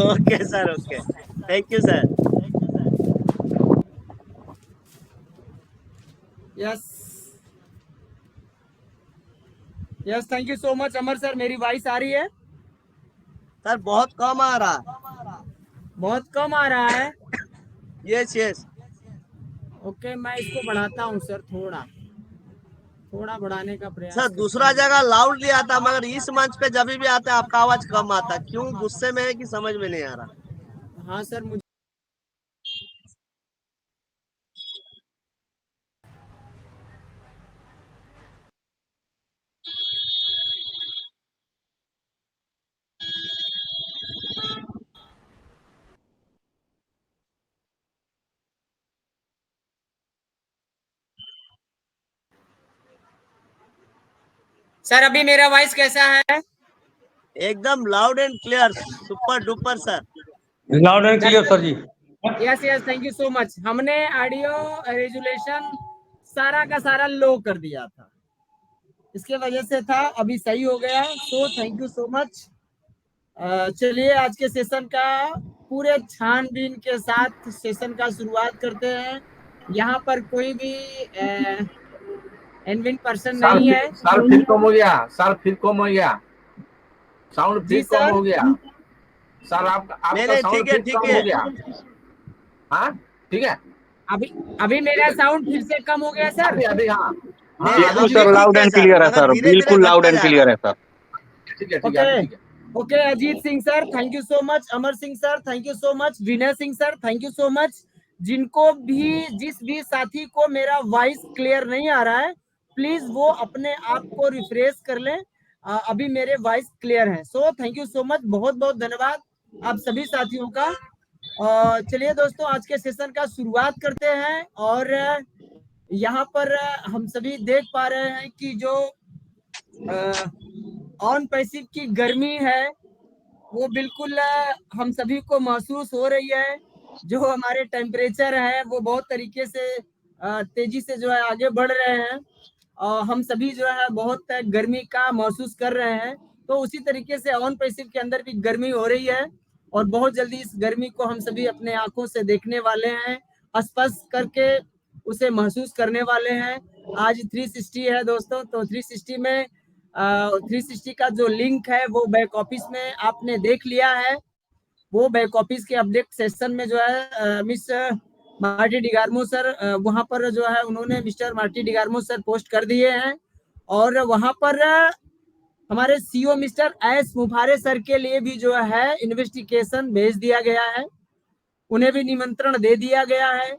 Okay sir, okay, thank you sir. Yes yes, thank you so much Amar sir. मेरी voice आ रही है? Sir बहुत कम आ रहा। बहुत कम आ रहा है। Yes yes. ओके, मैं इसको बढ़ाता हूँ सर, थोड़ा थोड़ा बढ़ाने का सर प्रयास करता दूसरा हूँ। जगह लाउड लिया था, मगर इस मंच पे जब भी आता है आपका आवाज कम आता, क्यों? गुस्से में है कि समझ में नहीं आ रहा। हाँ सर, मुझे सर अभी मेरा वॉइस कैसा है? एकदम loud and clear, super duper sir. Loud and clear sir ji. Yes yes, thank you so much. हमने ऑडियो रेजुलेशन सारा का सारा लो कर दिया था, इसके वजह से था, अभी सही हो गया। सो थैंक यू सो मच। चलिए आज के सेशन का पूरे छानबीन के साथ सेशन का शुरुआत करते हैं। यहाँ पर कोई भी एनविन पर्सन नहीं है। सर फिर कम हो गया, सर फिर कम हो गया, साउंड जी फिर कम सर। हो गया। सर आपका नहीं, साउंड ठीक है फिर ठीक कम है। हो गया। हाँ ठीक है। अभी अभी मेरा साउंड फिर से कम हो गया सर? अभी अभी हाँ नहीं, बिल्कुल अभी सर, भी ठीक लाउड है एंड सर, क्लियर है मगर सर, धीरे धीरे बिल्कुल लाउड घटता एंड जा रहा। क्लियर है सर। ठीक है ओके अभी ठीक है। Okay, Ajit Singh sir thank you so much, Amar Singh sir thank you so much, Vinay Singh sir thank you so much. जिनको भी, जिस भी साथी को मेरा वॉइस क्लियर नहीं आ रहा है, प्लीज वो अपने आप को रिफ्रेश कर लें। अभी मेरे वॉइस क्लियर है। सो थैंक यू सो मच, बहुत बहुत धन्यवाद आप सभी साथियों का। चलिए दोस्तों, आज के सेशन का शुरुआत करते हैं। और यहाँ पर हम सभी देख पा रहे हैं कि जो ऑन पैसिव की गर्मी है वो बिल्कुल हम सभी को महसूस हो रही है। जो हमारे टेम्परेचर है वो बहुत तरीके से तेजी से जो है आगे बढ़ रहे हैं, और हम सभी जो है बहुत गर्मी का महसूस कर रहे हैं। तो उसी तरीके से ऑन पैसिव के अंदर भी गर्मी हो रही है, और बहुत जल्दी इस गर्मी को हम सभी अपने आंखों से देखने वाले हैं, स्पर्श करके उसे महसूस करने वाले हैं। आज 360 है दोस्तों, तो 360 में 360 का जो लिंक है वो बैक ऑफिस में आपने देख लिया है। वो बैक ऑफिस के अपडेट सेशन में जो है मिस मार्टी डिगार्मो सर वहां पर जो है उन्होंने मिस्टर मार्टी डिगार्मो सर पोस्ट कर दिए हैं। और वहां पर हमारे सीईओ मिस्टर एस मुफारे सर के लिए भी जो है इन्वेस्टिगेशन भेज दिया गया है, उन्हें भी निमंत्रण दे दिया गया है।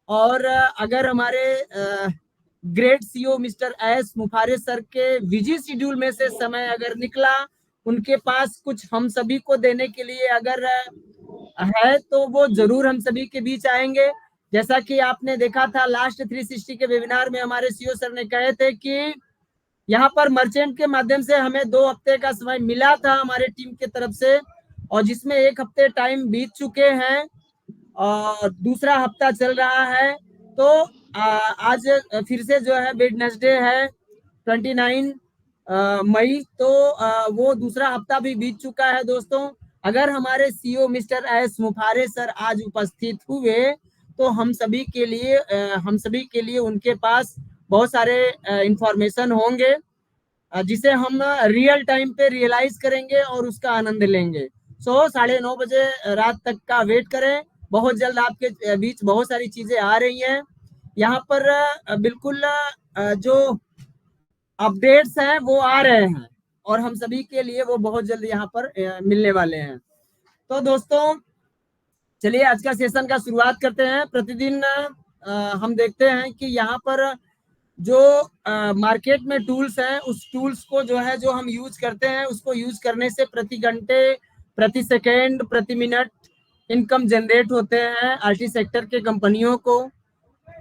और अगर हमारे great CEO mister S मुफारे sir के बिजी शेड्यूल में से समय अगर निकला, उनके पास कुछ हम सभी को देने के लिए अगर है, तो वो जरूर हम सभी के बीच आएंगे। जैसा कि आपने देखा था लास्ट 360 के वेबिनार में हमारे सीईओ सर ने कहे थे कि यहाँ पर मर्चेंट के माध्यम से हमें 2 हफ्ते का समय मिला था हमारे टीम की तरफ से, और जिसमें 1 हफ्ते टाइम बीत चुके हैं और दूसरा हफ्ता चल रहा है। तो आज फिर से जो है वेडनेसडे है 29 मई, तो वो दूसरा हफ्ता भी बीत चुका है दोस्तों। अगर हमारे सीईओ मिस्टर एस मुफारे सर आज उपस्थित हुए तो हम सभी के लिए उनके पास बहुत सारे इंफॉर्मेशन होंगे, जिसे हम रियल टाइम पे रियलाइज करेंगे और उसका आनंद लेंगे। सो 9:30 बजे रात तक का वेट करें, बहुत जल्द आपके बीच बहुत सारी चीजें आ रही हैं। यहाँ पर बिल्कुल जो अपडेट्स हैं वो आ रहे हैं, और हम सभी के लिए वो बहुत जल्द यहाँ पर मिलने वाले हैं। तो दोस्तों चलिए आज का सेशन का शुरुआत करते हैं। प्रतिदिन हम देखते हैं कि यहाँ पर जो मार्केट में टूल्स हैं, उस टूल्स को जो है जो हम यूज करते हैं, उसको यूज करने से प्रति घंटे, प्रति सेकेंड, प्रति मिनट इनकम जनरेट होते हैं आईटी सेक्टर के कंपनियों को।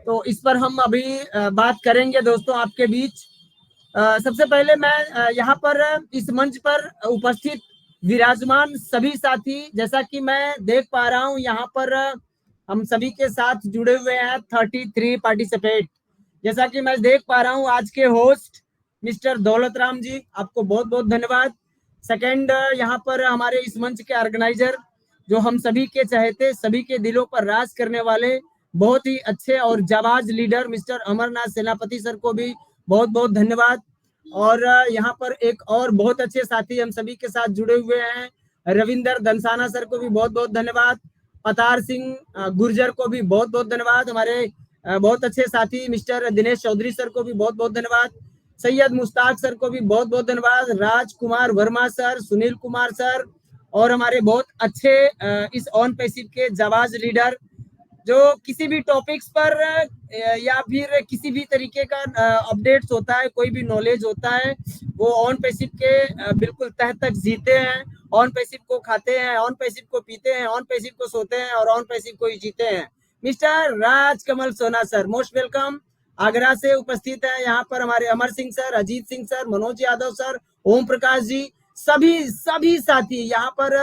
तो इस पर हम अभी बात करेंगे दोस्तों आपके बीच। सबसे पहले मैं यहाँ पर इस मंच पर उपस्थित विराजमान सभी साथी, जैसा कि मैं देख पा रहा हूँ यहाँ पर हम सभी के साथ जुड़े हुए हैं 33 पार्टिसिपेट। जैसा कि मैं देख पा रहा हूँ आज के होस्ट मिस्टर दौलत राम जी, आपको बहुत बहुत धन्यवाद। सेकंड, यहाँ पर हमारे इस मंच के ऑर्गेनाइजर जो हम सभी के चहेते, सभी के दिलों पर राज करने वाले बहुत ही अच्छे और जाबाज leader mister Amarnath Senapati sir को भी बहुत बहुत धन्यवाद। और यहाँ पर एक और बहुत अच्छे साथी हम सभी के साथ जुड़े हुए हैं, रविंदर दंसाना सर को भी बहुत बहुत धन्यवाद। अवतार सिंह गुर्जर को भी बहुत बहुत धन्यवाद। हमारे बहुत अच्छे साथी मिस्टर दिनेश चौधरी सर को भी बहुत बहुत धन्यवाद। सैयद मुश्ताक सर को भी बहुत बहुत धन्यवाद। राजकुमार वर्मा सर, सुनील कुमार सर और हमारे बहुत अच्छे इस ऑन पैसिव के जाबाज लीडर जो किसी भी टॉपिक्स पर या फिर किसी भी तरीके का अपडेट्स होता है, कोई भी नॉलेज होता है, वो ऑन पैसिव के बिल्कुल तह तक जीते हैं। ऑन पैसिव को खाते हैं, ऑन पैसिव को पीते हैं, ऑन पैसिव को सोते हैं और ऑन पैसिव को ही जीते हैं। मिस्टर राजकमल सोना सर, मोस्ट वेलकम। आगरा से उपस्थित है यहाँ पर हमारे Amar Singh sir, Ajit Singh sir, Manoj Yadav sir, Om Prakash ji, सभी साथी यहाँ पर।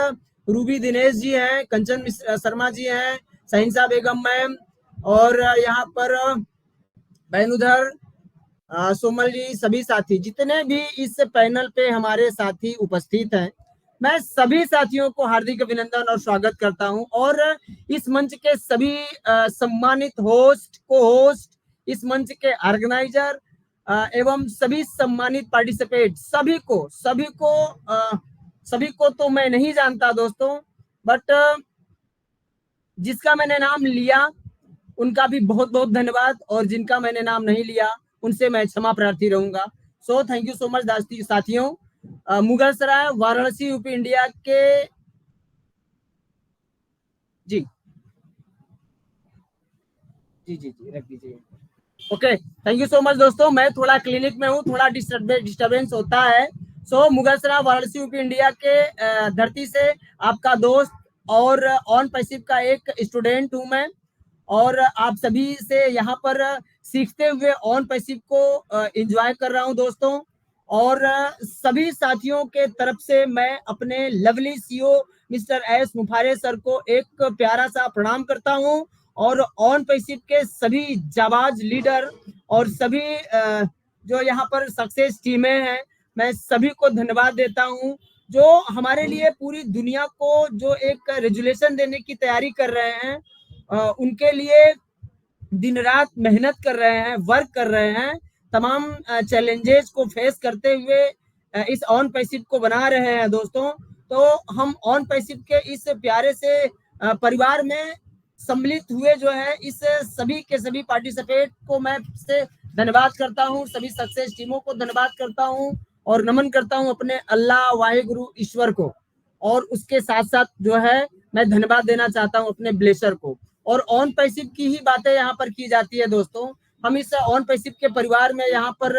रूबी दिनेश जी हैं, कंचन शर्मा जी हैं, सहिंसा बेगम मैम और यहाँ पर बैनुधर सोमल जी, सभी साथी जितने भी इस पैनल पे हमारे साथी उपस्थित हैं, मैं सभी साथियों को हार्दिक अभिनंदन और स्वागत करता हूं। और इस मंच के सभी सम्मानित होस्ट, को होस्ट, इस मंच के ऑर्गेनाइजर एवं सभी सम्मानित पार्टिसिपेट, सभी को तो मैं नहीं जानता दोस्तों, बट जिसका मैंने नाम लिया उनका भी बहुत बहुत धन्यवाद और जिनका मैंने नाम नहीं लिया उनसे मैं क्षमा प्रार्थी रहूंगा। सो थैंक यू सो मच साथियों। मुगल सराय, वाराणसी, यूपी, इंडिया के जी जी जी जी रख दीजिए। Okay, thank you so much दोस्तों। मैं थोड़ा क्लिनिक में हूँ, थोड़ा डिस्टर्बेंस होता है। सो मुगल सराय, वाराणसी, यूपी, इंडिया के धरती से आपका दोस्त और ऑन पैसिव का एक स्टूडेंट हूं मैं, और आप सभी से यहाँ पर सीखते हुए ऑन पैसिव को एंजॉय कर रहा हूं दोस्तों। और सभी साथियों के तरफ से मैं अपने lovely CO mister S मुफारे sir को एक प्यारा सा प्रणाम करता हूं, और ऑन पैसिव के सभी जाबाज लीडर और सभी जो यहाँ पर सक्सेस टीमें हैं, मैं सभी को धन्यवाद देता हूं, जो हमारे लिए पूरी दुनिया को जो एक रेजुलेशन देने की तैयारी कर रहे हैं, उनके लिए दिन रात मेहनत कर रहे हैं, वर्क कर रहे हैं, तमाम चैलेंजेस को फेस करते हुए इस ऑन पैसिव को बना रहे हैं दोस्तों। तो हम ऑन पैसिव के इस प्यारे से परिवार में सम्मिलित हुए जो है, इस सभी के सभी पार्टिसिपेट को मैं से धन्यवाद करता हूं, सभी सक्सेस टीमों को धन्यवाद करता हूं और नमन करता हूं अपने अल्लाह वाहिगुरु ईश्वर को। और उसके साथ साथ जो है मैं धन्यवाद देना चाहता हूं अपने ब्लेसर को। और ऑन पैसिव की ही बातें यहाँ पर की जाती है दोस्तों। हम इस ऑन पैसिव के परिवार में यहाँ पर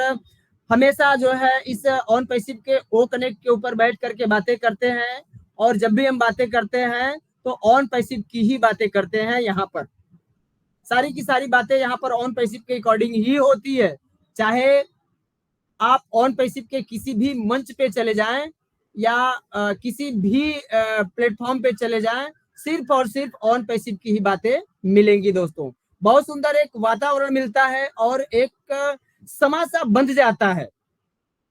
हमेशा जो है इस ऑन पैसिव के ओ कनेक्ट के ऊपर बैठ करके बातें करते हैं, और जब भी हम बातें करते हैं तो ऑन पैसिव की ही बातें करते हैं। यहाँ पर सारी की सारी बातें यहाँ पर ऑन पैसिव के अकॉर्डिंग ही होती है। चाहे आप ऑन पैसिव के किसी भी मंच पे चले जाएं या किसी भी प्लेटफॉर्म पे चले जाएं, सिर्फ और सिर्फ ऑन पैसिव की ही बातें मिलेंगी दोस्तों। बहुत सुंदर एक वातावरण मिलता है और एक समाज सा बंध जाता है,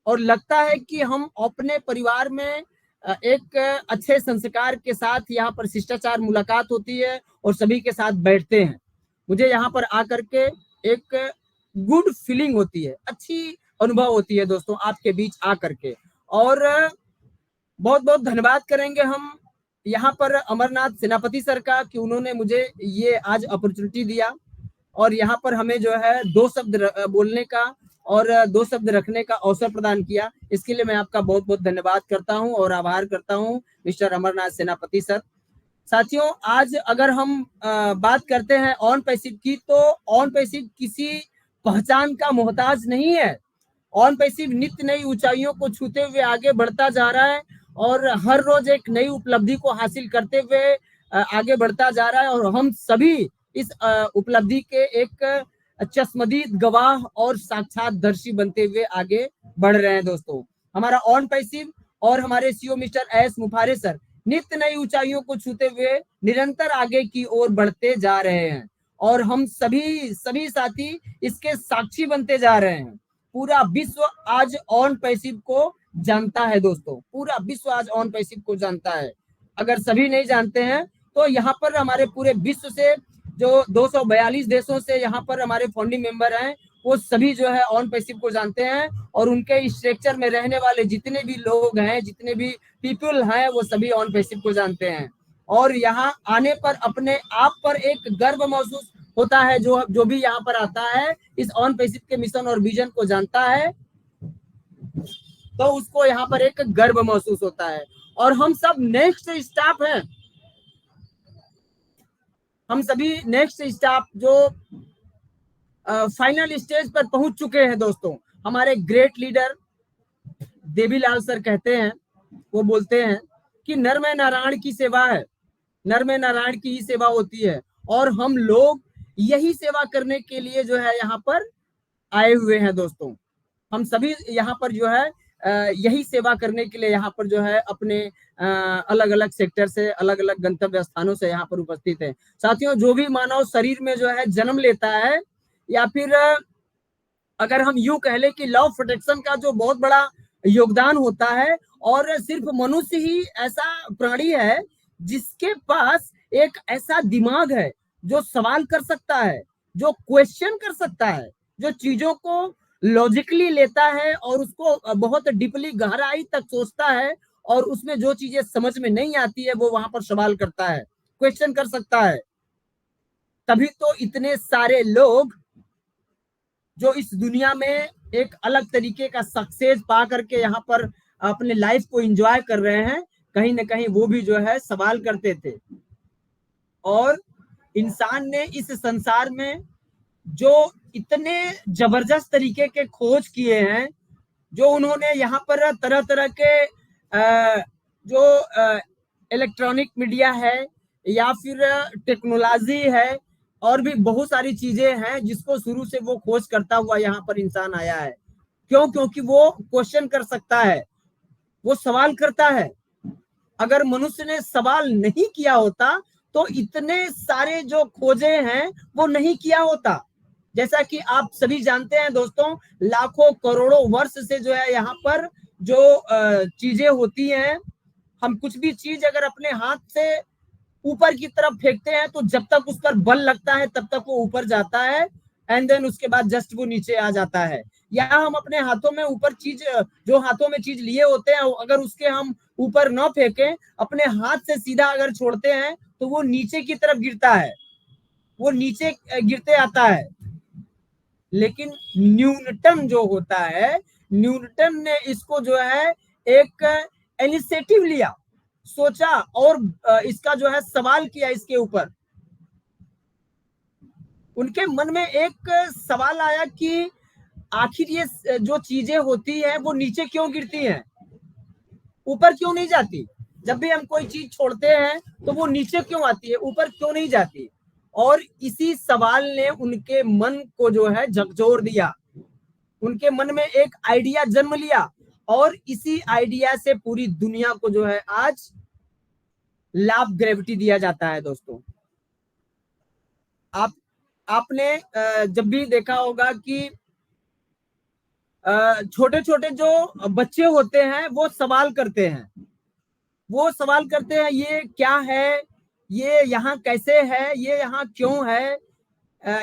और लगता है कि हम अपने परिवार में एक अच्छे संस्कार के साथ यहाँ पर शिष्टाचार मुलाकात होती है और सभी के साथ बैठते हैं। मुझे यहाँ पर आकर के एक गुड फीलिंग होती है, अच्छी अनुभव होती है दोस्तों आपके बीच आकर के। और बहुत बहुत धन्यवाद करेंगे हम यहाँ पर अमरनाथ सेनापति सर का कि उन्होंने मुझे ये आज अपॉर्चुनिटी दिया और यहाँ पर हमें जो है दो शब्द बोलने का और दो शब्द रखने का अवसर प्रदान किया। इसके लिए मैं आपका बहुत बहुत धन्यवाद करता हूँ और आभार करता हूँ मिस्टर अमरनाथ सेनापति सर। साथियों, आज अगर हम बात करते हैं ऑन पैसिव की, तो ऑन पैसिव किसी पहचान का मोहताज नहीं है। ऑन पैसिव नित्य नई ऊंचाइयों को छूते हुए आगे बढ़ता जा रहा है और हर रोज एक नई उपलब्धि को हासिल करते हुए आगे बढ़ता जा रहा है, और हम सभी इस उपलब्धि के एक चश्मदीद गवाह और साक्षातदर्शी बनते हुए आगे बढ़ रहे हैं दोस्तों। हमारा ऑन पैसिव और हमारे सीईओ मिस्टर एस मुफारे सर नित्य नई ऊंचाइयों को छूते हुए निरंतर आगे की ओर बढ़ते जा रहे हैं, और हम सभी साथी इसके साक्षी बनते जा रहे हैं। पूरा विश्व आज ऑन पैसिव को जानता है दोस्तों, पूरा विश्व आज ऑन पैसिव को जानता है। अगर सभी नहीं जानते हैं तो यहाँ पर हमारे पूरे विश्व से जो 242 देशों से यहाँ पर हमारे फाउंडिंग मेंबर हैं, वो सभी जो है ऑन पैसिव को जानते हैं, और उनके स्ट्रक्चर में रहने वाले जितने भी लोग हैं, जितने भी पीपल हैं, वो सभी ऑन पैसिव को जानते हैं। और यहाँ आने पर अपने आप पर एक गर्व महसूस होता है। जो भी यहाँ पर आता है, इस ऑन पैसिव के मिशन और विजन को जानता है, तो उसको यहाँ पर एक गर्व महसूस होता है। और हम सब नेक्स्ट स्टाफ हैं, हम सभी नेक्स्ट स्टाफ जो फाइनल स्टेज पर पहुंच चुके हैं दोस्तों। हमारे ग्रेट लीडर देवीलाल सर कहते हैं, वो बोलते हैं कि नर में नारायण की सेवा है, नर में नारायण की ही सेवा होती है, और हम लोग यही सेवा करने के लिए जो है यहाँ पर आए हुए हैं दोस्तों। हम सभी यहाँ पर जो है यही सेवा करने के लिए यहाँ पर जो है अपने अलग अलग सेक्टर से, अलग अलग गंतव्य स्थानों से यहाँ पर उपस्थित है। साथियों, जो भी मानव शरीर में जो है जन्म लेता है, या फिर अगर हम यूं कह ले कि लॉ ऑफ प्रोटेक्शन का जो बहुत बड़ा योगदान होता है, और सिर्फ मनुष्य ही ऐसा प्राणी है जिसके पास एक ऐसा दिमाग है जो सवाल कर सकता है, जो क्वेश्चन कर सकता है, जो चीजों को लॉजिकली लेता है और उसको बहुत डीपली गहराई तक सोचता है, और उसमें जो चीजें समझ में नहीं आती है वो वहां पर सवाल करता है, क्वेश्चन कर सकता है। तभी तो इतने सारे लोग जो इस दुनिया में एक अलग तरीके का सक्सेस पा करके यहाँ पर अपने लाइफ को एंजॉय कर रहे हैं, कहीं ना कहीं वो भी जो है सवाल करते थे। और इंसान ने इस संसार में जो इतने जबरदस्त तरीके के खोज किए हैं, जो उन्होंने यहाँ पर तरह तरह के जो इलेक्ट्रॉनिक मीडिया है या फिर टेक्नोलॉजी है, और भी बहुत सारी चीजें हैं जिसको शुरू से वो खोज करता हुआ यहाँ पर इंसान आया है। क्यों? क्योंकि वो क्वेश्चन कर सकता है, वो सवाल करता है। अगर मनुष्य ने सवाल नहीं किया होता तो इतने सारे जो खोजे हैं वो नहीं किया होता। जैसा कि आप सभी जानते हैं दोस्तों, लाखों करोड़ों वर्ष से जो है यहाँ पर जो चीजें होती हैं, हम कुछ भी चीज अगर अपने हाथ से ऊपर की तरफ फेंकते हैं तो जब तक उस पर बल लगता है तब तक वो ऊपर जाता है, एंड देन उसके बाद जस्ट वो नीचे आ जाता है। या हम अपने हाथों में ऊपर चीज, जो हाथों में चीज लिए होते हैं, अगर उसके हम ऊपर न फेंकें, अपने हाथ से सीधा अगर छोड़ते हैं तो वो नीचे की तरफ गिरता है, वो नीचे गिरते आता है। लेकिन न्यूटन जो होता है, न्यूटन ने इसको जो है एक इनिशिएटिव लिया, सोचा और इसका जो है सवाल किया इसके ऊपर। उनके मन में एक सवाल आया कि आखिर ये जो चीजें होती है वो नीचे क्यों गिरती हैं, ऊपर क्यों नहीं जाती? जब भी हम कोई चीज छोड़ते हैं तो वो नीचे क्यों आती है, ऊपर क्यों नहीं जाती? और इसी सवाल ने उनके मन को जो है झकझोर दिया, उनके मन में एक आइडिया जन्म लिया, और इसी आइडिया से पूरी दुनिया को जो है आज लॉ ऑफ ग्रेविटी दिया जाता है दोस्तों। आपने जब भी देखा होगा कि छोटे छोटे जो बच्चे होते हैं वो सवाल करते हैं, वो सवाल करते हैं ये क्या है, ये यहाँ कैसे है, ये यहाँ क्यों है,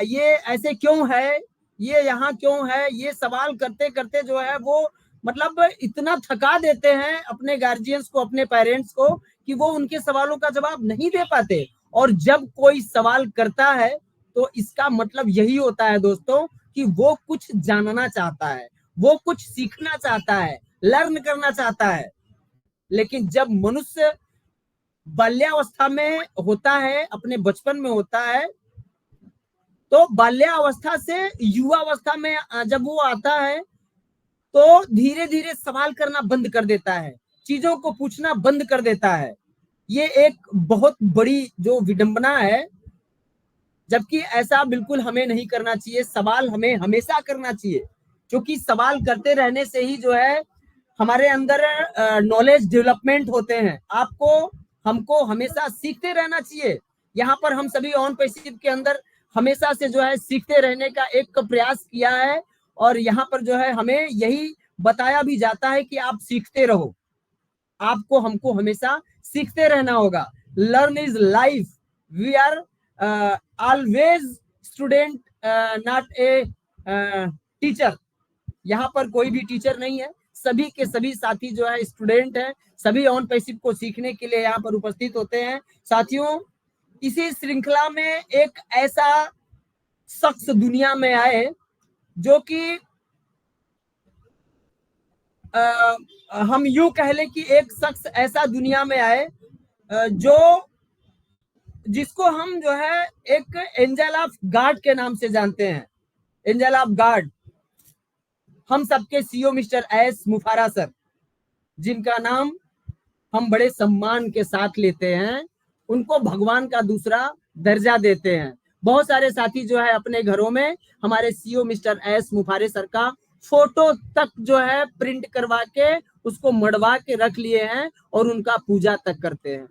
ये ऐसे क्यों है, ये यहाँ क्यों है। ये सवाल करते करते जो है वो मतलब इतना थका देते हैं अपने गार्जियंस को, अपने पेरेंट्स को, कि वो उनके सवालों का जवाब नहीं दे पाते। और जब कोई सवाल करता है तो इसका मतलब यही होता है दोस्तों कि वो कुछ जानना चाहता है, वो कुछ सीखना चाहता है, लर्न करना चाहता है। लेकिन जब मनुष्य बाल्यावस्था में होता है, अपने बचपन में होता है, तो बाल्यावस्था से युवावस्था में जब वो आता है तो धीरे धीरे सवाल करना बंद कर देता है, चीजों को पूछना बंद कर देता है। ये एक बहुत बड़ी जो विडंबना है, जबकि ऐसा बिल्कुल हमें नहीं करना चाहिए। सवाल हमें हमेशा करना चाहिए, क्योंकि सवाल करते रहने से ही जो है हमारे अंदर नॉलेज डेवलपमेंट होते हैं। आपको हमको हमेशा सीखते रहना चाहिए। यहाँ पर हम सभी ऑन पैसिव के अंदर हमेशा से जो है सीखते रहने का एक प्रयास किया है, और यहाँ पर जो है हमें यही बताया भी जाता है कि आप सीखते रहो, आपको हमको हमेशा सीखते रहना होगा। Learn is life, we are always student, not a teacher. यहाँ पर कोई भी टीचर नहीं है, सभी के सभी साथी जो है स्टूडेंट हैं, सभी ऑन पैसिव को सीखने के लिए यहाँ पर उपस्थित होते हैं। साथियों, इसी श्रृंखला में एक ऐसा शख्स दुनिया में आए जो कि हम यूं कह लें कि एक शख्स ऐसा दुनिया में आए जो जिसको हम जो है एक एंजल ऑफ गॉड के नाम से जानते हैं। एंजल ऑफ गॉड, हम सबके सीईओ मिस्टर एस मुफारा सर, जिनका नाम हम बड़े सम्मान के साथ लेते हैं, उनको भगवान का दूसरा दर्जा देते हैं। बहुत सारे साथी जो है अपने घरों में हमारे सीईओ मिस्टर एस मुफारे सर का फोटो तक जो है प्रिंट करवा के उसको मड़वा के रख लिए हैं और उनका पूजा तक करते हैं।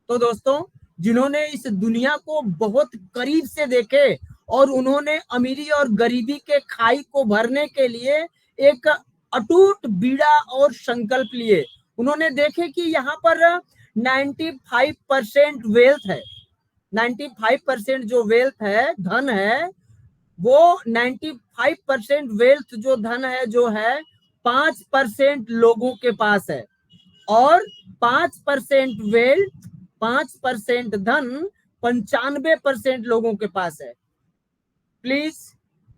तो दोस्तों, जिन्होंने इस दुनिया को बहुत करीब से देखे और उन्होंने अमीरी और गरीबी के खाई को भरने के लिए एक अटूट बीड़ा और संकल्प लिए। उन्होंने देखे कि यहाँ पर 95% वेल्थ है, 95% जो वेल्थ है, धन है, वो 95% वेल्थ जो धन है जो है 5% लोगों के पास है, और 5% वेल्थ, 5% धन 95% लोगों के पास है। Please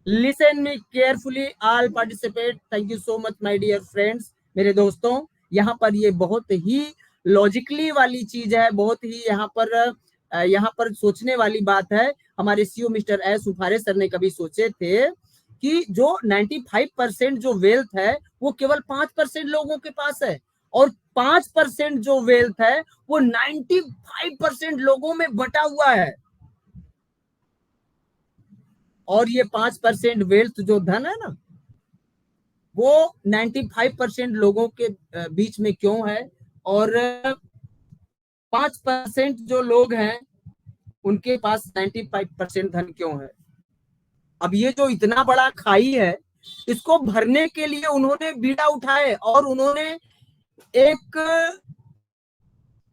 listen me carefully, all participate. Thank you so much my dear friends. मेरे दोस्तों, यहाँ पर ये बहुत ही लॉजिकली वाली चीज है, बहुत ही यहाँ पर सोचने वाली बात है। हमारे सीईओ मिस्टर एस मुफारे सर ने कभी सोचे थे कि जो 95% जो वेल्थ है वो केवल 5% लोगों के पास है, और 5% जो वेल्थ है वो 95% लोगों में बटा हुआ है। और ये 5% वेल्थ जो धन है ना, वो 95% लोगों के बीच में क्यों है, और 5% जो लोग हैं उनके पास 95% धन क्यों है। अब ये जो इतना बड़ा खाई है, इसको भरने के लिए उन्होंने बीड़ा उठाए और उन्होंने एक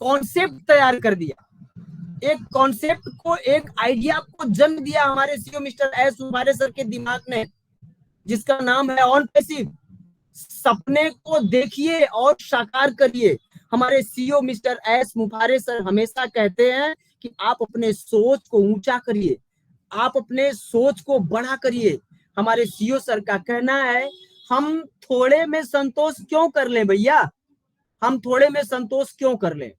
कॉन्सेप्ट तैयार कर दिया, एक कॉन्सेप्ट को, एक आइडिया को जन्म दिया हमारे सीईओ मिस्टर एस मुफारे सर के दिमाग में, जिसका नाम है ऑन पैसिव। सपने को देखिए और साकार करिए। हमारे सीईओ मिस्टर एस मुफारे सर हमेशा कहते हैं कि आप अपने सोच को ऊंचा करिए, आप अपने सोच को बड़ा करिए। हमारे सीईओ सर का कहना है, हम थोड़े में संतोष क्यों कर लें भैया, हम थोड़े में संतोष क्यों कर लें।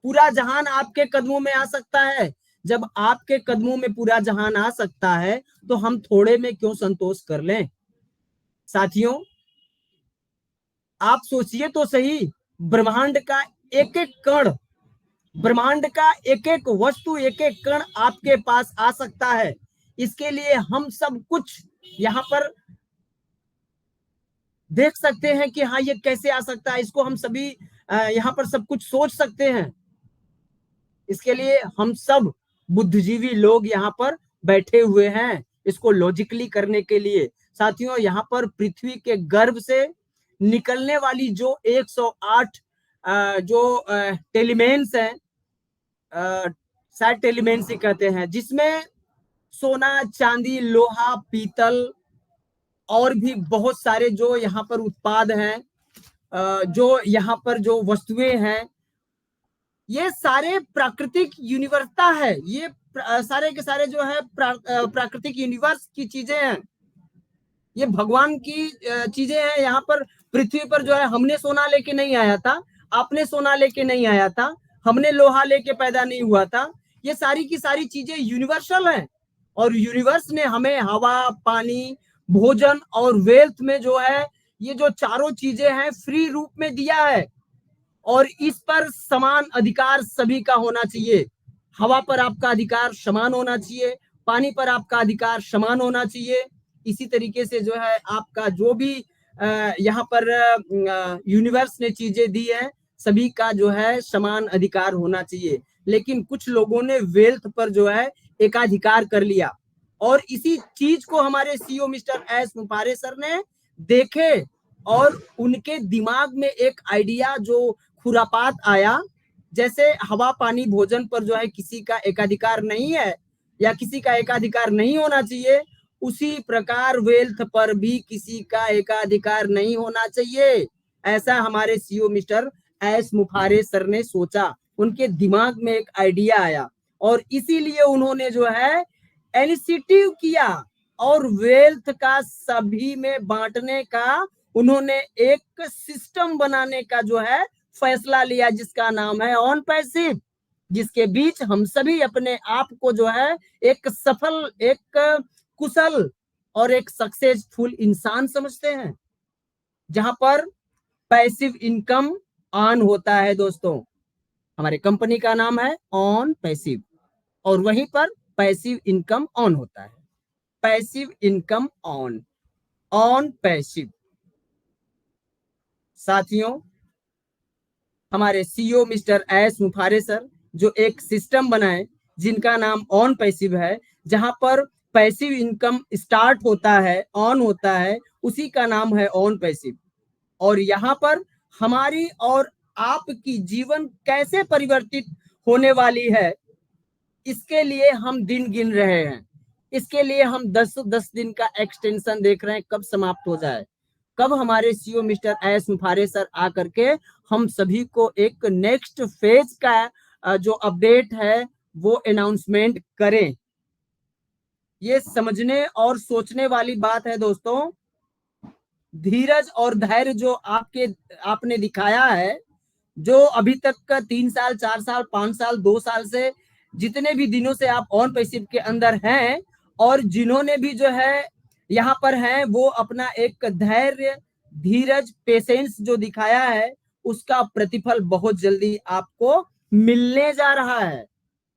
पूरा जहान आपके कदमों में आ सकता है। जब आपके कदमों में पूरा जहान आ सकता है तो हम थोड़े में क्यों संतोष कर लें। साथियों, आप सोचिए तो सही, ब्रह्मांड का एक एक कण, ब्रह्मांड का एक एक वस्तु, एक एक कण आपके पास आ सकता है। इसके लिए हम सब कुछ यहाँ पर देख सकते हैं कि हाँ ये कैसे आ सकता है, इसको हम सभी यहाँ पर सब कुछ सोच सकते हैं। इसके लिए हम सब बुद्धिजीवी लोग यहाँ पर बैठे हुए हैं, इसको लॉजिकली करने के लिए। साथियों, यहाँ पर पृथ्वी के गर्भ से निकलने वाली जो 108 जो टेलीमेंस हैं, शायद टेलीमेंस ही कहते हैं, जिसमें सोना, चांदी, लोहा, पीतल और भी बहुत सारे जो यहाँ पर उत्पाद हैं, जो यहाँ पर जो वस्तुएं हैं, ये सारे प्राकृतिक यूनिवर्सता है। ये सारे के सारे जो है प्राकृतिक यूनिवर्स की चीजें हैं, ये भगवान की चीजें हैं। यहाँ पर पृथ्वी पर जो है हमने सोना लेके नहीं आया था, आपने सोना लेके नहीं आया था, हमने लोहा लेके पैदा नहीं हुआ था। ये सारी की सारी चीजें यूनिवर्सल हैं, और यूनिवर्स ने हमें हवा, पानी, भोजन और वेल्थ में जो है ये जो चारों चीजें हैं फ्री रूप में दिया है, और इस पर समान अधिकार सभी का होना चाहिए। हवा पर आपका अधिकार समान होना चाहिए, पानी पर आपका अधिकार समान होना चाहिए। इसी तरीके से जो है आपका जो भी यहाँ पर यूनिवर्स ने चीजें दी है, सभी का जो है समान अधिकार होना चाहिए। लेकिन कुछ लोगों ने वेल्थ पर जो है एकाधिकार कर लिया, और इसी चीज को हमारे सीईओ मिस्टर एस मुफारे सर ने देखे, और उनके दिमाग में एक आइडिया जो खुरापात आया, जैसे हवा पानी भोजन पर जो है किसी का एकाधिकार नहीं है या किसी का एकाधिकार नहीं होना चाहिए, उसी प्रकार वेल्थ पर भी किसी का एकाधिकार नहीं होना चाहिए। ऐसा हमारे सीईओ मिस्टर एस मुफारे सर ने सोचा, उनके दिमाग में एक आइडिया आया और इसीलिए उन्होंने जो है इनिशिएटिव किया और वेल्थ का सभी में बांटने का उन्होंने एक सिस्टम बनाने का जो है फैसला लिया, जिसका नाम है ऑन पैसिव, जिसके बीच हम सभी अपने आप को जो है एक सफल, एक कुशल और एक सक्सेसफुल इंसान समझते हैं, जहां पर पैसिव इनकम ऑन होता है। दोस्तों, हमारे कंपनी का नाम है ऑन पैसिव और वहीं पर पैसिव इनकम ऑन होता है। Passive income on, on passive. साथियों, हमारे सीईओ मिस्टर एस मुफारे सर जो एक सिस्टम बनाए जिनका नाम ऑन पैसिव है, जहां पर पैसिव इनकम स्टार्ट होता है, ऑन होता है, उसी का नाम है ऑन पैसिव। और यहाँ पर हमारी और आपकी जीवन कैसे परिवर्तित होने वाली है, इसके लिए हम दिन गिन रहे हैं। इसके लिए हम 10 दिन का एक्सटेंशन देख रहे हैं, कब समाप्त हो जाए, कब हमारे सीईओ मिस्टर एस मुफारे सर आकर के हम सभी को एक नेक्स्ट फेज का जो अपडेट है वो अनाउंसमेंट करें। ये समझने और सोचने वाली बात है दोस्तों। धीरज और धैर्य जो आपने दिखाया है, जो अभी तक का 3 साल 4 साल 5 साल 2 साल से जितने भी दिनों से आप ऑन पैसिव के अंदर हैं और जिन्होंने भी जो है यहाँ पर हैं, वो अपना एक धैर्य, धीरज, पेशेंस जो दिखाया है, उसका प्रतिफल बहुत जल्दी आपको मिलने जा रहा है।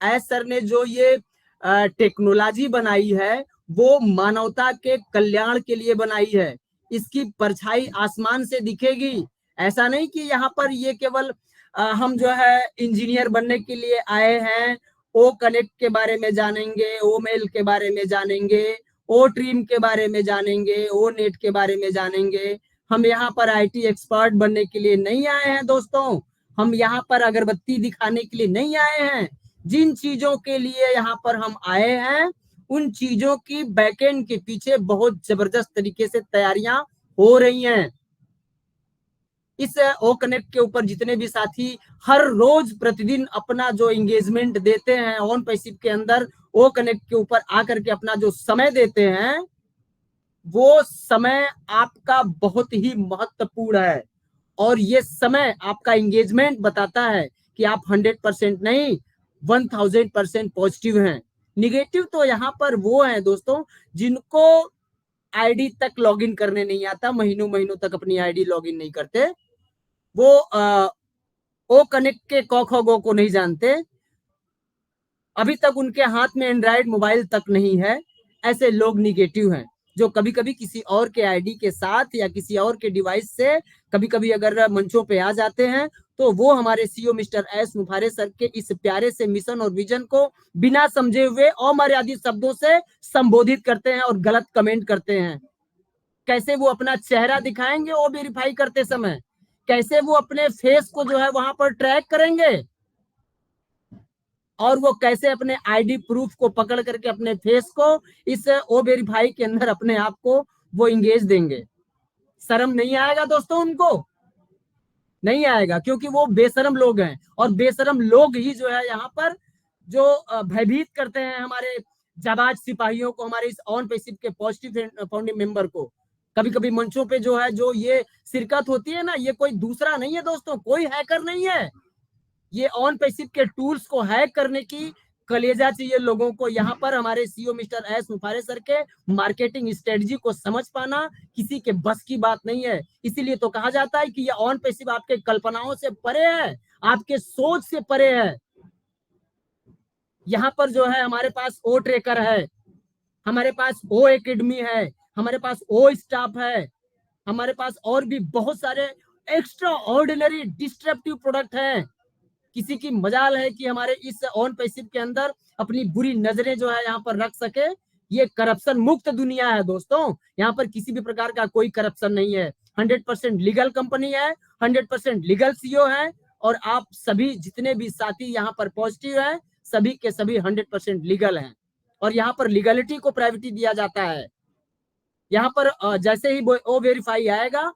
एस सर ने जो ये टेक्नोलॉजी बनाई है वो मानवता के कल्याण के लिए बनाई है। इसकी परछाई आसमान से दिखेगी। ऐसा नहीं कि यहाँ पर ये केवल हम जो है इंजीनियर बनने के लिए आए हैं, ओ कनेक्ट के बारे में जानेंगे, ओ मेल के बारे में जानेंगे, ओ ट्रीम के बारे में जानेंगे, ओ नेट के बारे में जानेंगे। हम यहाँ पर आईटी एक्सपर्ट बनने के लिए नहीं आए हैं दोस्तों। हम यहाँ पर अगरबत्ती दिखाने के लिए नहीं आए हैं। जिन चीजों के लिए यहाँ पर हम आए हैं, उन चीजों की बैकएंड के पीछे बहुत जबरदस्त तरीके से तैयारियां हो रही हैं। इस ओ कनेक्ट के ऊपर जितने भी साथी हर रोज प्रतिदिन अपना जो एंगेजमेंट देते हैं ऑन पैसिव के अंदर, ओ कनेक्ट के ऊपर आकर के अपना जो समय देते हैं, वो समय आपका बहुत ही महत्वपूर्ण है। और ये समय आपका एंगेजमेंट बताता है कि आप 100% नहीं 1000% पॉजिटिव हैं। निगेटिव तो यहाँ पर वो है दोस्तों जिनको आईडी तक लॉगिन करने नहीं आता, महीनों महीनों तक अपनी आईडी लॉगिन नहीं करते, वो ओ कनेक्ट के क ख ग को नहीं जानते, अभी तक उनके हाथ में एंड्रॉइड मोबाइल तक नहीं है। ऐसे लोग निगेटिव हैं, जो कभी कभी किसी और के आईडी के साथ या किसी और के डिवाइस से कभी कभी अगर मंचों पे आ जाते हैं, तो वो हमारे सीईओ मिस्टर एस मुफारे सर के इस प्यारे से मिशन और विजन को बिना समझे हुए अमर्यादित शब्दों से संबोधित करते हैं और गलत कमेंट करते हैं। कैसे वो अपना चेहरा दिखाएंगे वो वेरीफाई करते समय, कैसे वो अपने फेस को जो है वहां पर ट्रैक करेंगे, और वो कैसे अपने आईडी प्रूफ को पकड़ करके अपने फेस को इस ओ वेरीफाई के अंदर अपने आप को वो इंगेज देंगे। शर्म नहीं आएगा दोस्तों? उनको नहीं आएगा, क्योंकि वो बेशरम लोग हैं। और बेशरम लोग ही जो है यहाँ पर जो भयभीत करते हैं हमारे जाबाज सिपाहियों को, हमारे इस ऑन पैसिव के पॉजिटिव फाउंडिंग मेंबर को। कभी कभी मंचों पे जो है जो ये शिरकत होती है ना, ये कोई दूसरा नहीं है दोस्तों, कोई हैकर नहीं है। ये ऑन पैसिव के टूल्स को हैक करने की कलेजा चाहिए लोगों को। यहाँ पर हमारे सीईओ मिस्टर एस मुफारे सर के मार्केटिंग स्ट्रेटजी को समझ पाना किसी के बस की बात नहीं है। इसीलिए तो कहा जाता है कि ये ऑन पैसिव आपके कल्पनाओं से परे है, आपके सोच से परे है। यहाँ पर जो है हमारे पास ओ ट्रेकर है, हमारे पास ओ एकेडमी है, हमारे पास ओ स्टाफ है, हमारे पास और भी बहुत सारे एक्स्ट्रा ऑर्डिनरी डिस्ट्रप्टिव प्रोडक्ट हैं। किसी की मजाल है कि हमारे इस ऑन पैसिव के अंदर अपनी बुरी नजरें जो है यहाँ पर रख सके। ये करप्शन मुक्त दुनिया है दोस्तों, यहाँ पर किसी भी प्रकार का कोई करप्शन नहीं है। 100% लीगल कंपनी है, 100% लीगल सीईओ है, और आप सभी जितने भी साथी यहाँ पर पॉजिटिव हैं, सभी के सभी 100% लीगल हैं। और यहाँ पर लीगलिटी को प्रायोरिटी दिया जाता है। यहाँ पर जैसे ही वो वेरीफाई आएगा,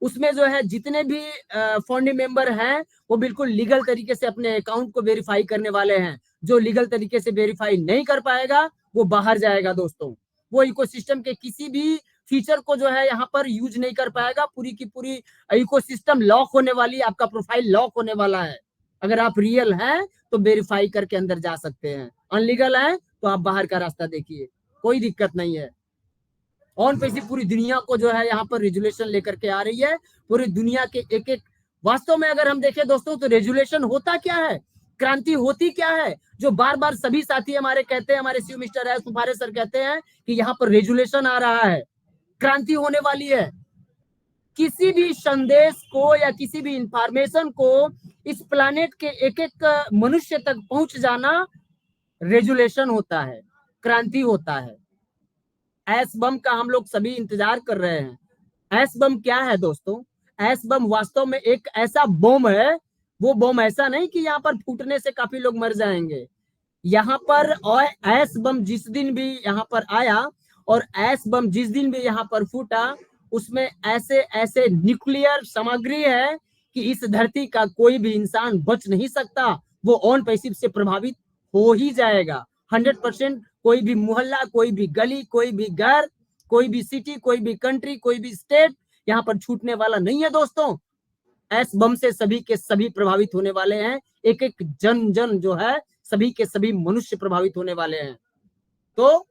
उसमें जो है जितने भी फाउंडिंग मेंबर हैं वो बिल्कुल लीगल तरीके से अपने अकाउंट को वेरीफाई करने वाले हैं। जो लीगल तरीके से वेरीफाई नहीं कर पाएगा वो बाहर जाएगा दोस्तों। वो इकोसिस्टम के किसी भी फीचर को जो है यहाँ पर यूज नहीं कर पाएगा। पूरी की पूरी इकोसिस्टम लॉक होने वाली, आपका प्रोफाइल लॉक होने वाला है। अगर आप रियल हैं तो वेरीफाई करके अंदर जा सकते हैं, अनलीगल हैं तो आप बाहर का रास्ता देखिए, कोई दिक्कत नहीं है। ऑन पैसी पूरी दुनिया को जो है यहाँ पर रेजुलेशन लेकर के आ रही है। पूरी दुनिया के एक एक, वास्तव में अगर हम देखें दोस्तों तो रेजुलेशन होता क्या है, क्रांति होती क्या है, जो बार बार सभी साथी हमारे कहते हैं, हमारे सीओ मिस्टर एस मुफारे सर कहते हैं कि यहाँ पर रेजुलेशन आ रहा है, क्रांति होने वाली है। किसी भी संदेश को या किसी भी इंफॉर्मेशन को इस प्लानेट के एक एक मनुष्य तक पहुंच जाना रेजुलेशन होता है, क्रांति होता है। एस बम का हम लोग सभी इंतजार कर रहे हैं। एस बम क्या है दोस्तों? एस बम वास्तव में एक ऐसा बम है, वो बम ऐसा नहीं कि यहाँ पर फूटने से काफी लोग मर जाएंगे। यहाँ पर एस बम जिस दिन भी यहाँ पर आया और एस बम जिस दिन भी यहाँ पर फूटा, उसमें ऐसे ऐसे न्यूक्लियर सामग्री है कि इस धरती का कोई भी इंसान बच नहीं सकता। वो ऑन पैसिव से प्रभावित हो ही जाएगा 100%। कोई भी मोहल्ला, कोई भी गली, कोई भी घर, कोई भी सिटी, कोई भी कंट्री, कोई भी स्टेट यहाँ पर छूटने वाला नहीं है दोस्तों। एस बम से सभी के सभी प्रभावित होने वाले हैं। एक एक जन जन जो है, सभी के सभी मनुष्य प्रभावित होने वाले हैं। तो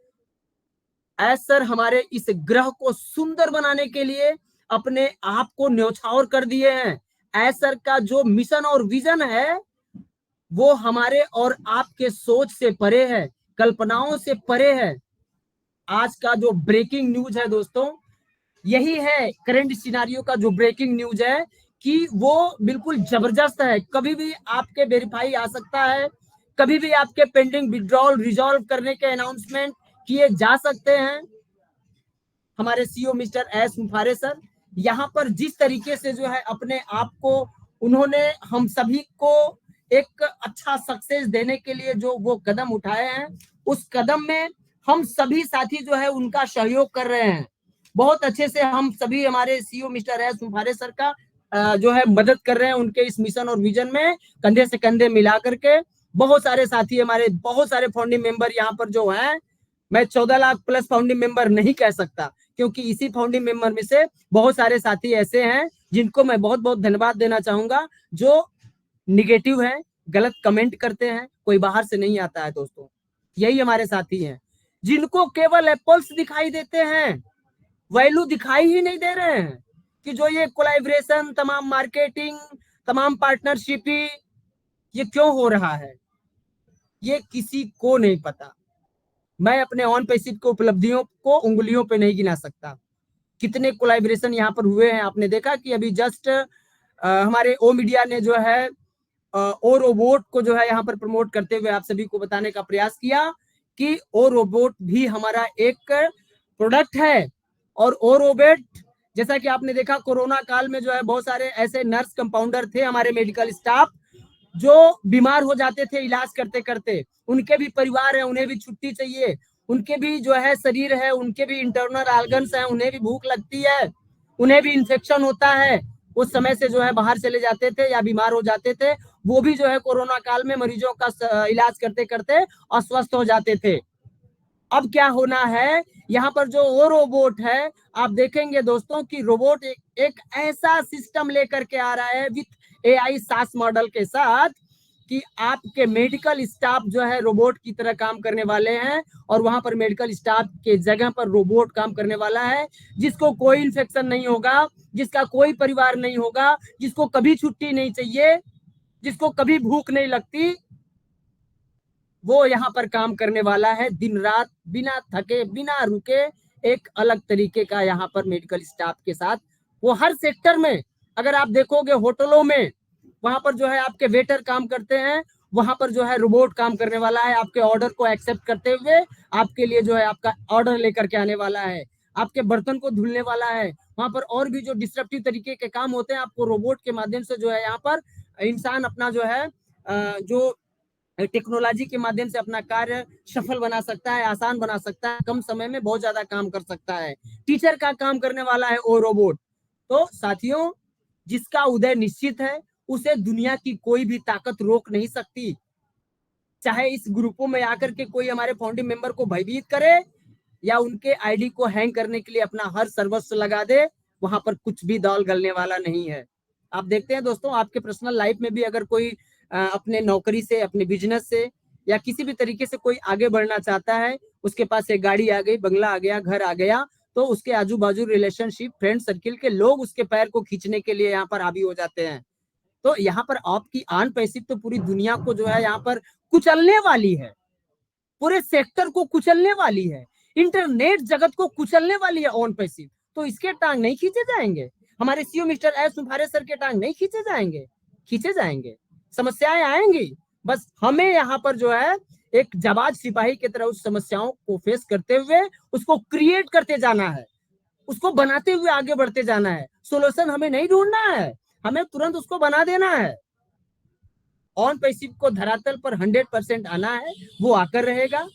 एस सर हमारे इस ग्रह को सुंदर बनाने के लिए अपने आप को न्यौछावर कर दिए हैं। एस सर का जो मिशन और विजन है वो हमारे और आपके सोच से परे है, कल्पनाओं से परे है। आज का जो ब्रेकिंग न्यूज है दोस्तों, यही है करंट सिनारियो का जो ब्रेकिंग न्यूज है कि वो बिल्कुल जबरदस्त है। कभी भी आपके वेरीफाई आ सकता है, कभी भी आपके पेंडिंग विड्रॉल रिजॉल्व करने के अनाउंसमेंट किए जा सकते हैं। हमारे सीईओ मिस्टर एस मुफारे सर यहाँ पर जिस तरीके से जो है अपने आप को उन्होंने हम सभी को एक अच्छा सक्सेस देने के लिए जो वो कदम उठाए हैं, उस कदम में हम सभी साथी जो है उनका सहयोग कर रहे हैं। बहुत अच्छे से हम सभी हमारे सीईओ मिस्टर एस मुफारे सर का जो है मदद कर रहे हैं उनके इस मिशन और विजन में, कंधे से कंधे मिला करके। बहुत सारे साथी हमारे, बहुत सारे फाउंडिंग मेंबर यहाँ पर जो हैं, मैं 14 लाख प्लस फाउंडिंग मेंबर नहीं कह सकता, क्योंकि इसी फाउंडिंग मेंबर में से बहुत सारे साथी ऐसे हैं जिनको मैं बहुत बहुत धन्यवाद देना चाहूंगा, जो निगेटिव है, गलत कमेंट करते हैं, कोई बाहर से नहीं आता है दोस्तों। यही हमारे साथी हैं जिनको केवल एप्पल्स दिखाई देते हैं, वैल्यू दिखाई ही नहीं दे रहे हैं कि जो ये कोलैबोरेशन, तमाम मार्केटिंग, तमाम पार्टनरशिप ये क्यों हो रहा है, ये किसी को नहीं पता। मैं अपने ऑन पैसिव के उपलब्धियों को उंगलियों पे नहीं गिना सकता। कितने कोलैबोरेशन यहाँ पर हुए हैं। आपने देखा कि अभी जस्ट हमारे ओ मीडिया ने जो है ओ रोबोट को जो है यहाँ पर प्रमोट करते हुए आप सभी को बताने का प्रयास किया कि ओ रोबोट भी हमारा एक प्रोडक्ट है। और ओ रोबोट, जैसा कि आपने देखा कोरोना काल में जो है बहुत सारे ऐसे नर्स कंपाउंडर थे, हमारे मेडिकल स्टाफ, जो बीमार हो जाते थे इलाज करते करते। उनके भी परिवार है, उन्हें भी छुट्टी चाहिए, उनके भी जो है शरीर है, उनके भी इंटरनल ऑर्गन्स हैं, उन्हें भी भूख लगती है, उन्हें भी इन्फेक्शन होता है। उस समय से जो है बाहर चले जाते थे या बीमार हो जाते थे। वो भी जो है कोरोना काल में मरीजों का इलाज करते करते अस्वस्थ हो जाते थे। अब क्या होना है, यहाँ पर जो वो रोबोट है, आप देखेंगे दोस्तों कि रोबोट एक ऐसा सिस्टम लेकर के आ रहा है विथ एआई सास मॉडल के साथ कि आपके मेडिकल स्टाफ जो है रोबोट की तरह काम करने वाले हैं। और वहां पर मेडिकल स्टाफ के जगह पर रोबोट काम करने वाला है, जिसको कोई इन्फेक्शन नहीं होगा, जिसका कोई परिवार नहीं होगा, जिसको कभी छुट्टी नहीं चाहिए, जिसको कभी भूख नहीं लगती। वो यहाँ पर काम करने वाला है दिन रात, बिना थके, बिना रुके, एक अलग तरीके का यहाँ पर मेडिकल स्टाफ के साथ। वो हर सेक्टर में, अगर आप देखोगे होटलों में, वहां पर जो है आपके वेटर काम करते हैं, वहां पर जो है रोबोट काम करने वाला है, आपके ऑर्डर को एक्सेप्ट करते हुए आपके लिए जो है आपका ऑर्डर लेकर के आने वाला है, आपके बर्तन को धुलने वाला है। वहां पर और भी जो डिस्ट्रप्टिव तरीके के काम होते हैं, आपको रोबोट के माध्यम से जो है यहाँ पर इंसान अपना जो है जो टेक्नोलॉजी के माध्यम से अपना कार्य सफल बना सकता है, आसान बना सकता है, कम समय में बहुत ज्यादा काम कर सकता है। टीचर का काम करने वाला है वो रोबोट। तो साथियों, जिसका उदय निश्चित है उसे दुनिया की कोई भी ताकत रोक नहीं सकती। चाहे इस ग्रुपों में आकर के कोई हमारे फाउंडिंग मेंबर को भयभीत करे या उनके आईडी को हैंग करने के लिए अपना हर सर्वस्व लगा दे, वहां पर कुछ भी दाल गलने वाला नहीं है। आप देखते हैं दोस्तों, आपके पर्सनल लाइफ में भी अगर कोई अपने नौकरी से, अपने बिजनेस से या किसी भी तरीके से कोई आगे बढ़ना चाहता है, उसके पास एक गाड़ी आ गई, बंगला आ गया, घर आ गया, तो उसके आजू बाजू रिलेशनशिप, फ्रेंड सर्किल के लोग उसके पैर को खींचने के लिए यहाँ पर हावी हो जाते हैं। तो यहाँ पर आपकी आन पैसिव तो पूरी दुनिया को जो है यहाँ पर कुचलने वाली है, पूरे सेक्टर को कुचलने वाली है, इंटरनेट जगत को कुचलने वाली है ऑन पैसिव। तो इसके टांग नहीं खींचे जाएंगे, हमारे सीईओ मिस्टर एस सुफारे सर के टांग नहीं खींचे जाएंगे, खींचे जाएंगे, समस्याएं आएंगी। बस हमें यहाँ पर जो है एक जाबाज सिपाही की तरह उस समस्याओं को फेस करते हुए उसको क्रिएट करते जाना है, उसको बनाते हुए आगे बढ़ते जाना है। सोल्यूशन हमें नहीं ढूंढना है, हमें तुरंत उसको बना देना है। ऑन पैसिव को धरातल पर 100% आना है, वो आकर रहेगा।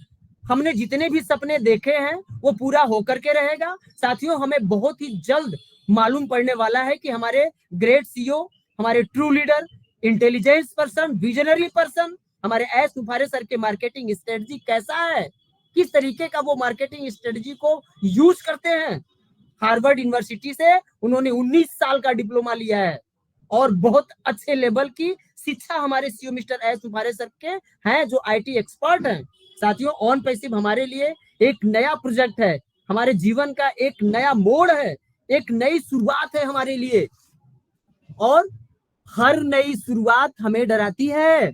हमने जितने भी सपने देखे हैं वो पूरा होकर के रहेगा। साथियों, हमें बहुत ही जल्द मालूम पड़ने वाला है कि हमारे ग्रेट सीईओ, हमारे true leader, intelligence person, visionary person, हमारे एस सुफारे सर के मार्केटिंग स्ट्रेटजी कैसा है, किस तरीके का वो मार्केटिंग स्ट्रेटजी को यूज करते हैं। हार्वर्ड यूनिवर्सिटी से उन्होंने 19 साल का डिप्लोमा लिया है और बहुत अच्छे लेवल की शिक्षा हमारे सीईओ मिस्टर एस सुफारे सर के हैं, जो आईटी एक्सपर्ट हैं। साथियों, ऑन पैसिव हमारे लिए एक नया प्रोजेक्ट है, हमारे जीवन का एक नया मोड़ है, एक नई शुरुआत है हमारे लिए। और हर नई शुरुआत हमें डराती है,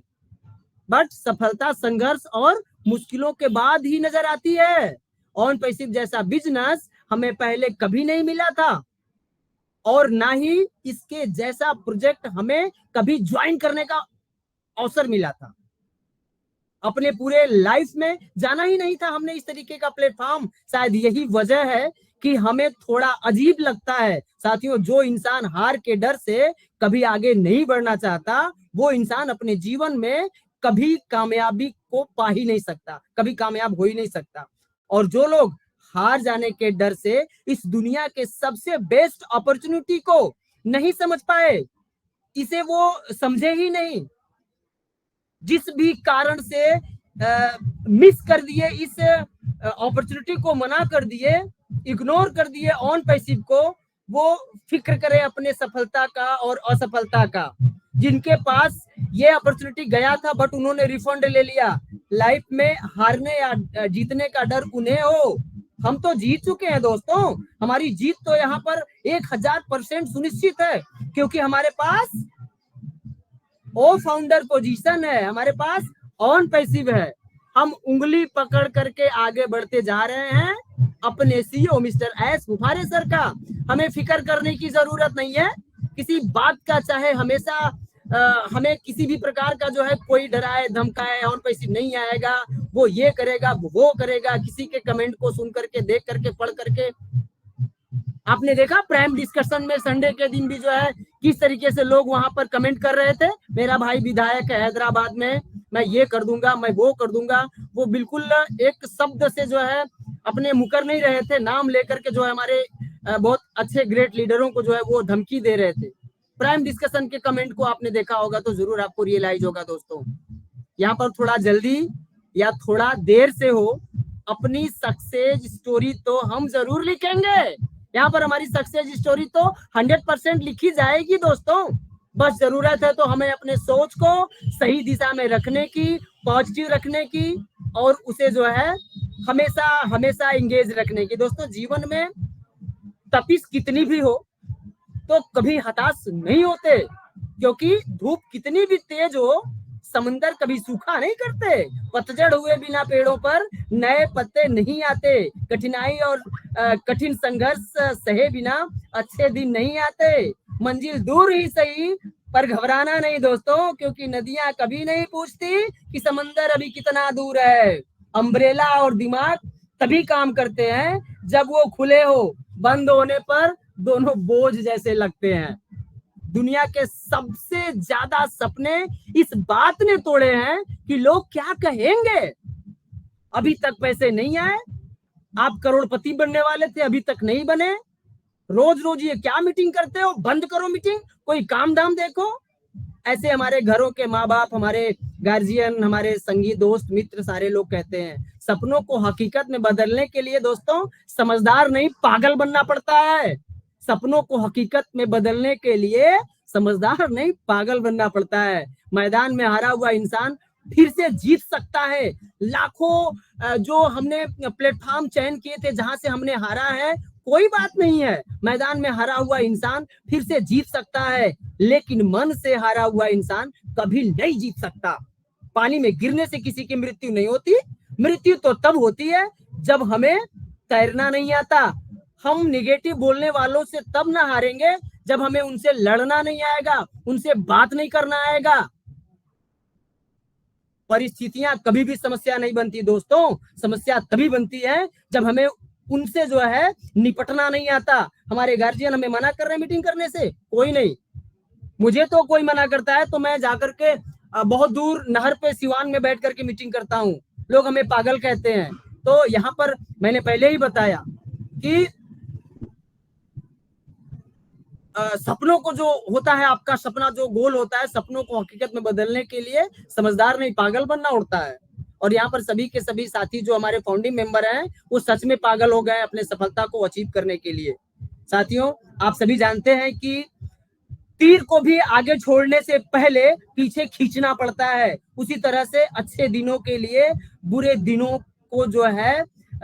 बट सफलता संघर्ष और मुश्किलों के बाद ही नजर आती है। ऑन पैसिव जैसा बिजनेस हमें पहले कभी नहीं मिला था और ना ही इसके जैसा प्रोजेक्ट हमें कभी ज्वाइन करने का अवसर मिला था। अपने पूरे लाइफ में जाना ही नहीं था हमने इस तरीके का प्लेटफॉर्म। शायद यही वजह है कि हमें थोड़ा अजीब लगता है। साथियों, जो इंसान हार के डर से कभी आगे नहीं बढ़ना चाहता, वो इंसान अपने जीवन में कभी कामयाबी को पा ही नहीं सकता, कभी कामयाब हो ही नहीं सकता। और जो लोग हार जाने के डर से इस दुनिया के सबसे बेस्ट अपॉर्चुनिटी को नहीं समझ पाए, इसे वो समझे ही नहीं, जिस भी कारण से मिस कर दिए, इस अपॉर्चुनिटी को मना कर दिए, इग्नोर कर दिए ऑन पैसिव को, वो फिक्र करे अपने सफलता का और असफलता का। जिनके पास ये अपॉर्चुनिटी गया था बट उन्होंने रिफंड ले लिया, लाइफ में हारने या जीतने का डर उन्हें हो। हम तो जीत चुके हैं दोस्तों, हमारी जीत तो यहाँ पर 1000% सुनिश्चित है, क्योंकि हमारे पास ओ फाउंडर पोजीशन है, हमारे पास ऑन पैसिव है। हम उंगली पकड़ करके आगे बढ़ते जा रहे हैं अपने सीईओ मिस्टर एस सुफारे सर का। हमें फिक्र करने की जरूरत नहीं है किसी बात का, चाहे हमेशा हमें किसी भी प्रकार का जो है कोई डराए धमकाए, ऑन पैसिव नहीं आएगा, वो ये करेगा वो करेगा, किसी के कमेंट को सुन करके, देख करके, पढ़ करके। आपने देखा प्राइम डिस्कशन में संडे के दिन भी जो है किस तरीके से लोग वहां पर कमेंट कर रहे थे, मेरा भाई विधायक है हैदराबाद में, मैं ये कर दूंगा, मैं वो कर दूंगा। वो बिल्कुल एक शब्द से जो है अपने मुकर नहीं रहे थे, नाम लेकर के जो है हमारे बहुत अच्छे ग्रेट लीडरों को जो है वो धमकी दे रहे थे। प्राइम डिस्कशन के कमेंट को आपने देखा होगा तो जरूर आपको रियलाइज होगा दोस्तों, यहाँ पर थोड़ा जल्दी या थोड़ा देर से हो, अपनी सक्सेस स्टोरी तो हम जरूर लिखेंगे। यहाँ पर हमारी सक्सेस स्टोरी तो 100% लिखी जाएगी दोस्तों। बस जरूरत है तो हमें अपने सोच को सही दिशा में रखने की, पॉजिटिव रखने की, और उसे जो है हमेशा हमेशा एंगेज रखने की। दोस्तों, जीवन में तपिश कितनी भी हो तो कभी हताश नहीं होते, क्योंकि धूप कितनी भी तेज हो, समंदर कभी सूखा नहीं करते, पतझड़ हुए बिना पेड़ों पर नए पत्ते नहीं आते, कठिनाई और कठिन संघर्ष सहे बिना अच्छे दिन नहीं आते। मंजिल दूर ही सही पर घबराना नहीं दोस्तों, क्योंकि नदियां कभी नहीं पूछती कि समंदर अभी कितना दूर है। अम्ब्रेला और दिमाग तभी काम करते हैं जब वो खुले हो, बंद होने पर दोनों बोझ जैसे लगते हैं। दुनिया के सबसे ज्यादा सपने इस बात ने तोड़े हैं कि लोग क्या कहेंगे। अभी तक पैसे नहीं आए, आप करोड़पति बनने वाले थे, अभी तक नहीं बने। रोज रोज ये क्या मीटिंग करते हो, बंद करो मीटिंग, कोई काम धाम देखो। ऐसे हमारे घरों के माँ बाप, हमारे गार्जियन, हमारे संगी दोस्त मित्र सारे लोग कहते हैं। सपनों को हकीकत में बदलने के लिए दोस्तों समझदार नहीं पागल बनना पड़ता है। सपनों को हकीकत में बदलने के लिए समझदार नहीं पागल बनना पड़ता है। मैदान में हारा हुआ इंसान फिर से जीत सकता है। लाखों जो हमने प्लेटफॉर्म चयन किए थे जहां से हमने हारा है, कोई बात नहीं है, मैदान में हारा हुआ इंसान फिर से जीत सकता है, लेकिन मन से हारा हुआ इंसान कभी नहीं जीत सकता। पानी में गिरने से किसी की मृत्यु नहीं होती। मृत्यु तो तब होती है जब हमें तैरना नहीं आता। हम निगेटिव बोलने वालों से तब ना हारेंगे जब हमें उनसे लड़ना नहीं आएगा, उनसे बात नहीं करना आएगा। परिस्थितियां कभी भी समस्या नहीं बनती दोस्तों, समस्या तभी बनती है जब हमें उनसे जो है निपटना नहीं आता। हमारे गार्जियन हमें मना कर रहे हैं मीटिंग करने से, कोई नहीं। मुझे तो कोई मना करता है तो मैं जाकर के बहुत दूर नहर पे सिवान में बैठ करके मीटिंग करता हूँ। लोग हमें पागल कहते हैं। तो यहाँ पर मैंने पहले ही बताया कि सपनों को जो होता है, आपका सपना जो गोल होता है, सपनों को हकीकत में बदलने के लिए समझदार नहीं पागल बनना होता है। और यहाँ पर सभी के सभी साथी जो हमारे फाउंडिंग मेंबर हैं वो सच में पागल हो गए अपने सफलता को अचीव करने के लिए। साथियों, आप सभी जानते हैं कि तीर को भी आगे छोड़ने से पहले पीछे खींचना पड़ता है। उसी तरह से अच्छे दिनों के लिए बुरे दिनों को जो है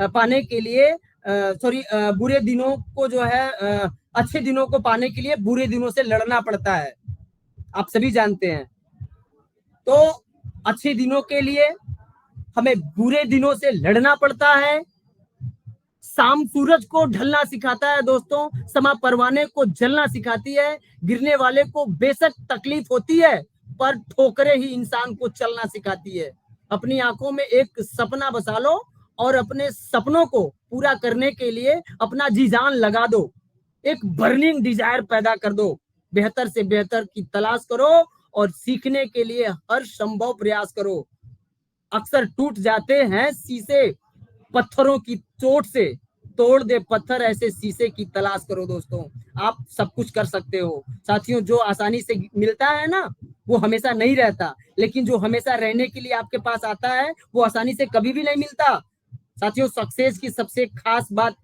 पाने के लिए बुरे दिनों को जो है अच्छे दिनों को पाने के लिए बुरे दिनों से लड़ना पड़ता है। आप सभी जानते हैं। तो अच्छे दिनों के लिए हमें बुरे दिनों से लड़ना पड़ता है। शाम सूरज को ढलना सिखाता है दोस्तों, समा परवाने को जलना सिखाती है। गिरने वाले को बेशक तकलीफ होती है, पर ठोकरें ही इंसान को चलना सिखाती है। अपनी आंखों में एक सपना बसा लो और अपने सपनों को पूरा करने के लिए अपना जी जान लगा दो। एक बर्निंग डिजायर पैदा कर दो। बेहतर से बेहतर की तलाश करो और सीखने के लिए हर संभव प्रयास करो। अक्सर टूट जाते हैं शीशे पत्थरों की चोट से, तोड़ दे पत्थर ऐसे शीशे की तलाश करो। दोस्तों, आप सब कुछ कर सकते हो। साथियों, जो आसानी से मिलता है ना वो हमेशा नहीं रहता, लेकिन जो हमेशा रहने के लिए आपके पास आता है वो आसानी से कभी भी नहीं मिलता। साथियों, सक्सेस की सबसे खास बात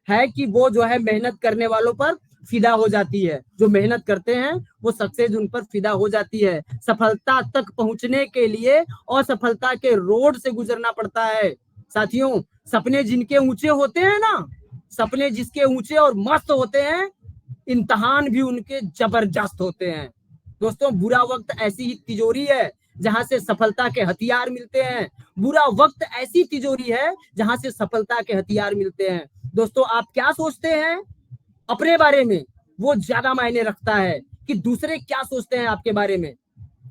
है कि वो जो है मेहनत करने वालों पर फिदा हो जाती है। जो मेहनत करते हैं वो सक्सेस उन पर फिदा हो जाती है। सफलता तक पहुंचने के लिए असफलता के रोड से गुजरना पड़ता है। साथियों, सपने जिनके ऊंचे होते हैं ना, सपने जिसके ऊंचे और मस्त होते हैं, इम्तिहान भी उनके जबरदस्त होते हैं। दोस्तों, बुरा वक्त ऐसी ही तिजोरी है जहां से सफलता के हथियार मिलते हैं। बुरा वक्त ऐसी तिजोरी है जहां से सफलता के हथियार मिलते हैं। दोस्तों, आप क्या सोचते हैं अपने बारे में, वो ज्यादा मायने रखता है कि दूसरे क्या सोचते हैं आपके बारे में।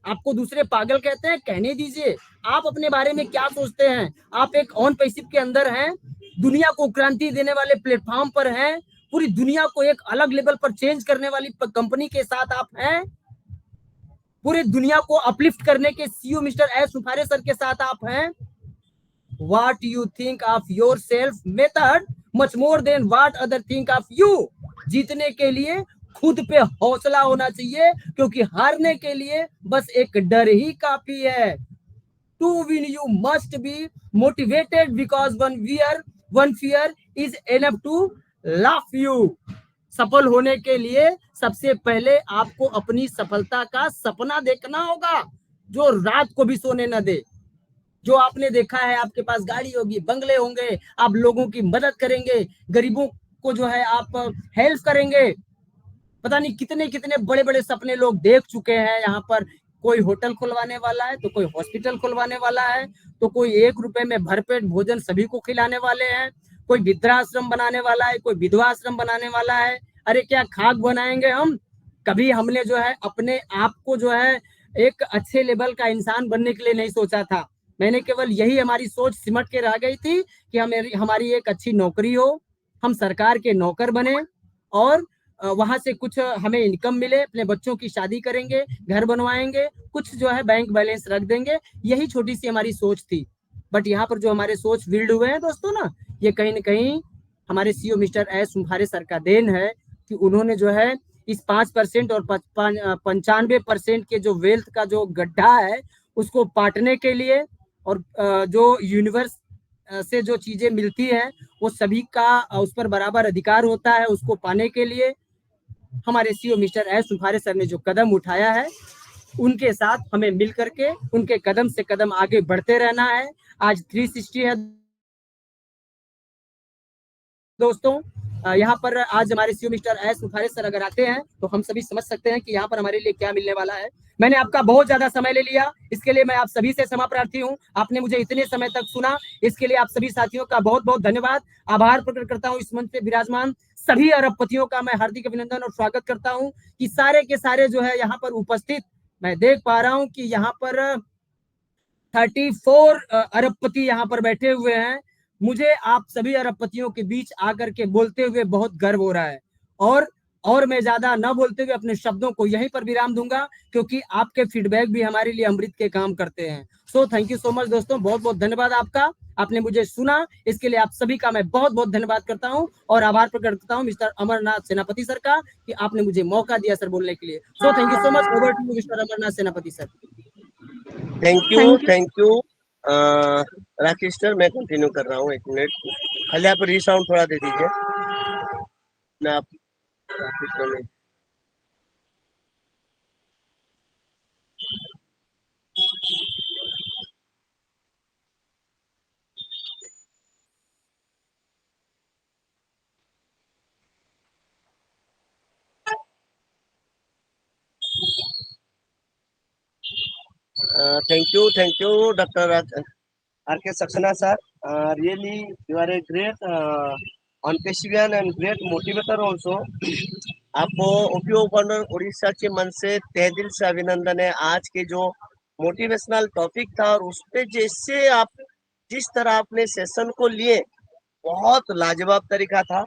आपको दूसरे पागल कहते हैं, कहने दीजिए। आप अपने बारे में क्या सोचते हैं? आप एक ऑन पैसिव के अंदर हैं, दुनिया को क्रांति देने वाले प्लेटफॉर्म पर हैं, पूरी दुनिया को एक अलग लेवल पर चेंज करने वाली कंपनी के साथ आप हैं, पूरी दुनिया को अपलिफ्ट करने के सीईओ मिस्टर एस सुफारे सर के साथ आप हैं। What you think of yourself matter much more than what other think of you। जीतने के लिए खुद पे हौसला होना चाहिए, क्योंकि हारने के लिए बस एक डर ही काफी है। To win you must be motivated because one fear is enough to laugh you। सफल होने के लिए सबसे पहले आपको अपनी सफलता का सपना देखना होगा, जो रात को भी सोने न दे। जो आपने देखा है, आपके पास गाड़ी होगी, बंगले होंगे, आप लोगों की मदद करेंगे, गरीबों को जो है आप हेल्प करेंगे। पता नहीं कितने कितने बड़े बड़े सपने लोग देख चुके हैं। यहाँ पर कोई होटल खुलवाने वाला है, तो कोई हॉस्पिटल खुलवाने वाला है, तो कोई 1 रुपए में भरपेट भोजन सभी को खिलाने वाले हैं, कोई वृद्धाश्रम बनाने वाला है, कोई विधवा आश्रम बनाने वाला है। अरे क्या खाक बनाएंगे हम। कभी हमने जो है अपने आप को जो है एक अच्छे लेवल का इंसान बनने के लिए नहीं सोचा था। मैंने केवल यही हमारी सोच सिमट के रह गई थी कि हमारी एक अच्छी नौकरी हो, हम सरकार के नौकर बने और वहां से कुछ हमें इनकम मिले, अपने बच्चों की शादी करेंगे, घर बनवाएंगे, कुछ जो है बैंक बैलेंस रख देंगे। यही छोटी सी हमारी सोच थी। बट यहाँ पर जो हमारे सोच बिल्ड हुए हैं दोस्तों ना, ये कहीं ना कहीं हमारे सीईओ मिस्टर एस सुम्हारे सर का देन है कि उन्होंने जो है इस 5% और 95% के जो वेल्थ का जो गड्ढा है उसको पाटने के लिए, और जो यूनिवर्स से जो चीजें मिलती हैं वो सभी का उस पर बराबर अधिकार होता है, उसको पाने के लिए हमारे सीईओ मिस्टर एस सुम्हारे सर ने जो कदम उठाया है, उनके साथ हमें मिल करके उनके कदम से कदम आगे बढ़ते रहना है। आज 360 है दोस्तों। यहाँ पर आज हमारे सीईओ मिस्टर एस सुम्हारे सर अगर आते हैं तो हम सभी समझ सकते हैं कि यहाँ पर हमारे लिए क्या मिलने वाला है। मैंने आपका बहुत ज्यादा समय ले लिया, इसके लिए मैं आप सभी से क्षमा प्रार्थी हूँ। आपने मुझे इतने समय तक सुना, इसके लिए आप सभी साथियों का बहुत बहुत धन्यवाद, आभार प्रकट करता हूँ। इस मंच पे विराजमान सभी अरबपतियों का मैं हार्दिक अभिनंदन और स्वागत करता हूँ कि सारे के सारे जो है यहाँ पर उपस्थित, मैं देख पा रहा हूँ कि यहाँ पर 34 अरबपति यहाँ पर बैठे हुए हैं। मुझे आप सभी अरबपतियों के बीच आकर के बोलते हुए बहुत गर्व हो रहा है। और मैं ज्यादा न बोलते हुए अपने शब्दों को यहीं पर विराम दूंगा, क्योंकि आपके फीडबैक भी हमारे लिए अमृत के काम करते हैं। सो थैंक यू सो मच दोस्तों, बहुत बहुत धन्यवाद आपका, आपने मुझे सुना, इसके लिए आप सभी का मैं बहुत बहुत धन्यवाद करता हूं और आभार प्रकट करता हूं मिस्टर अमरनाथ सेनापति सर का कि आपने मुझे मौका दिया सर बोलने के लिए। So thank you so much, over to mister Amarnath Senapati sir. Thank you Rakesh sir. मैं कंटिन्यू कर रहा हूँ, 1 मिनट खाली आप रीसाउंड थोड़ा दे दीजिए ना आप राकेश सर ने। Thank you doctor R.K. Saxena sir. Really, you are a great Onpechian and great motivator also. आपको ओपीओ गवर्नर उड़ीसा के मन से तहे दिल से अभिनंदन है। आज के जो मोटिवेशनल टॉपिक था और उस पे जैसे आप जिस तरह आपने सेशन को लिए, बहुत लाजवाब तरीका था।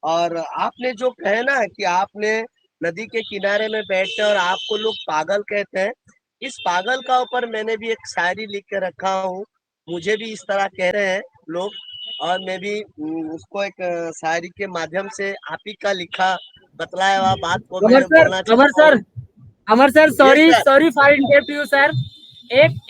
और आपने जो कहे ना कि आपने नदी के किनारे में बैठे और आपको लोग पागल कहते हैं, इस पागल का ऊपर मैंने भी एक शायरी लिख के रखा हूँ। मुझे भी इस तरह कह रहे हैं लोग, और मैं भी उसको एक शायरी के माध्यम से आप ही का लिखा बतलाया हुआ बात को अमर मैं सर, बोलना अमर चाहता सर, हूँ। Amar sir, yes sorry sir, sorry for interrupt you sir.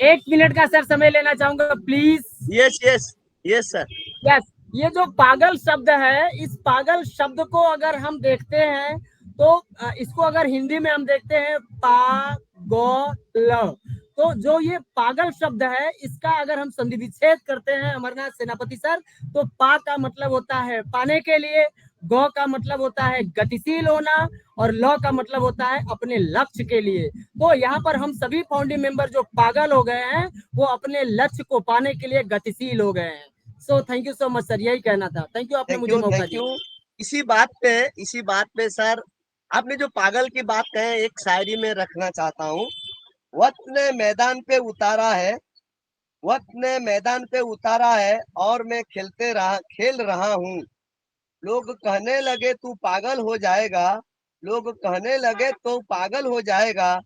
एक मिनट का सर समय लेना चाहूंगा please. Yes yes yes sir. Yes, ये जो पागल शब्द है, इस पागल शब्द को अगर हम देखते हैं तो इसको अगर हिंदी में हम देखते हैं पागल, तो जो ये पागल शब्द है इसका अगर हम संधि विच्छेद करते हैं अमरनाथ सेनापति सर, तो पा का मतलब होता है पाने के लिए, गौ का मतलब होता है गतिशील होना, और लौ का मतलब होता है अपने लक्ष्य के लिए। तो यहाँ पर हम सभी फाउंडिंग मेंबर जो पागल हो गए हैं वो अपने लक्ष्य को पाने के लिए गतिशील हो गए हैं। सो thank you so much sir, यही कहना था। थैंक यू, आपने मुझे मौका थैंक दिया। यू। इसी बात पे सर, आपने जो पागल की बात कहे एक शायरी में रखना चाहता हूँ। वक्त ने मैदान पे उतारा है, वक्त ने मैदान पे उतारा है और मैं खेल रहा हूँ। लोग कहने लगे तू पागल हो जाएगा, लोग कहने लगे तो पागल हो जाएगा,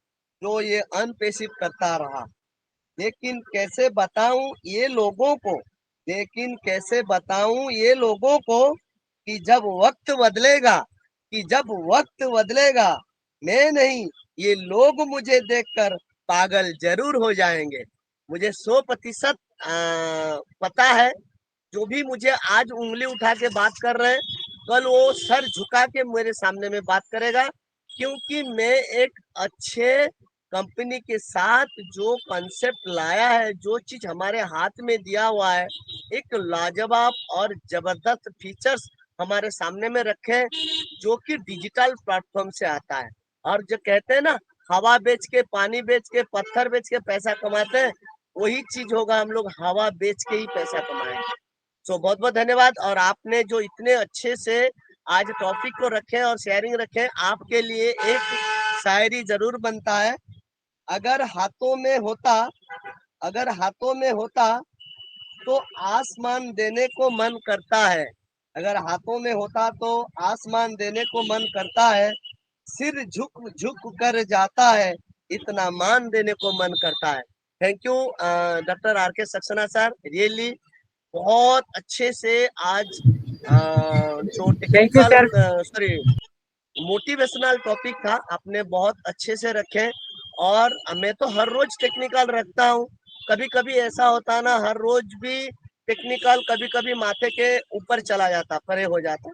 जो ये अनपेशिव करता रहा। लेकिन कैसे बताऊं ये लोगों को, लेकिन कैसे बताऊं ये लोगों को कि जब वक्त बदलेगा, कि जब वक्त बदलेगा, मैं नहीं ये लोग मुझे देखकर पागल जरूर हो जाएंगे। मुझे 100% पता है, जो भी मुझे आज उंगली उठा के बात कर रहे हैं, कल वो सर झुका के मेरे सामने में बात करेगा, क्योंकि मैं एक अच्छे कंपनी के साथ जो कॉन्सेप्ट लाया है, जो चीज हमारे हाथ में दिया हुआ है, एक लाजवाब और जबरदस्त फीचर्स हमारे सामने में रखे, जो कि डिजिटल प्लेटफॉर्म से आता है। और जो कहते हैं ना, हवा बेच के, पानी बेच के, पत्थर बेच के पैसा कमाते हैं, वही चीज होगा, हम लोग हवा बेच के ही पैसा कमाएंगे। सो बहुत बहुत धन्यवाद। और आपने जो इतने अच्छे से आज टॉपिक को रखे और शेयरिंग रखे, आपके लिए एक शायरी जरूर बनता है। अगर हाथों में होता, अगर हाथों में होता तो आसमान देने को मन करता है, अगर हाथों में होता तो आसमान देने को मन करता है, सिर झुक झुक कर जाता है, इतना मान देने को मन करता है। थैंक यू डॉक्टर आर के सक्सेना सर, रियली बहुत अच्छे से आज जो thank you technical sir. Sorry motivational topic था, आपने बहुत अच्छे से रखे। और मैं तो हर रोज टेक्निकल रखता हूँ, कभी कभी ऐसा होता है ना, हर रोज भी टेक्निकल कभी कभी माथे के ऊपर चला जाता, परे हो जाता,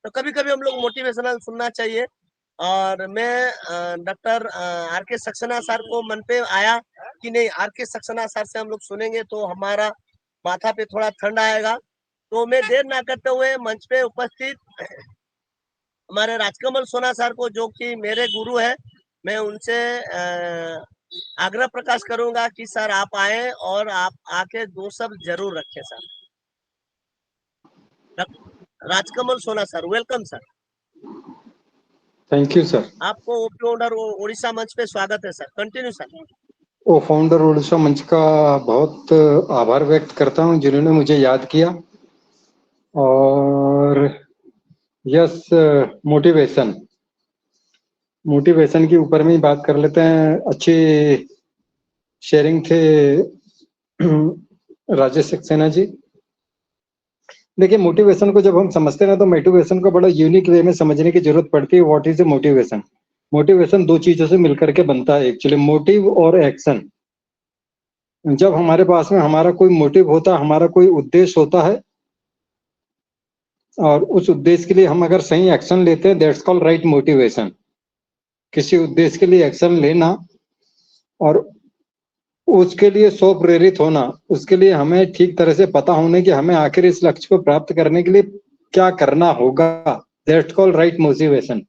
तो कभी कभी हम लोग मोटिवेशनल सुनना चाहिए। और मैं डॉक्टर आर के सक्सेना सर को मन पे आया कि नहीं, आर के सक्सेना सर से हम लोग सुनेंगे तो हमारा माथा पे थोड़ा ठंड आएगा। तो मैं देर ना करते हुए मंच पे उपस्थित हमारे राजकमल सोना सर को, जो कि मेरे गुरु है, मैं उनसे आग्रह प्रकाश करूंगा कि सर आप आए और आप आके दो शब्द जरूर रखें सर। राजकमल सोना sir, welcome sir. Thank you sir. आपको ओपी ओनर उड़ीसा मंच पे स्वागत है सर, कंटिन्यू सर। ओ फाउंडर उड़ीसा मंच का बहुत आभार व्यक्त करता हूं जिन्होंने मुझे याद किया। और यस, मोटिवेशन के ऊपर में ही बात कर लेते हैं। अच्छी शेयरिंग थे राजेश सक्सेना जी। देखिए, मोटिवेशन को जब हम समझते हैं ना, तो मोटिवेशन को बड़ा यूनिक वे में समझने की जरूरत पड़ती है। What is a motivation? Motivation दो चीजों से मिलकर के बनता है एक्चुअली, मोटिव और एक्शन। जब हमारे पास में हमारा कोई मोटिव होता है, हमारा कोई उद्देश्य होता है, और उस उद्देश्य के लिए हम अगर सही एक्शन लेते हैं, दैट्स कॉल्ड राइट मोटिवेशन। किसी उद्देश्य के लिए एक्शन लेना और उसके लिए स्व प्रेरित होना, उसके लिए हमें ठीक तरह से पता होने कि हमें आखिर इस लक्ष्य को प्राप्त करने के लिए क्या करना होगा, that's called right motivation.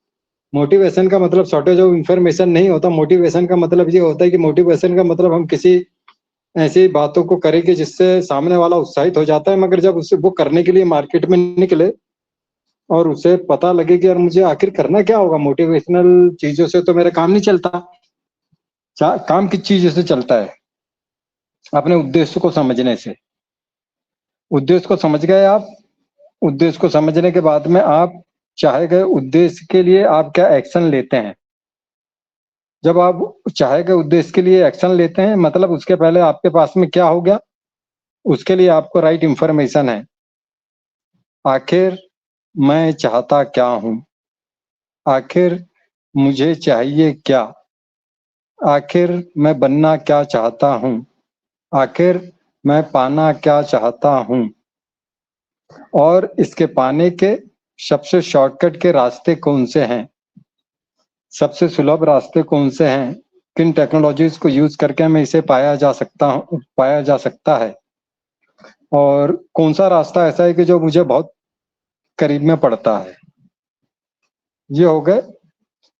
Motivation का मतलब शॉर्टेज ऑफ इंफॉर्मेशन नहीं होता। मोटिवेशन का मतलब ये होता है कि मोटिवेशन का मतलब हम किसी ऐसी बातों को करेंगे जिससे सामने वाला उत्साहित हो जाता है, मगर जब उसे वो करने के लिए मार्केट में निकले और उसे पता लगे कि यार मुझे आखिर करना क्या होगा, मोटिवेशनल चीजों से तो मेरा काम नहीं चलता। काम किस चीजों से चलता है? अपने उद्देश्य को समझने से। उद्देश्य को समझ गए आप, उद्देश्य को समझने के बाद में आप चाहे गए उद्देश्य के लिए आप क्या एक्शन लेते हैं। जब आप चाहे गए उद्देश्य के लिए एक्शन लेते हैं, मतलब उसके पहले आपके पास में क्या हो गया, उसके लिए आपको राइट इंफॉर्मेशन है। आखिर मैं चाहता क्या हूं, आखिर मुझे चाहिए क्या, आखिर मैं बनना क्या चाहता हूं, आखिर मैं पाना क्या चाहता हूं, और इसके पाने के सबसे शॉर्टकट के रास्ते कौन से हैं, सबसे सुलभ रास्ते कौन से हैं, किन टेक्नोलॉजीज को यूज करके मैं इसे पाया जा सकता है, और कौन सा रास्ता ऐसा है कि जो मुझे बहुत करीब में पड़ता है। ये हो गए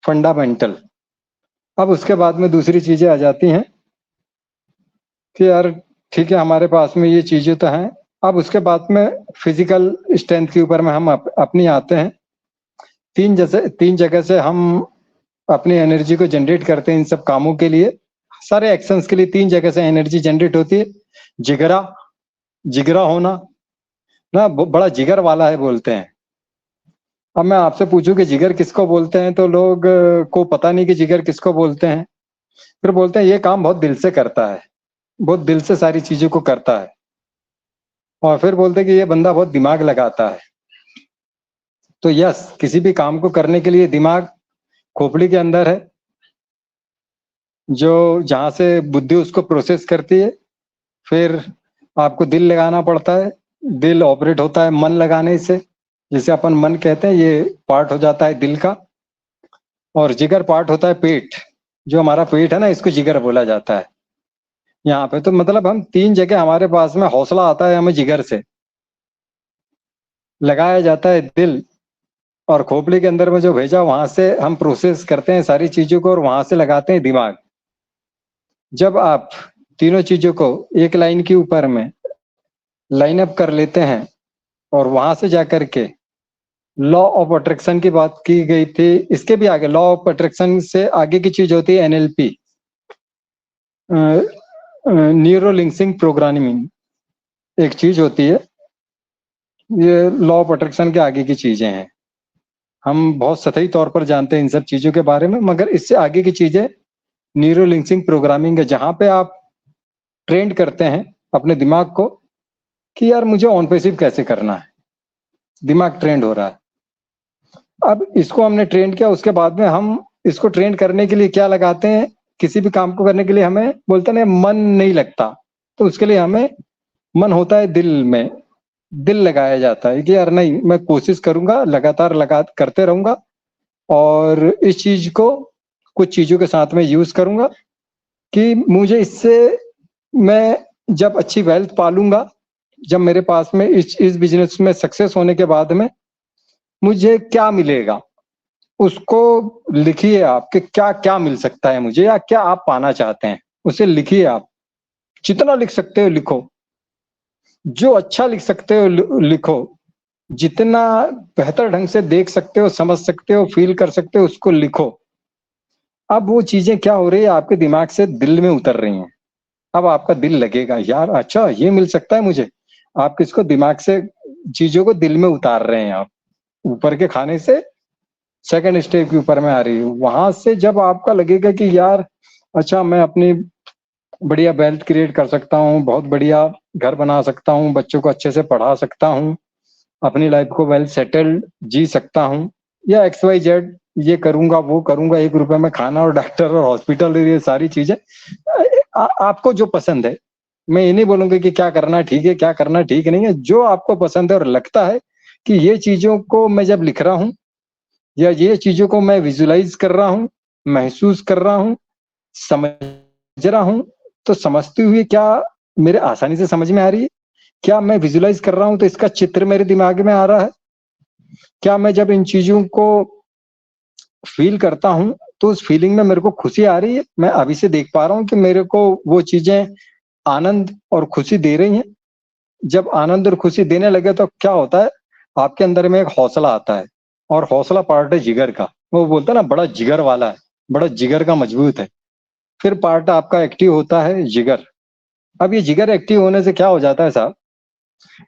फंडामेंटल। अब उसके बाद में दूसरी चीजें आ जाती हैं कि यार ठीक है, हमारे पास में ये चीजें तो हैं। अब उसके बाद में फिजिकल स्ट्रेंथ के ऊपर में हम अपनी आते हैं। तीन जगह से हम अपनी एनर्जी को जनरेट करते हैं इन सब कामों के लिए, सारे एक्शंस के लिए। तीन जगह से एनर्जी जनरेट होती है। जिगरा होना ना, बड़ा जिगर वाला है बोलते हैं। अब मैं आपसे पूछूं कि जिगर किसको बोलते हैं, तो लोग को पता नहीं कि जिगर किसको बोलते हैं। फिर बोलते हैं ये काम बहुत दिल से करता है, बहुत दिल से सारी चीजों को करता है। और फिर बोलते हैं कि ये बंदा बहुत दिमाग लगाता है। तो यस, किसी भी काम को करने के लिए दिमाग खोपड़ी के अंदर है, जो जहां से बुद्धि उसको प्रोसेस करती है। फिर आपको दिल लगाना पड़ता है, दिल ऑपरेट होता है मन लगाने से, जिसे अपन मन कहते हैं, ये पार्ट हो जाता है दिल का। और जिगर पार्ट होता है पेट, जो हमारा पेट है ना, इसको जिगर बोला जाता है यहाँ पे। तो मतलब हम तीन जगह हमारे पास में हौसला आता है, हमें जिगर से लगाया जाता है दिल, और खोपड़ी के अंदर में जो भेजा वहां से हम प्रोसेस करते हैं सारी चीजों को, और वहां से लगाते हैं दिमाग। जब आप तीनों चीजों को एक लाइन के ऊपर में लाइन अप कर लेते हैं, और वहां से जाकर के लॉ ऑफ अट्रैक्शन की बात की गई थी, इसके भी आगे लॉ ऑफ अट्रैक्शन से आगे की चीज होती है एनएलपी, न्यूरो लिंकिंग प्रोग्रामिंग एक चीज होती है। ये लॉ ऑफ अट्रैक्शन के आगे की चीजें हैं। हम बहुत सतही तौर पर जानते हैं इन सब चीजों के बारे में, मगर इससे आगे की चीजें न्यूरो लिंकिंग प्रोग्रामिंग है, जहां पे आप ट्रेंड करते हैं अपने दिमाग को कि यार मुझे ऑन पैसिव कैसे करना है। दिमाग ट्रेंड हो रहा है। अब इसको हमने ट्रेंड किया, उसके बाद में हम इसको ट्रेंड करने के लिए क्या लगाते हैं, किसी भी काम को करने के लिए हमें बोलते हैं मन नहीं लगता, तो उसके लिए हमें मन होता है दिल में, दिल लगाया जाता है कि यार नहीं, मैं कोशिश करूंगा, लगातार करते रहूंगा और इस चीज को कुछ चीजों के साथ में यूज करूंगा कि मुझे इससे, मैं जब अच्छी वेल्थ पालूंगा, जब मेरे पास में इस बिजनेस में सक्सेस होने के बाद में मुझे क्या मिलेगा, उसको लिखिए आप कि क्या क्या मिल सकता है मुझे, या क्या आप पाना चाहते हैं, उसे लिखिए। आप जितना लिख सकते हो लिखो, जो अच्छा लिख सकते हो लिखो, जितना बेहतर ढंग से देख सकते हो, समझ सकते हो, फील कर सकते हो, उसको लिखो। अब वो चीजें क्या हो रही है, आपके दिमाग से दिल में उतर रही हैं। अब आपका दिल लगेगा यार अच्छा ये मिल सकता है मुझे। आप किसको, दिमाग से चीजों को दिल में उतार रहे हैं। आप ऊपर के खाने से सेकंड स्टेप के ऊपर में आ रही है। वहां से जब आपका लगेगा कि यार अच्छा मैं अपनी बढ़िया वेल्थ क्रिएट कर सकता हूँ, बहुत बढ़िया घर बना सकता हूँ, बच्चों को अच्छे से पढ़ा सकता हूँ, अपनी लाइफ को वेल सेटल्ड जी सकता हूँ, या XYZ ये करूंगा वो करूंगा, 1 रुपए में खाना और डॉक्टर और हॉस्पिटल, ये सारी चीजें आपको जो पसंद है। मैं ये नहीं बोलूंगा कि क्या करना ठीक है क्या करना ठीक नहीं है, जो आपको पसंद है और लगता है कि ये चीजों को मैं जब लिख रहा हूँ या ये चीजों को मैं विजुलाइज कर रहा हूँ, महसूस कर रहा हूँ, समझ रहा हूँ, तो समझते हुए क्या मेरे आसानी से समझ में आ रही है, क्या मैं विजुलाइज कर रहा हूं तो इसका चित्र मेरे दिमाग में आ रहा है, क्या मैं जब इन चीजों को फील करता हूं तो उस फीलिंग में मेरे को खुशी आ रही है, मैं अभी से देख पा रहा हूं कि मेरे को वो चीजें आनंद और खुशी दे रही हैं। जब आनंद और खुशी देने लगे तो क्या होता है, आपके अंदर में एक हौसला आता है, और हौसला पार्ट है जिगर का। वो बोलता है ना बड़ा जिगर वाला है, बड़ा जिगर का मजबूत है। फिर पार्ट आपका एक्टिव होता है जिगर। अब ये जिगर एक्टिव होने से क्या हो जाता है साहब,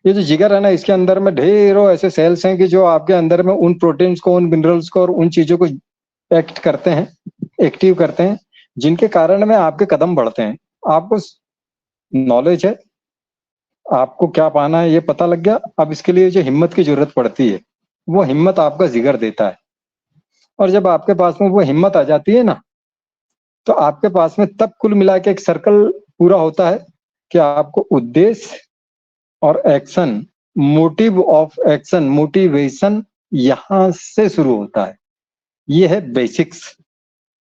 ये जो जिगर है ना, इसके अंदर में ढेरों ऐसे सेल्स हैं कि जो आपके अंदर में उन प्रोटीन्स को, उन मिनरल्स को और उन चीजों को एक्ट करते हैं, एक्टिव करते हैं, जिनके कारण में आपके कदम बढ़ते हैं। आपको नॉलेज है, आपको क्या पाना है ये पता लग गया। अब इसके लिए जो हिम्मत की जरूरत पड़ती है, वो हिम्मत आपका जिगर देता है। और जब आपके पास में वो हिम्मत आ जाती है ना, तो आपके पास में तब कुल मिला के एक सर्कल पूरा होता है कि आपको उद्देश्य और action, motive of action, motivation यहां से शुरू होता है। ये है बेसिक्स।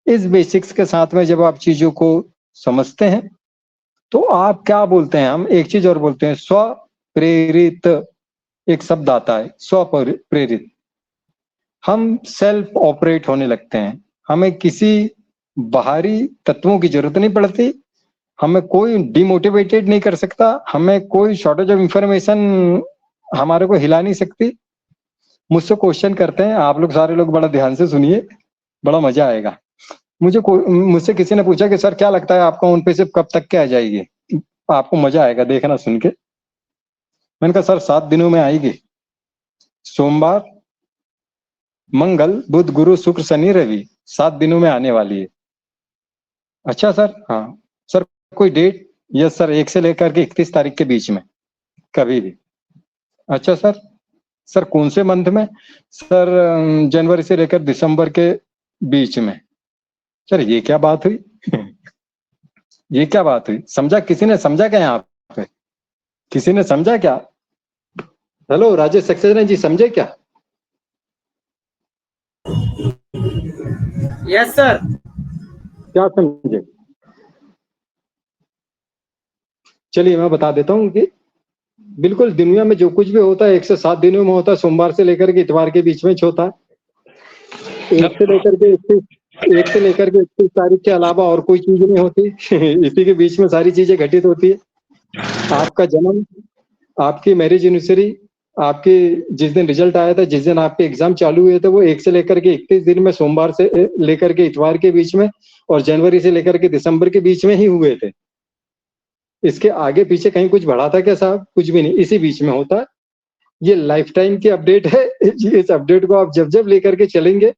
इस बेसिक्स के साथ में जब आप चीजों को समझते हैं तो आप क्या बोलते हैं, हम एक चीज और बोलते हैं, स्व प्रेरित एक शब्द आता है, स्व प्रेरित। हम सेल्फ ऑपरेट होने लगते हैं, हमें किसी बाहरी तत्वों की जरूरत नहीं पड़ती, हमें कोई डिमोटिवेटेड नहीं कर सकता, हमें कोई शॉर्टेज ऑफ इंफॉर्मेशन हमारे को हिला नहीं सकती। मुझसे क्वेश्चन करते हैं आप लोग, सारे लोग बड़ा ध्यान से सुनिए, बड़ा मजा आएगा। मुझसे किसी ने पूछा कि सर क्या लगता है आपका ऑन पैसिव कब तक के आ जाएगी, आपको मजा आएगा देखना सुन के। मैंने कहा सर 7 दिनों में आएगी, सोमवार मंगल बुध गुरु शुक्र शनि रवि, 7 दिनों में आने वाली है। अच्छा सर, हाँ सर कोई डेट? यस सर, 1 से लेकर के 31 तारीख के बीच में कभी भी। अच्छा सर, सर कौन से मंथ में? सर जनवरी से लेकर दिसंबर के बीच में। सर ये क्या बात हुई ये क्या बात हुई? समझा? किसी ने समझा क्या यहाँ पे? किसी ने समझा क्या? हेलो राजेश सक्सेना जी, समझे क्या? Yes sir. क्या समझे? चलिए मैं बता देता हूँ कि बिल्कुल दुनिया में जो कुछ भी होता है 1 से 7 दिनों में होता है, सोमवार से लेकर के इतवार के बीच में होता है। 1 से लेकर के 31 तारीख के अलावा और कोई चीज नहीं होती इसी के बीच में सारी चीजें घटित होती है। आपका जन्म, आपकी मैरिज एनिवर्सरी, आपके जिस दिन रिजल्ट आया था, जिस दिन आपके एग्जाम चालू हुए थे, वो 1 से लेकर के 31 दिन में, सोमवार से लेकर के इतवार के बीच में, और जनवरी से लेकर के दिसंबर के बीच में ही हुए थे। इसके आगे पीछे कहीं कुछ बढ़ा था क्या साहब? कुछ भी नहीं, इसी बीच में होता है। ये लाइफ टाइम की अपडेट है। इस अपडेट को आप जब जब लेकर के चलेंगे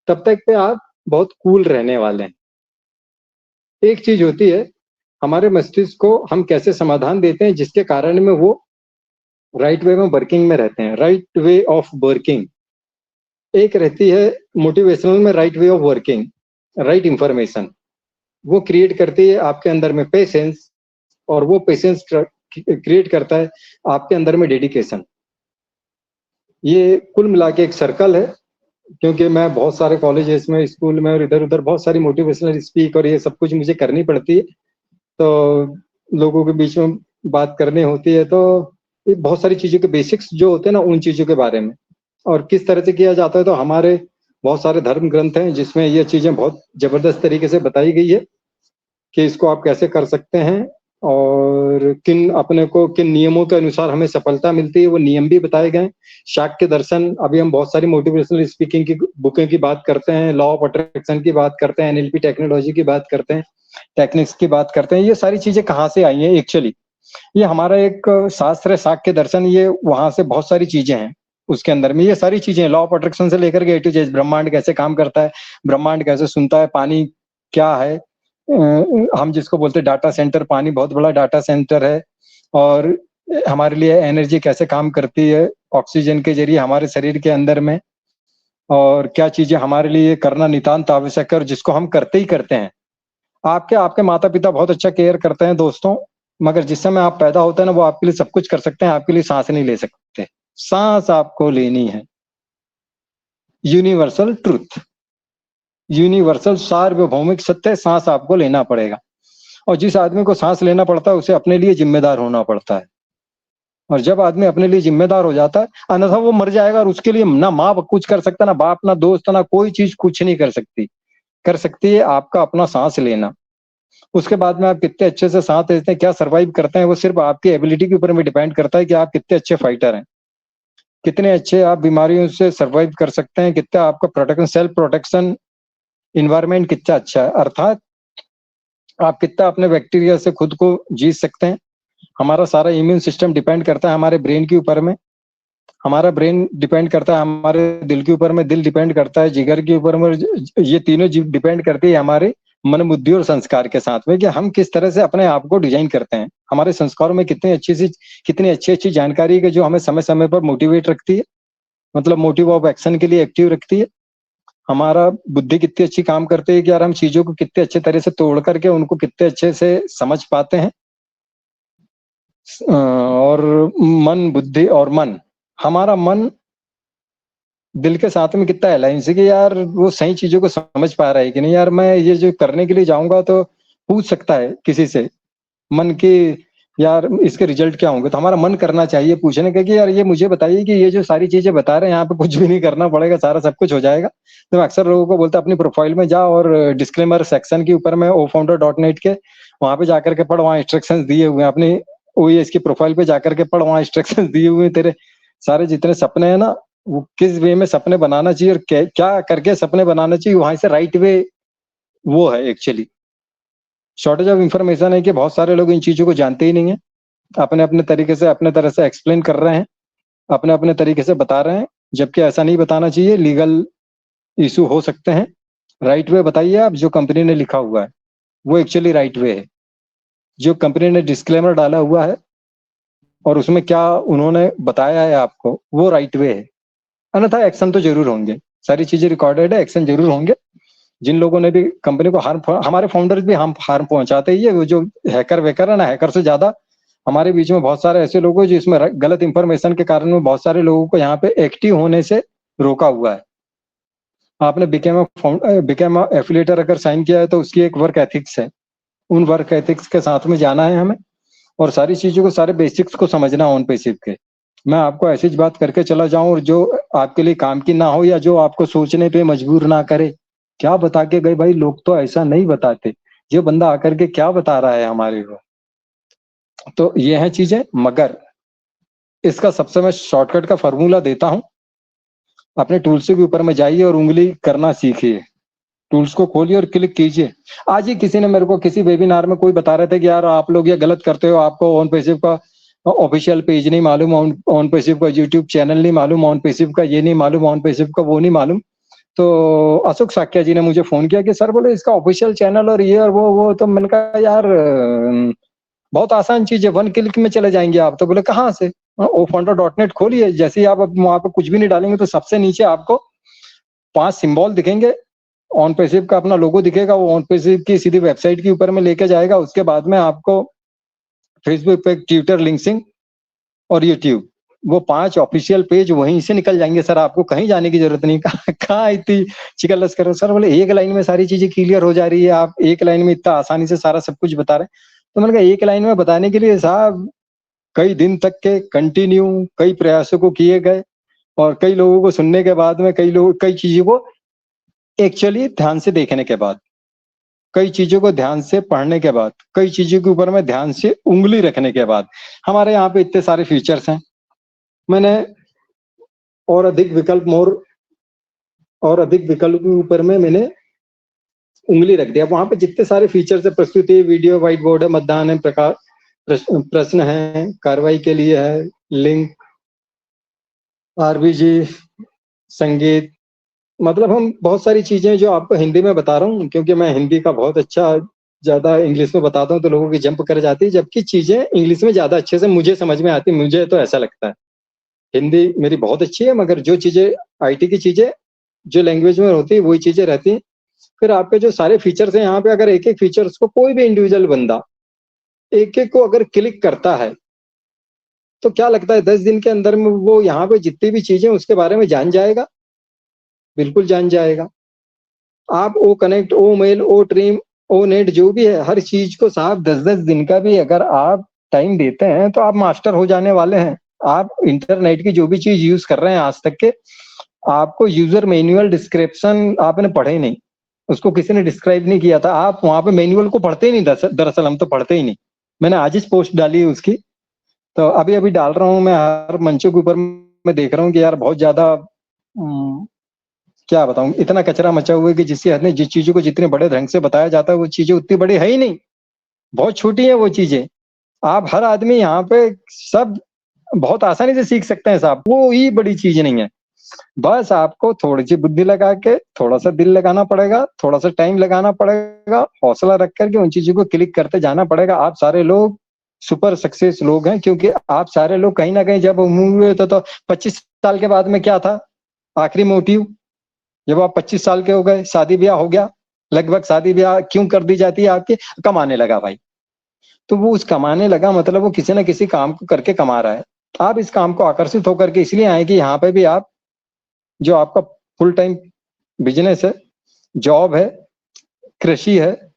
तब तक पे आप बहुत कूल रहने वाले हैं। एक चीज होती है, हमारे मस्तिष्क को हम कैसे समाधान देते हैं जिसके कारण में वो राइट वे में वर्किंग में रहते हैं। राइट वे ऑफ वर्किंग एक रहती है मोटिवेशनल में, right way of working, right information वो क्रिएट करती है आपके अंदर में पेशेंस, और वो पेशेंस क्रिएट करता है आपके अंदर में डेडिकेशन। ये कुल मिला के एक सर्कल है, क्योंकि मैं बहुत सारे कॉलेजेस में, स्कूल में और इधर उधर बहुत सारी मोटिवेशनल स्पीक और ये सब कुछ मुझे करनी पड़ती है, तो लोगों के बीच में बात करनी होती है, तो ये बहुत सारी चीजों के बेसिक्स जो होते हैं ना, उन चीजों के बारे में और किस तरह से किया जाता है, तो हमारे बहुत सारे धर्म ग्रंथ हैं जिसमें ये चीजें बहुत जबरदस्त तरीके से बताई गई है कि इसको आप कैसे कर सकते हैं और किन नियमों के अनुसार हमें सफलता मिलती है, वो नियम भी बताए गए। शाक्य दर्शन, अभी हम बहुत सारी मोटिवेशनल स्पीकिंग की बुकें की बात करते हैं, लॉ ऑफ अट्रैक्शन की बात करते हैं, एनएलपी टेक्नोलॉजी की बात करते हैं, टेक्निक्स की बात करते हैं। ये सारी चीजें कहाँ से आई हैं एक्चुअली? ये हमारा एक शास्त्र है शाक्य दर्शन, ये वहां से बहुत सारी चीजें हैं उसके अंदर में। ये सारी चीजें लॉ ऑफ अट्रैक्शन से लेकर के ए टू जेड, ब्रह्मांड कैसे काम करता है, ब्रह्मांड कैसे सुनता है, पानी क्या है, हम जिसको बोलते हैं डाटा सेंटर, पानी बहुत बड़ा डाटा सेंटर है, और हमारे लिए एनर्जी कैसे काम करती है ऑक्सीजन के जरिए हमारे शरीर के अंदर में, और क्या चीजें हमारे लिए करना नितांत आवश्यक है और जिसको हम करते ही करते हैं। आपके माता पिता बहुत अच्छा केयर करते हैं दोस्तों, मगर जिस समय आप पैदा होते हैं ना, वो आपके लिए सब कुछ कर सकते हैं, आपके लिए सांस नहीं ले सकते। सांस आपको लेनी है। यूनिवर्सल ट्रूथ, यूनिवर्सल सार्वभौमिक सत्य, सांस आपको लेना पड़ेगा। और जिस आदमी को सांस लेना पड़ता है उसे अपने लिए जिम्मेदार होना पड़ता है, और जब आदमी अपने लिए जिम्मेदार हो जाता है, अन्यथा वो मर जाएगा, और उसके लिए ना माँ कुछ कर सकता, ना बाप, ना दोस्त, ना कोई चीज कुछ नहीं कर सकती है आपका अपना सांस लेना। उसके बाद में आप कितने अच्छे से सांस लेते हैं, क्या सर्वाइव करते हैं, वो सिर्फ आपकी एबिलिटी के ऊपर में डिपेंड करता है कि आप कितने अच्छे फाइटर हैं, कितने अच्छे आप बीमारियों से सर्वाइव कर सकते हैं, कितना आपका प्रोटेक्शन, सेल्फ प्रोटेक्शन इन्वायरमेंट कितना अच्छा है, अर्थात आप कितना अपने बैक्टीरिया से खुद को जीत सकते हैं। हमारा सारा इम्यून सिस्टम डिपेंड करता है हमारे ब्रेन के ऊपर में, हमारा ब्रेन डिपेंड करता है हमारे दिल के ऊपर में, दिल डिपेंड करता है जिगर के ऊपर में, ये तीनों डिपेंड करती है हमारे मन, बुद्धि और संस्कार के साथ में, कि हम किस तरह से अपने आप को डिजाइन करते हैं। हमारे संस्कारों में कितनी अच्छी जानकारी है जो हमें समय समय पर मोटिवेट रखती है, मतलब मोटिव ऑफ एक्शन के लिए एक्टिव रखती है। हमारा बुद्धि कितनी अच्छी काम करती है कि यार हम चीजों को कितने अच्छे तरह से तोड़ करके उनको कितने अच्छे से समझ पाते हैं। और मन, बुद्धि और मन, हमारा मन दिल के साथ में कितना अलायंस है कि यार वो सही चीजों को समझ पा रहा है कि नहीं। यार मैं ये जो करने के लिए जाऊंगा तो पूछ सकता है किसी से मन की, यार इसके रिजल्ट क्या होंगे, तो हमारा मन करना चाहिए पूछने का कि यार ये मुझे बताइए कि ये जो सारी चीजें बता रहे हैं यहाँ पे कुछ भी नहीं करना पड़ेगा, सारा सब कुछ हो जाएगा। तो मैं अक्सर लोगों को बोलता अपनी प्रोफाइल में जा और डिस्क्लेमर सेक्शन के ऊपर में ofounder.net के वहां पे जाकर के पढ़, वहाँ इंस्ट्रक्शंस दिए हुए हैं, अपनी OES की प्रोफाइल पे जाकर के पढ़, वहाँ इंस्ट्रक्शंस दिए हुए हैं। तेरे सारे जितने सपने हैं ना, वो किस वे में सपने बनाना चाहिए और क्या करके सपने बनाना चाहिए, वहां से राइट वे वो है एक्चुअली। शॉर्टेज ऑफ इंफॉर्मेशन है कि बहुत सारे लोग इन चीजों को जानते ही नहीं है, अपने अपने तरीके से अपने तरह से एक्सप्लेन कर रहे हैं, अपने अपने तरीके से बता रहे हैं, जबकि ऐसा नहीं बताना चाहिए, लीगल इशू हो सकते हैं। राइट वे बताइए आप, जो कंपनी ने लिखा हुआ है वो एक्चुअली राइट वे है। जो कंपनी ने डिस्क्लेमर डाला हुआ है और उसमें क्या उन्होंने बताया है आपको, वो राइट वे है। अन्यथा एक्शन तो जरूर होंगे, सारी चीजें रिकॉर्डेड है, एक्शन जरूर होंगे। जिन लोगों ने भी कंपनी को हार्म, हमारे फाउंडर्स भी हम हार्म पहुंचाते ही है, वो जो हैकर वेकर है ना, हैकर से ज्यादा हमारे बीच में बहुत सारे ऐसे लोग हैं जो इसमें गलत इंफॉर्मेशन के कारण में बहुत सारे लोगों को यहाँ पे एक्टिव होने से रोका हुआ है। आपने बिकेम एफिलिएटर अगर साइन किया है तो उसकी एक वर्क एथिक्स है, उन वर्क एथिक्स के साथ में जाना है हमें, और सारी चीजों को, सारे बेसिक्स को समझना ऑन पैसिव के। मैं आपको ऐसी बात करके चला जाऊं और जो आपके लिए काम की ना हो, या जो आपको सोचने पे मजबूर ना करे। क्या बता के गए भाई, लोग तो ऐसा नहीं बताते, ये बंदा आकर के क्या बता रहा है हमारे को। तो ये है चीजें, मगर इसका सबसे मैं शॉर्टकट का फॉर्मूला देता हूं। अपने टूल्स के ऊपर में जाइए और उंगली करना सीखिए, टूल्स को खोलिए और क्लिक कीजिए। आज ही किसी ने मेरे को किसी वेबिनार में कोई बता रहे थे कि यार आप लोग ये गलत करते हो, आपको ऑन पैसिव का ऑफिशियल पेज नहीं मालूम, ऑन पैसिव का यूट्यूब चैनल नहीं मालूम, ऑन पैसिव का ये नहीं मालूम, ऑन पैसिव का वो नहीं मालूम। तो अशोक साक्या जी ने मुझे फोन किया कि सर बोले इसका ऑफिशियल चैनल और ये और वो। तो मैंने कहा यार बहुत आसान चीज है, 1 क्लिक में चले जाएंगे आप। तो बोले कहाँ से? ofunder.net खोलिए, जैसे ही आप वहां पर कुछ भी नहीं डालेंगे तो सबसे नीचे आपको 5 सिंबल दिखेंगे, ऑन पैसिव का अपना लोगो दिखेगा, वो ऑन पैसिव की सीधी वेबसाइट के ऊपर में लेके जाएगा। उसके बाद में आपको फेसबुक पे, ट्विटर, लिंक्डइन और यूट्यूब, वो 5 ऑफिशियल पेज वहीं से निकल जाएंगे सर, आपको कहीं जाने की जरूरत नहीं। कहाँ इतनी चिकलस करो सर? बोले एक लाइन में सारी चीजें क्लियर हो जा रही है, आप एक लाइन में इतना आसानी से सारा सब कुछ बता रहे हैं। तो मैंने कहा एक लाइन में बताने के लिए साहब कई दिन तक के कंटिन्यू कई प्रयासों को किए गए, और कई लोगों को सुनने के बाद में, कई चीजों को एक्चुअली ध्यान से देखने के बाद, कई चीजों को ध्यान से पढ़ने के बाद, कई चीजों के ऊपर में ध्यान से उंगली रखने के बाद, हमारे यहाँ पे इतने सारे फीचर्स हैं। मैंने और अधिक विकल्प के ऊपर में मैंने उंगली रख दिया। वहां पे जितने सारे फीचर्स है, प्रस्तुति, वीडियो, व्हाइट बोर्ड है, मतदान है, प्रकार प्रश्न है, कार्रवाई के लिए है, लिंक, आरबीजी, संगीत, मतलब हम बहुत सारी चीजें जो आपको हिंदी में बता रहा हूँ, क्योंकि मैं हिंदी का बहुत अच्छा, ज्यादा इंग्लिश में बताता हूँ तो लोगों की जंप कर जाती है, जबकि चीजें इंग्लिश में ज्यादा अच्छे से मुझे समझ में आती, मुझे तो ऐसा लगता है। हिंदी मेरी बहुत अच्छी है, मगर जो चीजें आईटी की चीजें जो लैंग्वेज में होती है वही चीजें रहती हैं। फिर आपके जो सारे फीचर्स हैं यहाँ पे, अगर एक एक फीचर्स को कोई भी इंडिविजुअल बंदा एक एक को अगर क्लिक करता है तो क्या लगता है 10 दिन के अंदर में वो यहाँ पे जितनी भी चीजें उसके बारे में जान जाएगा, बिल्कुल जान जाएगा। आप ओ कनेक्ट, ओ मेल, ओ ट्रीम, ओ नेट, जो भी है हर चीज को साहब 10-10 दिन का भी अगर आप टाइम देते हैं तो आप मास्टर हो जाने वाले हैं। आप इंटरनेट की जो भी चीज यूज कर रहे हैं आज तक के, आपको यूजर मैनुअल डिस्क्रिप्शन आपने पढ़े नहीं, उसको किसी ने डिस्क्राइब नहीं किया था, आप वहां पे मैनुअल को पढ़ते ही नहीं। दरअसल हम तो पढ़ते ही नहीं। मैंने आज ही पोस्ट डाली है उसकी, तो अभी अभी डाल रहा हूँ मैं हर मंचों के ऊपर। मैं देख रहा हूँ कि यार बहुत ज्यादा क्या बताऊं, इतना कचरा मचा हुआ है कि जिससे हद नहीं, जिस चीजों को जितने बड़े ढंग से बताया जाता है वो चीजें उतनी बड़ी है ही नहीं, बहुत छोटी है वो चीजें। आप हर आदमी यहाँ पे सब बहुत आसानी से सीख सकते हैं साहब, वो ही बड़ी चीज नहीं है। बस आपको थोड़ी सी बुद्धि लगा के, थोड़ा सा दिल लगाना पड़ेगा, थोड़ा सा टाइम लगाना पड़ेगा, हौसला रख करके उन चीजों को क्लिक करते जाना पड़ेगा। आप सारे लोग सुपर सक्सेस लोग हैं, क्योंकि आप सारे लोग कहीं ना कहीं जब मूव हुए थे तो 25 साल के बाद में क्या था आखिरी मोटिव? जब आप 25 साल के हो गए, शादी ब्याह हो गया, लगभग शादी ब्याह क्यों कर दी जाती है आपकी? कमाने लगा भाई। तो वो उस कमाने लगा मतलब वो किसी ना किसी काम को करके कमा रहा है। आप इस काम को आकर्षित होकर के इसलिए आए कि यहाँ पे भी आप जो आपका फुल टाइम बिजनेस है, जॉब है, कृषि है,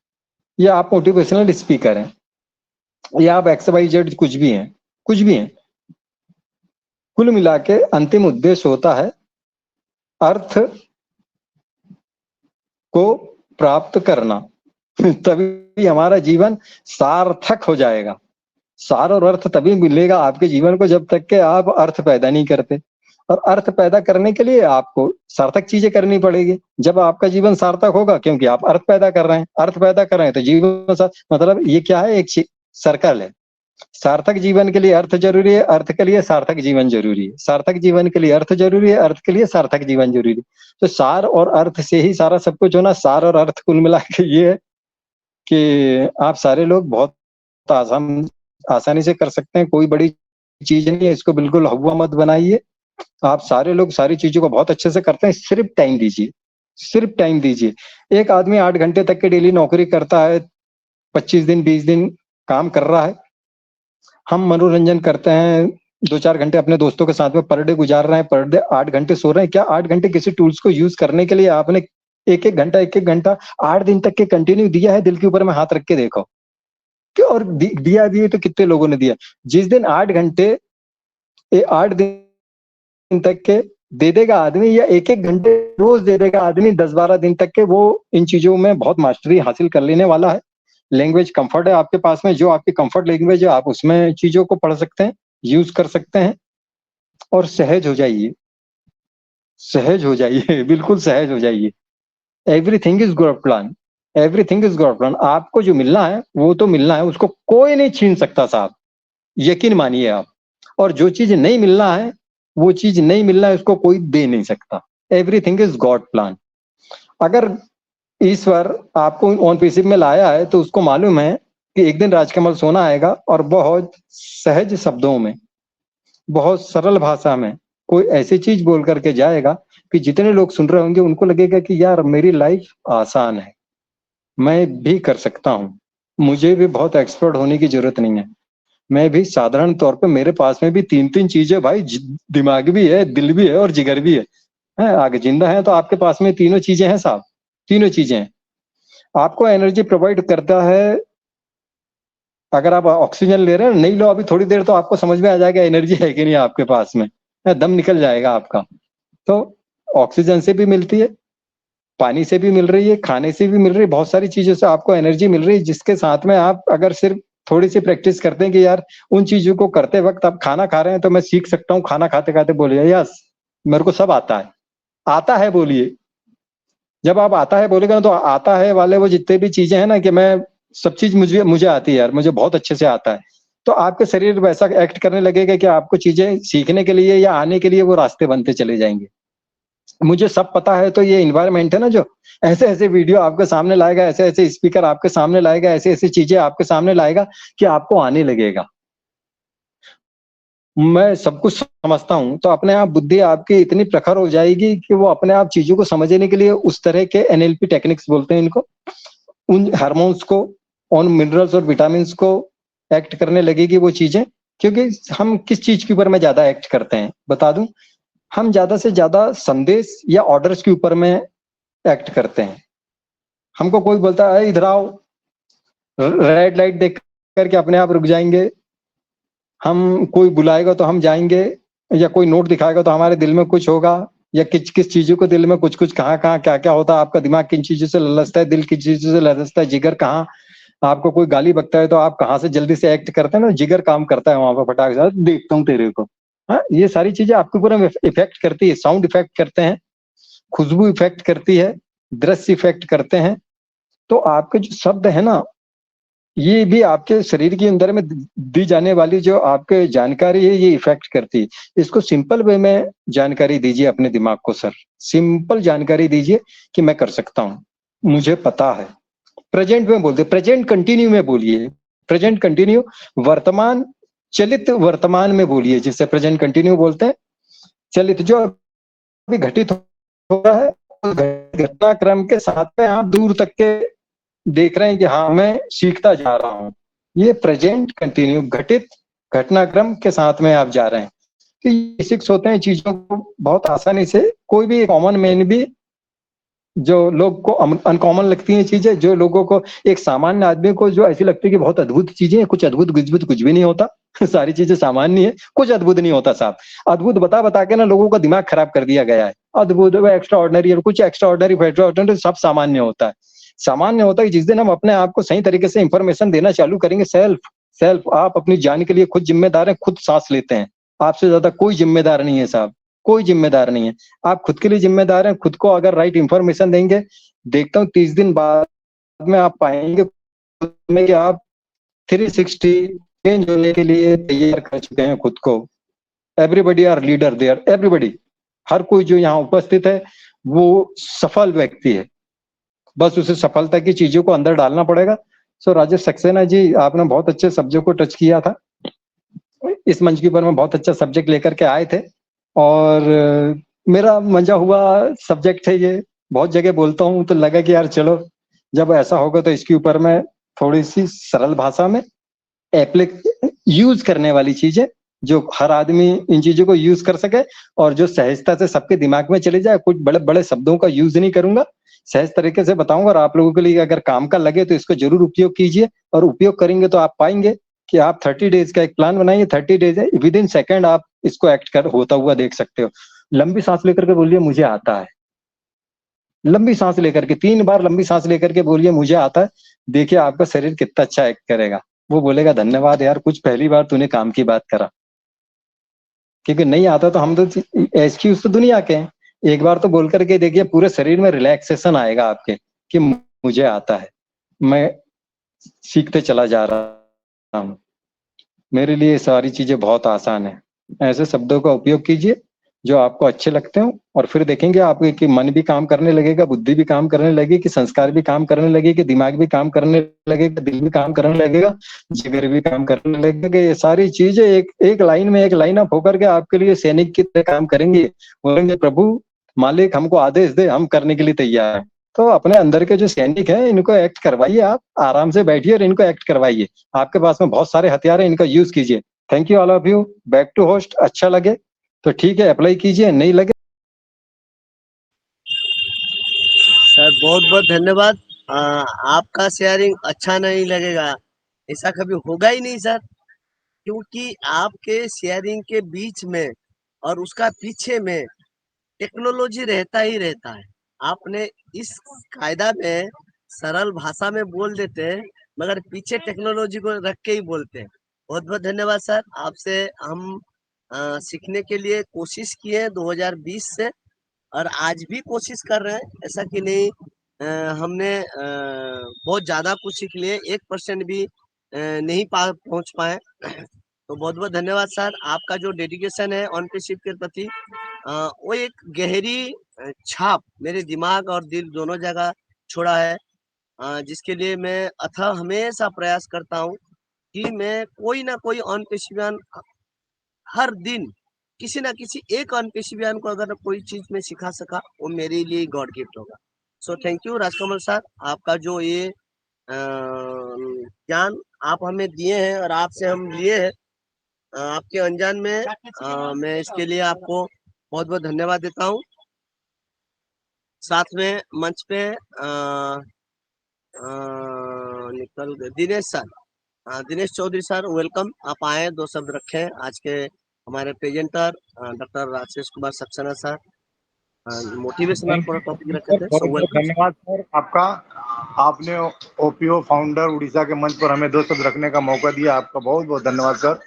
या आप मोटिवेशनल स्पीकर हैं, या आप XYZ कुछ भी हैं, कुछ भी हैं, कुल मिला के अंतिम उद्देश्य होता है अर्थ को प्राप्त करना। तभी हमारा जीवन सार्थक हो जाएगा। सार और अर्थ तभी मिलेगा आपके जीवन को जब तक के आप अर्थ पैदा नहीं करते। और अर्थ पैदा करने के लिए आपको सार्थक चीजें करनी पड़ेगी। जब आपका जीवन सार्थक होगा, क्योंकि आप अर्थ पैदा कर रहे हैं, अर्थ पैदा कर रहे हैं तो जीवन मतलब ये क्या है, एक सर्कल है। सार्थक जीवन के लिए अर्थ जरूरी है, अर्थ के लिए सार्थक जीवन जरूरी है, सार्थक जीवन के लिए अर्थ जरूरी है, अर्थ के लिए सार्थक जीवन जरूरी है। तो सार और अर्थ से ही सारा सब कुछ होना। सार और अर्थ कुल मिला के ये है कि आप सारे लोग बहुत आसानी से कर सकते हैं, कोई बड़ी चीज नहीं है, इसको बिल्कुल हवा मत बनाइए। आप सारे लोग सारी चीजों को बहुत अच्छे से करते हैं, सिर्फ टाइम दीजिए, सिर्फ टाइम दीजिए। एक आदमी 8 घंटे तक की डेली नौकरी करता है, 25 दिन 20 दिन काम कर रहा है। हम मनोरंजन करते हैं, 2-4 घंटे अपने दोस्तों के साथ में पर डे गुजार रहे हैं, पर डे 8 घंटे सो रहे हैं। क्या 8 घंटे किसी टूल्स को यूज करने के लिए आपने एक एक घंटा 8 दिन तक के कंटिन्यू दिया है? दिल के ऊपर में हाथ रख के देखो कि और दिया भी तो कितने लोगों ने दिया। जिस दिन 8 घंटे 8 दिन तक के दे देगा आदमी, या एक घंटे रोज दे देगा आदमी 10-12 दिन तक के, वो इन चीजों में बहुत मास्टरी हासिल कर लेने वाला है। लैंग्वेज कंफर्ट है आपके पास में, जो आपकी कंफर्ट लैंग्वेज है आप उसमें चीजों को पढ़ सकते हैं, यूज कर सकते हैं। और सहज हो जाइए, सहज हो जाइए, बिल्कुल सहज हो जाइए। Everything is God plan, everything is God plan. आपको जो मिलना है वो तो मिलना है, उसको कोई नहीं छीन सकता साहब। यकीन मानिए आप। और जो चीज नहीं मिलना है वो चीज नहीं मिलना है, उसको कोई दे नहीं सकता। Everything is God plan. अगर ईश्वर आपको ऑन प्रिंसिपल में लाया है तो उसको मालूम है कि एक दिन राजकमल सोना आएगा, और बहुत सहज शब्दों में, बहुत सरल भाषा में कोई ऐसी चीज बोल करके जाएगा कि जितने लोग सुन रहे होंगे उनको लगेगा कि यार मेरी लाइफ आसान है, मैं भी कर सकता हूँ, मुझे भी बहुत एक्सपर्ट होने की जरूरत नहीं है। मैं भी साधारण तौर पे मेरे पास में भी तीन तीन चीजें भाई, दिमाग भी है, दिल भी है और जिगर भी है। आगे जिंदा है तो आपके पास में तीनों चीजें हैं साहब, तीनों चीजें हैं। आपको एनर्जी प्रोवाइड करता है। अगर आप ऑक्सीजन ले रहे हैं, नहीं लो अभी थोड़ी देर तो आपको समझ में आ जाएगा एनर्जी है कि नहीं आपके पास में, दम निकल जाएगा आपका। तो ऑक्सीजन से भी मिलती है, पानी से भी मिल रही है, खाने से भी मिल रही है, बहुत सारी चीजों से आपको एनर्जी मिल रही है, जिसके साथ में आप अगर सिर्फ थोड़ी सी प्रैक्टिस करते हैं कि यार उन चीजों को करते वक्त आप खाना खा रहे हैं तो मैं सीख सकता हूँ खाना खाते खाते बोलिए यस मेरे को सब आता है, आता है बोलिए। जब आप आता है बोलेगा ना तो आता है वाले वो जितने भी चीजें हैं ना कि मैं सब चीज मुझे आती है यार, मुझे बहुत अच्छे से आता है, तो आपके शरीर वैसा एक्ट करने लगेगा कि आपको चीजें सीखने के लिए या आने के लिए वो रास्ते बनते चले जाएंगे। मुझे सब पता है तो ये इन्वायरमेंट है ना जो ऐसे ऐसे वीडियो आपके सामने लाएगा, ऐसे ऐसे स्पीकर आपके सामने लाएगा, ऐसे ऐसी चीजें आपके सामने लाएगा कि आपको आने लगेगा। मैं सब कुछ समझता हूँ तो अपने आप बुद्धि आपकी इतनी प्रखर हो जाएगी कि वो अपने आप चीजों को समझने के लिए उस तरह के एनएलपी टेक्निक्स बोलते हैं इनको, उन हार्मोन्स को, उन मिनरल्स और विटामिन को एक्ट करने लगेगी वो चीजें। क्योंकि हम किस चीज के ऊपर में ज्यादा एक्ट करते हैं बता दूं, हम ज्यादा से ज्यादा संदेश या ऑर्डर्स के ऊपर में एक्ट करते हैं। हमको कोई बोलता है इधर आओ, रेड लाइट देख करके अपने आप रुक जाएंगे, हम कोई बुलाएगा तो हम जाएंगे, या कोई नोट दिखाएगा तो हमारे दिल में कुछ होगा, या किस किस चीजों को दिल में कुछ कुछ कहाँ कहाँ क्या क्या होता है, आपका दिमाग किन चीजों से ललचता है, दिल किन चीजों से ललचता है, जिगर कहाँ, आपको कोई गाली बकता है तो आप कहाँ से जल्दी से एक्ट करते हैं ना, जिगर काम करता है वहां पर फटाक से देखता हूँ तेरे को। हाँ, ये सारी चीजें आपके ऊपर इफेक्ट करती है, साउंड इफेक्ट करते हैं, खुशबू इफेक्ट करती है, दृश्य इफेक्ट करते हैं। तो आपके जो शब्द है ना, ये भी आपके शरीर के अंदर में दी जाने वाली जो आपके जानकारी है ये इफेक्ट करती है। इसको सिंपल वे में जानकारी दीजिए अपने दिमाग को सर, सिंपल जानकारी दीजिए कि मैं कर सकता हूँ, मुझे पता है। प्रेजेंट में बोलते, प्रेजेंट कंटिन्यू में बोलिए, प्रेजेंट कंटिन्यू, वर्तमान चलित वर्तमान में बोलिए, जिससे प्रेजेंट कंटिन्यू बोलते हैं। चलित जो अभी घटित हो रहा है घटनाक्रम के साथ में आप दूर तक के देख रहे हैं कि हाँ मैं सीखता जा रहा हूँ, ये प्रेजेंट कंटिन्यू घटित घटनाक्रम के साथ में आप जा रहे हैं। तो ये बेसिक्स होते हैं चीजों को बहुत आसानी से कोई भी कॉमन मैन भी, जो लोग को अनकॉमन लगती हैं चीजें, जो लोगों को एक सामान्य आदमी को जो ऐसी लगती है कि बहुत अद्भुत चीजें हैं, कुछ अद्भुत कुछ भी नहीं होता सारी चीजें सामान्य है, कुछ अद्भुत नहीं होता साहब। अद्भुत बता बता के ना लोगों का दिमाग खराब कर दिया गया है। अद्भुत एक्स्ट्रा ऑर्डिनरी, कुछ एक्स्ट्रा ऑर्डिनरी सब सामान्य होता है। सामान्य होता है जिस दिन हम अपने आप को सही तरीके से इंफॉर्मेशन देना चालू करेंगे, सेल्फ आप अपनी जान के लिए खुद जिम्मेदार हैं, खुद सांस लेते हैं, आपसे ज्यादा कोई जिम्मेदार नहीं है साहब, कोई जिम्मेदार नहीं है, आप खुद के लिए जिम्मेदार हैं। खुद को अगर राइट इंफॉर्मेशन देंगे, देखता हूँ 30 दिन बाद में आप पाएंगे कि आप 360 चेंज होने के लिए तैयार कर चुके हैं खुद को। Everybody are leader there, everybody, हर कोई जो यहाँ उपस्थित है वो सफल व्यक्ति है, बस उसे सफलता की चीजों को अंदर डालना पड़ेगा। सो राजेश सक्सेना जी, आपने बहुत अच्छे सब्जेक्ट को टच किया था, इस मंच के ऊपर में बहुत अच्छा सब्जेक्ट लेकर के आए थे, और मेरा मजा हुआ सब्जेक्ट है ये। बहुत जगह बोलता हूँ तो लगा कि यार चलो जब ऐसा होगा तो इसके ऊपर में थोड़ी सी सरल भाषा में यूज करने वाली चीजें, जो हर आदमी इन चीजों को यूज कर सके और जो सहजता से सबके दिमाग में चले जाए। कुछ बड़े बड़े शब्दों का यूज नहीं करूंगा, सहज तरीके से बताऊंगा, और आप लोगों के लिए अगर काम का लगे तो इसको जरूर उपयोग कीजिए, और उपयोग करेंगे तो आप पाएंगे कि आप 30 डेज का एक प्लान बनाइए, 30 डेज है, विद इन सेकेंड आप इसको एक्ट कर होता हुआ देख सकते हो। लंबी सांस लेकर के बोलिए मुझे आता है, लंबी सांस लेकर के 3 बार लंबी सांस लेकर के बोलिए मुझे आता है, देखिए आपका शरीर कितना अच्छा एक्ट करेगा। वो बोलेगा धन्यवाद यार, कुछ पहली बार तूने काम की बात करा, क्योंकि नहीं आता तो हम तो एक्सक्यूज तो दुनिया के हैं। एक बार तो बोल करके देखिए, पूरे शरीर में रिलैक्सेशन आएगा आपके कि मुझे आता है, मैं सीखते चला जा रहा हूँ। मेरे लिए सारी चीजें बहुत आसान है। ऐसे शब्दों का उपयोग कीजिए जो आपको अच्छे लगते हो, और फिर देखेंगे आपके कि मन भी काम करने लगेगा, बुद्धि भी काम करने लगेगी, कि संस्कार भी काम करने लगेगी, दिमाग भी काम करने लगेगा, दिल भी काम करने लगेगा, जिगर भी काम करने लगेगा। ये सारी चीजें एक एक लाइन में, एक लाइन अप होकर के आपके लिए सैनिक की तरह काम करेंगे। बोलेंगे प्रभु मालिक हमको आदेश दे, हम करने के लिए तैयार हैं। तो अपने अंदर के जो सैनिक हैं इनको एक्ट करवाइए, आप आराम से बैठिए और इनको एक्ट करवाइए। आपके पास में बहुत सारे हथियार हैं, इनका यूज कीजिए। Thank you all of you. Back to host. अच्छा लगे तो ठीक है, अप्लाई कीजिए, नहीं लगे सर बहुत बहुत धन्यवाद। आपका शेयरिंग अच्छा नहीं लगेगा, ऐसा कभी होगा ही नहीं सर, क्योंकि आपके शेयरिंग के बीच में और उसका पीछे में टेक्नोलॉजी रहता ही रहता है। आपने इस कायदा में सरल भाषा में बोल देते हैं, मगर पीछे टेक्नोलॉजी को रख के ही बोलते हैं। बहुत बहुत धन्यवाद सर। आपसे हम सीखने के लिए कोशिश किए 2020 से, और आज भी कोशिश कर रहे हैं। ऐसा कि नहीं हमने बहुत ज्यादा कुछ सीख लिए, 1% भी नहीं पहुंच पाए। तो बहुत बहुत धन्यवाद सर। आपका जो डेडिकेशन है ऑनरशिप के प्रति, वो एक गहरी छाप मेरे दिमाग और दिल दोनों जगह छोड़ा है, जिसके लिए मैं अथक हमेशा प्रयास करता हूँ कि मैं कोई ना कोई ऑनपेशिवियन हर दिन, किसी ना किसी एक अनपेशिवियन को अगर कोई चीज में सिखा सका, वो मेरे लिए गॉड गिफ्ट होगा। सो थैंक यू राजकमल सर, आपका जो ये ज्ञान आप हमें दिए हैं और आपसे हम लिए हैं आपके अनजान में, मैं इसके लिए आपको बहुत बहुत धन्यवाद देता हूँ। साथ में मंच पे निकल गए Dinesh sir, Dinesh Chaudhary sir, welcome. आप आए, दो शब्द रखें। आज के हमारे presenter doctor Rajesh Kumar Saxena sir motivational thank पर यू टॉपिक रखे सर, थे, बहुत सो बहुत वेलकम। धन्यवाद सर आपका। आपने ओपीओ फाउंडर उड़ीसा के मंच पर हमें 2 शब्द रखने का मौका दिया, आपका बहुत बहुत धन्यवाद सर।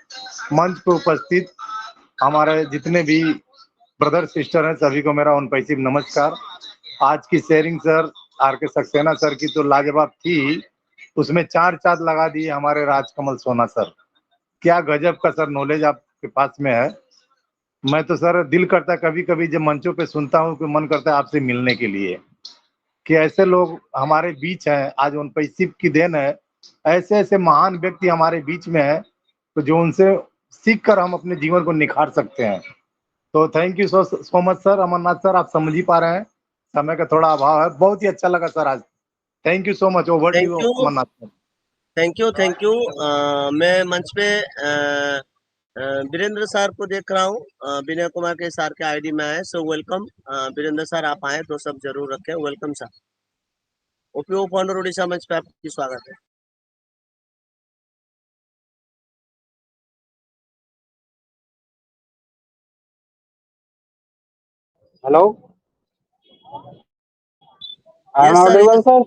मंच पर उपस्थित हमारे जितने भी ब्रदर सिस्टर हैं सभी को मेरा ऑनपैसिव नमस्कार। आज की शेयरिंग सर आर के सक्सेना सर की तो लाजवाब थी, उसमें 4 चांद लगा दिए हमारे राजकमल सोना सर। क्या गजब का सर नॉलेज आपके पास में है। मैं तो सर दिल करता है कभी कभी जब मंचों पे सुनता हूँ कि मन करता है आपसे मिलने के लिए, कि ऐसे लोग हमारे बीच हैं। आज उन पैसिव की देन है, ऐसे ऐसे महान व्यक्ति हमारे बीच में है, तो जो उनसे सीख कर हम अपने जीवन को निखार सकते हैं। तो thank you so much sir. Amarnath sir आप समझ ही पा रहे हैं, समय का थोड़ा अभाव है। बहुत ही अच्छा लगा सर आज। Thank you so much. Over to thank you you, Amarnath sir. Thank you, thank you. मैं मंच पे वीरेंद्र सर को देख रहा हूँ, विनय कुमार के सर के आईडी में आए, सो वेलकम। वीरेंद्र सर आप आए, दो शब्द जरूर रखें। Welcome sir. OPO founder Orissa मंच पे आपकी स्वागत है। Hello, I am yes sir, audible sir?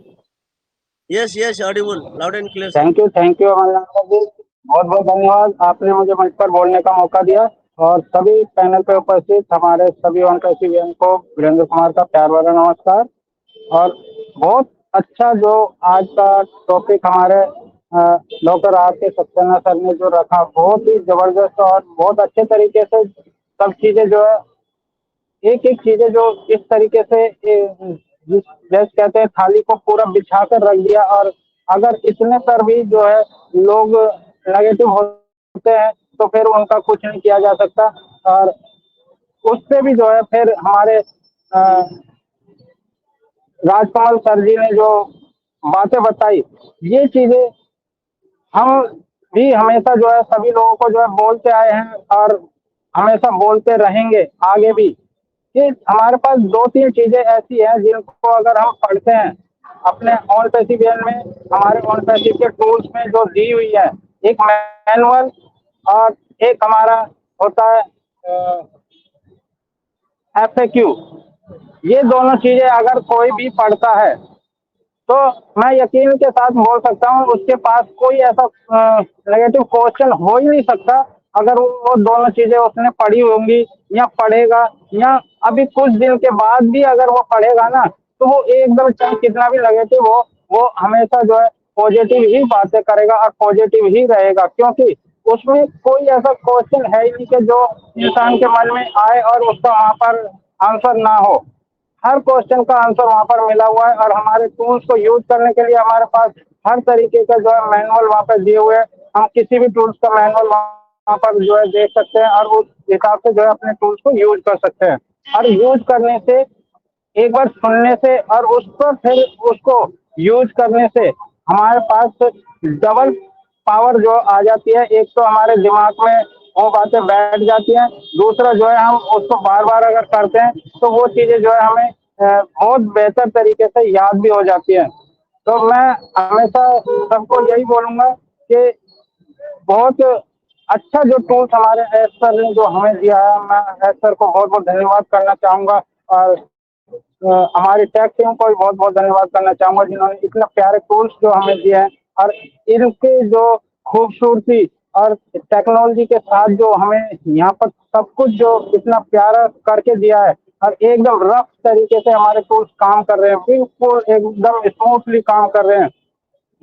Yes yes, audible, loud and clear sir. Thank you Amarnath ji, बहुत बहुत धन्यवाद। आपने मुझे मंच पर बोलने का मौका दिया, और सभी पैनल पर उपस्थित हमारे सभी ऑनकैसिवियन को वीरेंद्र कुमार का प्यार भरा नमस्कार। और बहुत अच्छा जो आज का टॉपिक हमारे डॉक्टर आर के सक्सेना सर ने जो रखा, बहुत ही जबरदस्त और बहुत अच्छे तरीके से सब चीजें जो है, एक एक चीजें जो इस तरीके से जैसे कहते हैं थाली को पूरा बिछा कर रख दिया। और अगर इतने पर भी जो है लोग नेगेटिव होते हैं तो फिर उनका कुछ नहीं किया जा सकता। और उससे भी जो है फिर हमारे राजकमल सर जी ने जो बातें बताई, ये चीजें हम भी हमेशा जो है सभी लोगों को जो है बोलते आए हैं, और हमेशा बोलते रहेंगे आगे भी, कि हमारे पास 2-3 चीजें ऐसी हैं जिनको अगर हम पढ़ते हैं अपने ऑन पैसिव में, हमारे ऑन पैसिव के टूल्स में जो दी हुई है, एक मैनुअल और एक हमारा होता है FAQ। ये दोनों चीजें अगर कोई भी पढ़ता है तो मैं यकीन के साथ बोल सकता हूँ उसके पास कोई ऐसा नेगेटिव क्वेश्चन हो ही नहीं सकता, अगर वो दोनों चीजें उसने पढ़ी होंगी या पढ़ेगा, या अभी कुछ दिन के बाद भी अगर वो पढ़ेगा ना, तो वो एकदम चाहे कितना भी नेगेटिव हो, वो हमेशा जो है पॉजिटिव ही बातें करेगा और पॉजिटिव ही रहेगा, क्योंकि उसमें कोई ऐसा क्वेश्चन है ही नहीं कि जो इंसान के मन में आए और उसका वहाँ पर आंसर ना हो। हर क्वेश्चन का आंसर वहाँ पर मिला हुआ है और हमारे टूल्स को यूज करने के लिए हमारे पास हर तरीके का जो है मैनुअल वहाँ पर दिए हुए हैं। हम किसी भी टूल्स का मैनुअल वहाँ पर जो है देख सकते हैं और उस हिसाब से जो है अपने टूल्स को यूज कर सकते हैं। और यूज करने से, एक बार सुनने से और उस पर फिर उसको यूज करने से हमारे पास डबल पावर जो आ जाती है। एक तो हमारे दिमाग में वो बातें बैठ जाती हैं, दूसरा जो है हम उसको बार बार अगर करते हैं तो वो चीज़ें जो है हमें बहुत बेहतर तरीके से याद भी हो जाती हैं। तो मैं हमेशा सबको यही बोलूँगा कि बहुत अच्छा जो टूल्स हमारे एस सर ने जो हमें दिया है, मैं एस सर को बहुत बहुत धन्यवाद करना चाहूँगा और हमारी टेक टीम को भी बहुत बहुत धन्यवाद करना चाहूँगा जिन्होंने इतने प्यारे टूल्स जो हमें दिए हैं और इनके जो खूबसूरती और टेक्नोलॉजी के साथ जो हमें यहाँ पर सब कुछ जो इतना प्यारा करके दिया है और एकदम रफ तरीके से हमारे टूल्स काम कर रहे हैं, बिल्कुल एकदम स्मूथली काम कर रहे हैं।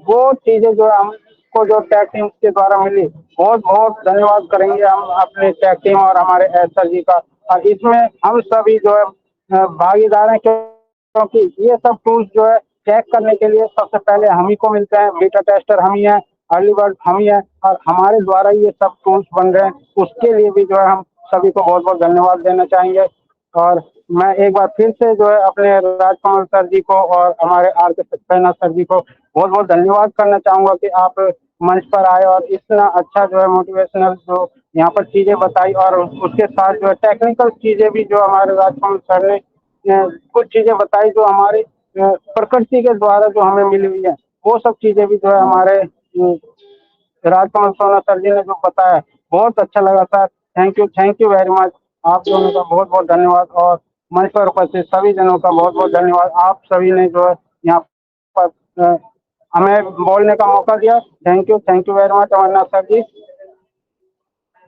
वो चीजें जो हमको जो टैग टीम के द्वारा मिली, बहुत बहुत धन्यवाद करेंगे हम अपने टैग टीम और हमारे एस सर जी का। और इसमें हम सभी जो है भागीदार हैं, क्योंकि ये सब टूल्स जो है चेक करने के लिए सबसे पहले हम ही को मिलते हैं। बीटा टेस्टर हम ही हैं, अर्ली बर्ड हम ही हैं और हमारे द्वारा ये सब टूल्स बन रहे हैं। उसके लिए भी जो है हम सभी को बहुत बहुत धन्यवाद देना चाहेंगे। और मैं एक बार फिर से जो है अपने राजकमल सर जी को और हमारे आर के सक्सेना सर जी को बहुत बहुत धन्यवाद करना चाहूँगा कि आप मंच पर आए और इतना अच्छा जो है मोटिवेशनल जो यहाँ पर चीज़ें बताई और उसके साथ जो है टेक्निकल चीज़ें भी जो हमारे राजकमल सर ने कुछ चीज़ें बताई जो हमारी प्रकृति के द्वारा जो हमें मिली हुई है, वो सब चीज़ें भी जो है हमारे राजकमल सोना सर जी ने जो बताया, बहुत अच्छा लगा sir. Thank you very much. आप दोनों का बहुत बहुत धन्यवाद और मंच पर उपस्थित सभी जनों का बहुत बहुत धन्यवाद। आप सभी ने जो है यहाँ पर हमें बोलने का मौका दिया। Thank you very much Amarnath sir ji.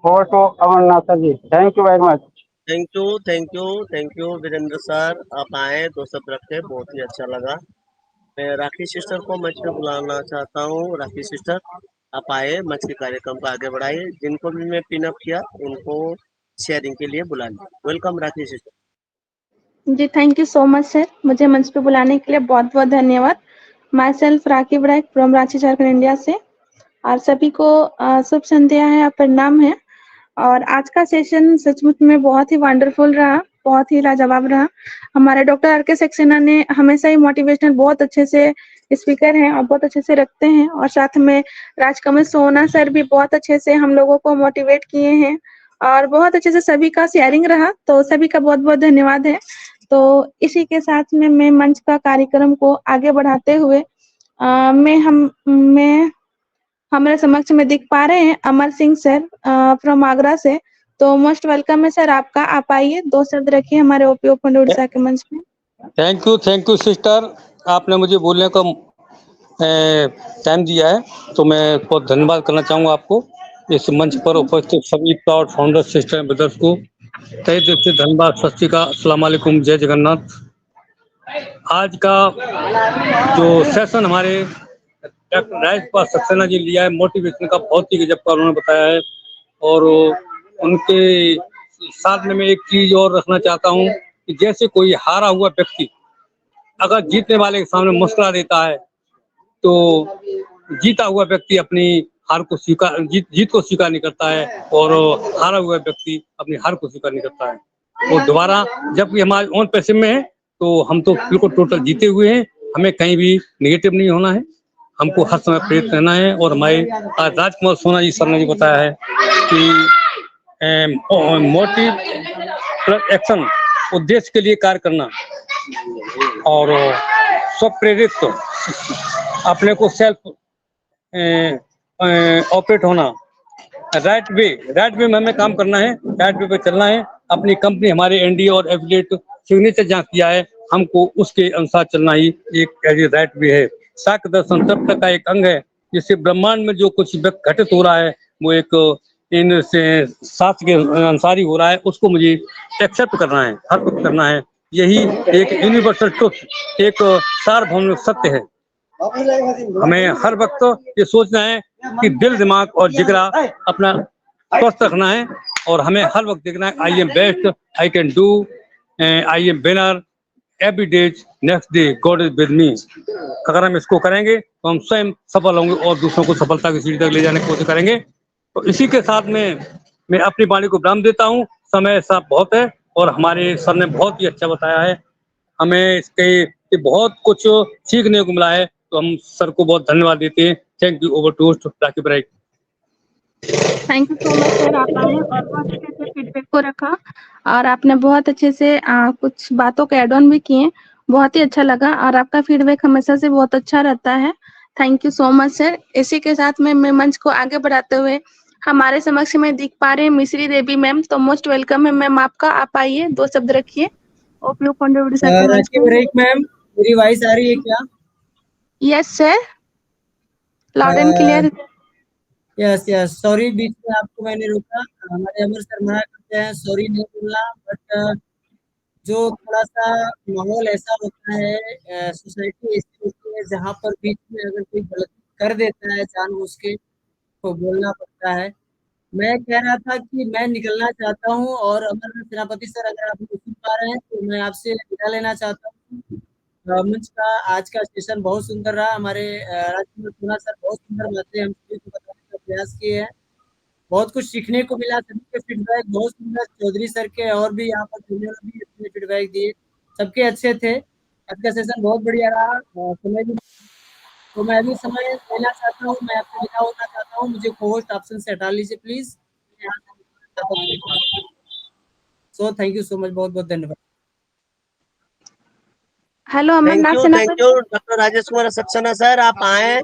Over to Amarnath sir ji, thank you very much. Thank you Virendra sir, आप आए, दो शब्द रखे, बहुत ही अच्छा लगा। मैं राखी सिस्टर को मंच पे बुलाना चाहता हूँ। राखी सिस्टर, आप आए, मंच के कार्यक्रम को आगे बढ़ाइए। जिनको भी मैं पिन अप किया उनको शेयरिंग के लिए बुला लिया। Welcome Rakhi sister. जी thank you so much sir, मुझे मंच पे बुलाने के लिए बहुत बहुत धन्यवाद। Myself Rakhi Baraik from Ranchi Jharkhand India से, और सभी को शुभ संध्या है, प्रणाम है। और आज का सेशन सचमुच में बहुत ही वंडरफुल रहा, बहुत ही लाजवाब रहा। हमारे डॉक्टर आर के सक्सेना ने हमेशा ही मोटिवेशनल बहुत अच्छे से स्पीकर हैं और बहुत अच्छे से रखते हैं, और साथ में राजकमल सोना सर भी बहुत अच्छे से हम लोगों को मोटिवेट किए हैं और बहुत अच्छे से सभी का शेयरिंग रहा, तो सभी का बहुत बहुत धन्यवाद है। तो इसी के साथ में मैं मंच का कार्यक्रम को आगे बढ़ाते हुए मैं हमारे समक्ष में दिख पा रहे हैं अमर सिंह सर फ्रॉम आगरा से। तो मोस्ट वेलकम है सर आपका, आप आइए, दो शब्द रखिए हमारे ओपीओ फंड उड़ीसा के मंच में। थैंक यू सिस्टर, आपने मुझे बोलने का टाइम दिया है, तो मैं बहुत धन्यवाद करना चाहूँगा आपको। इस मंच पर उपस्थित सभी प्राउड फाउंडर सिस्टर ब्रदर्स को तहे दिल से धन्यवाद। सत श्री अकाल, अस्सलाम वालेकुम, जय जगन्नाथ। आज का जो सेशन हमारे डॉक्टर राजपाल सक्सेना जी लिया है, मोटिवेशन का बहुत ही गजब का उन्होंने बताया है। और उनके साथ में मैं एक चीज और रखना चाहता हूँ कि जैसे कोई हारा हुआ व्यक्ति अगर जीतने वाले के सामने मुस्कुरा देता है, तो जीता हुआ व्यक्ति अपनी हार को स्वीकार जीत को स्वीकार नहीं करता है, और हारा हुआ व्यक्ति अपनी हार को स्वीकार नहीं करता है। वो दोबारा जब भी हमारे ओन पैसे में है तो हम तो बिल्कुल टोटल जीते हुए हैं। हमें कहीं भी नेगेटिव नहीं होना है, हमको हर समय प्रेरित रहना है। और हमारे आज राजकुमार सोना जी सर ने भी बताया है कि मोटिव प्लस एक्शन, उद्देश्य के लिए कार्य करना और स्वप्रेरित अपने को सेल्फ ऑपरेट होना, राइट वे में हमें काम करना है, राइट वे पे चलना है। अपनी कंपनी हमारे एनडीए और एफिलिएट सिग्नेचर जहाँ किया है, हमको उसके अनुसार चलना ही एक राइट वे है। साक्य दर्शन तत्व का एक अंग है, जिससे ब्रह्मांड में जो कुछ घटित हो रहा है वो एक इन से शास्त्र के अनुसार ही हो रहा है, उसको मुझे एक्सेप्ट करना है, हर करना है। यही एक यूनिवर्सल ट्रुथ, एक सार्वभौमिक सत्य है। हमें हर वक्त ये सोचना है कि दिल, दिमाग और जिगरा अपना स्वस्थ रखना है और हमें हर वक्त देखना है I am best, I can do, I am winner, every day next day God is with me. अगर हम इसको करेंगे तो हम स्वयं सफल होंगे और दूसरों को सफलता की सीढ़ी तक ले जाने की कोशिश करेंगे। तो इसी के साथ में मैं अपनी वाणी को विराम देता हूँ। समय ऐसा बहुत है और हमारे सर ने बहुत ही अच्छा बताया है, हमें इसके बहुत कुछ सीखने को मिला है, तो हम सर को बहुत धन्यवाद देते हैं। Thank you. Over to Rakib Baraik. Thank you so much sir, आप आए और बहुत अच्छे से फीडबैक को रखा और आपने बहुत अच्छे से कुछ बातों को एड ऑन भी किए, बहुत ही अच्छा लगा और आपका फीडबैक हमेशा से बहुत अच्छा रहता है। Thank you so much sir. इसी के साथ में मैं मंच को आगे बढ़ाते हुए हमारे समक्ष में दिख पा रहे हैं मिश्री देवी मैम, तो मोस्ट वेलकम है मैम आपका। आप आइए, 2 शब्द रखिए ओपीओ फाउंडर उड़ीसा के मंच राकीब पे। ब्रेक मैम, मेरी वॉइस आ रही है क्या? Yes sir, loud and clear. Yes yes, sorry बीच में आपको मैंने रोका। हमारे अमर सर मना करते हैं सॉरी नहीं बोलना, बट जो थोड़ा सा माहौल ऐसा होता है, सोसाइटी ऐसी होती है जहाँ पर बीच में अगर कोई गलती कर देता है जानबूझ के तो बोलना पड़ता है। मैं कह रहा था कि मैं निकलना चाहता हूँ और अमर सेनापति सर अगर आप मुझे सुन पा रहे हैं तो मैं आपसे विदा लेना चाहता हूँ। मंच का आज का सेशन बहुत सुंदर रहा। हमारे राजकुमार सोना सर बहुत सुंदर बातें हम सभी को बताने का प्रयास किए हैं, बहुत कुछ सीखने को मिला। सभी के फीडबैक बहुत सुंदर, चौधरी सर के और भी यहाँ पर जिन्होंने भी अपने फीडबैक दिए सबके अच्छे थे। आज का सेशन बहुत बढ़िया रहा। समय भी तो मैं अभी समय लेना चाहता हूँ, मैं आपसे विदा होना चाहता हूँ। मुझे होस्ट ऑप्शन से हटा लीजिए please. So thank you so much, बहुत बहुत धन्यवाद। हेलो अमरनाथ थैंक सेनापति। You doctor Rajesh Kumar Saxena sir, आप आए,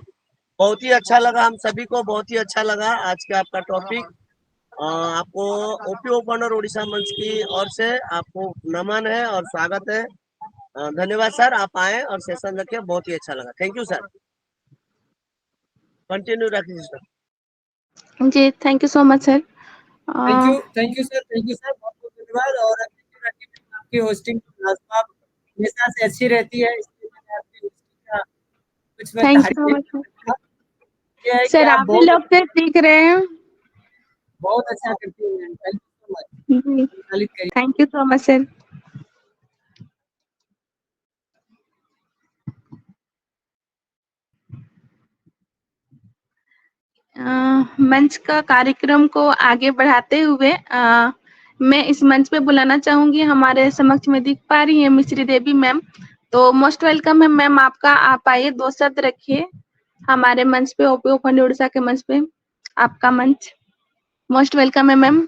बहुत ही अच्छा लगा, हम सभी को बहुत ही अच्छा लगा आज का आपका टॉपिक। आपको ओपीओ फाउंडर उड़ीसा मंच की ओर से आपको नमन है और स्वागत है। धन्यवाद सर, आप आए और सेशन रखे, बहुत ही अच्छा लगा। थैंक यू सर, कंटिन्यू रखिए sir. Ji thank you so much sir. Thank you sir, thank you sir, बहुत बहुत धन्यवाद। और आपकी होस्टिंग लाजवाब हमेशा से अच्छी रहती है, इसलिए मैंने आपकी होस्टिंग का कुछ मैं थैंक यू तारीफ सो नहीं मच सर। करूंगा। ये है कि सर आप आप भी लोग से सीख रहे हैं। बहुत अच्छा करती हैं। थैंक यू सो मच, जी संचालित करिए। Thank you so much sir. मंच का कार्यक्रम को आगे बढ़ाते हुए मैं इस मंच पे बुलाना चाहूंगी, हमारे समक्ष में दिख पा रही है मिश्री देवी मैम, तो मोस्ट वेलकम है मैम आपका। आप आइए, 2 शब्द रखिए हमारे मंच पे, ओपीओ फाउंडर उड़ीसा के मंच पे आपका मंच। मोस्ट वेलकम है मैम।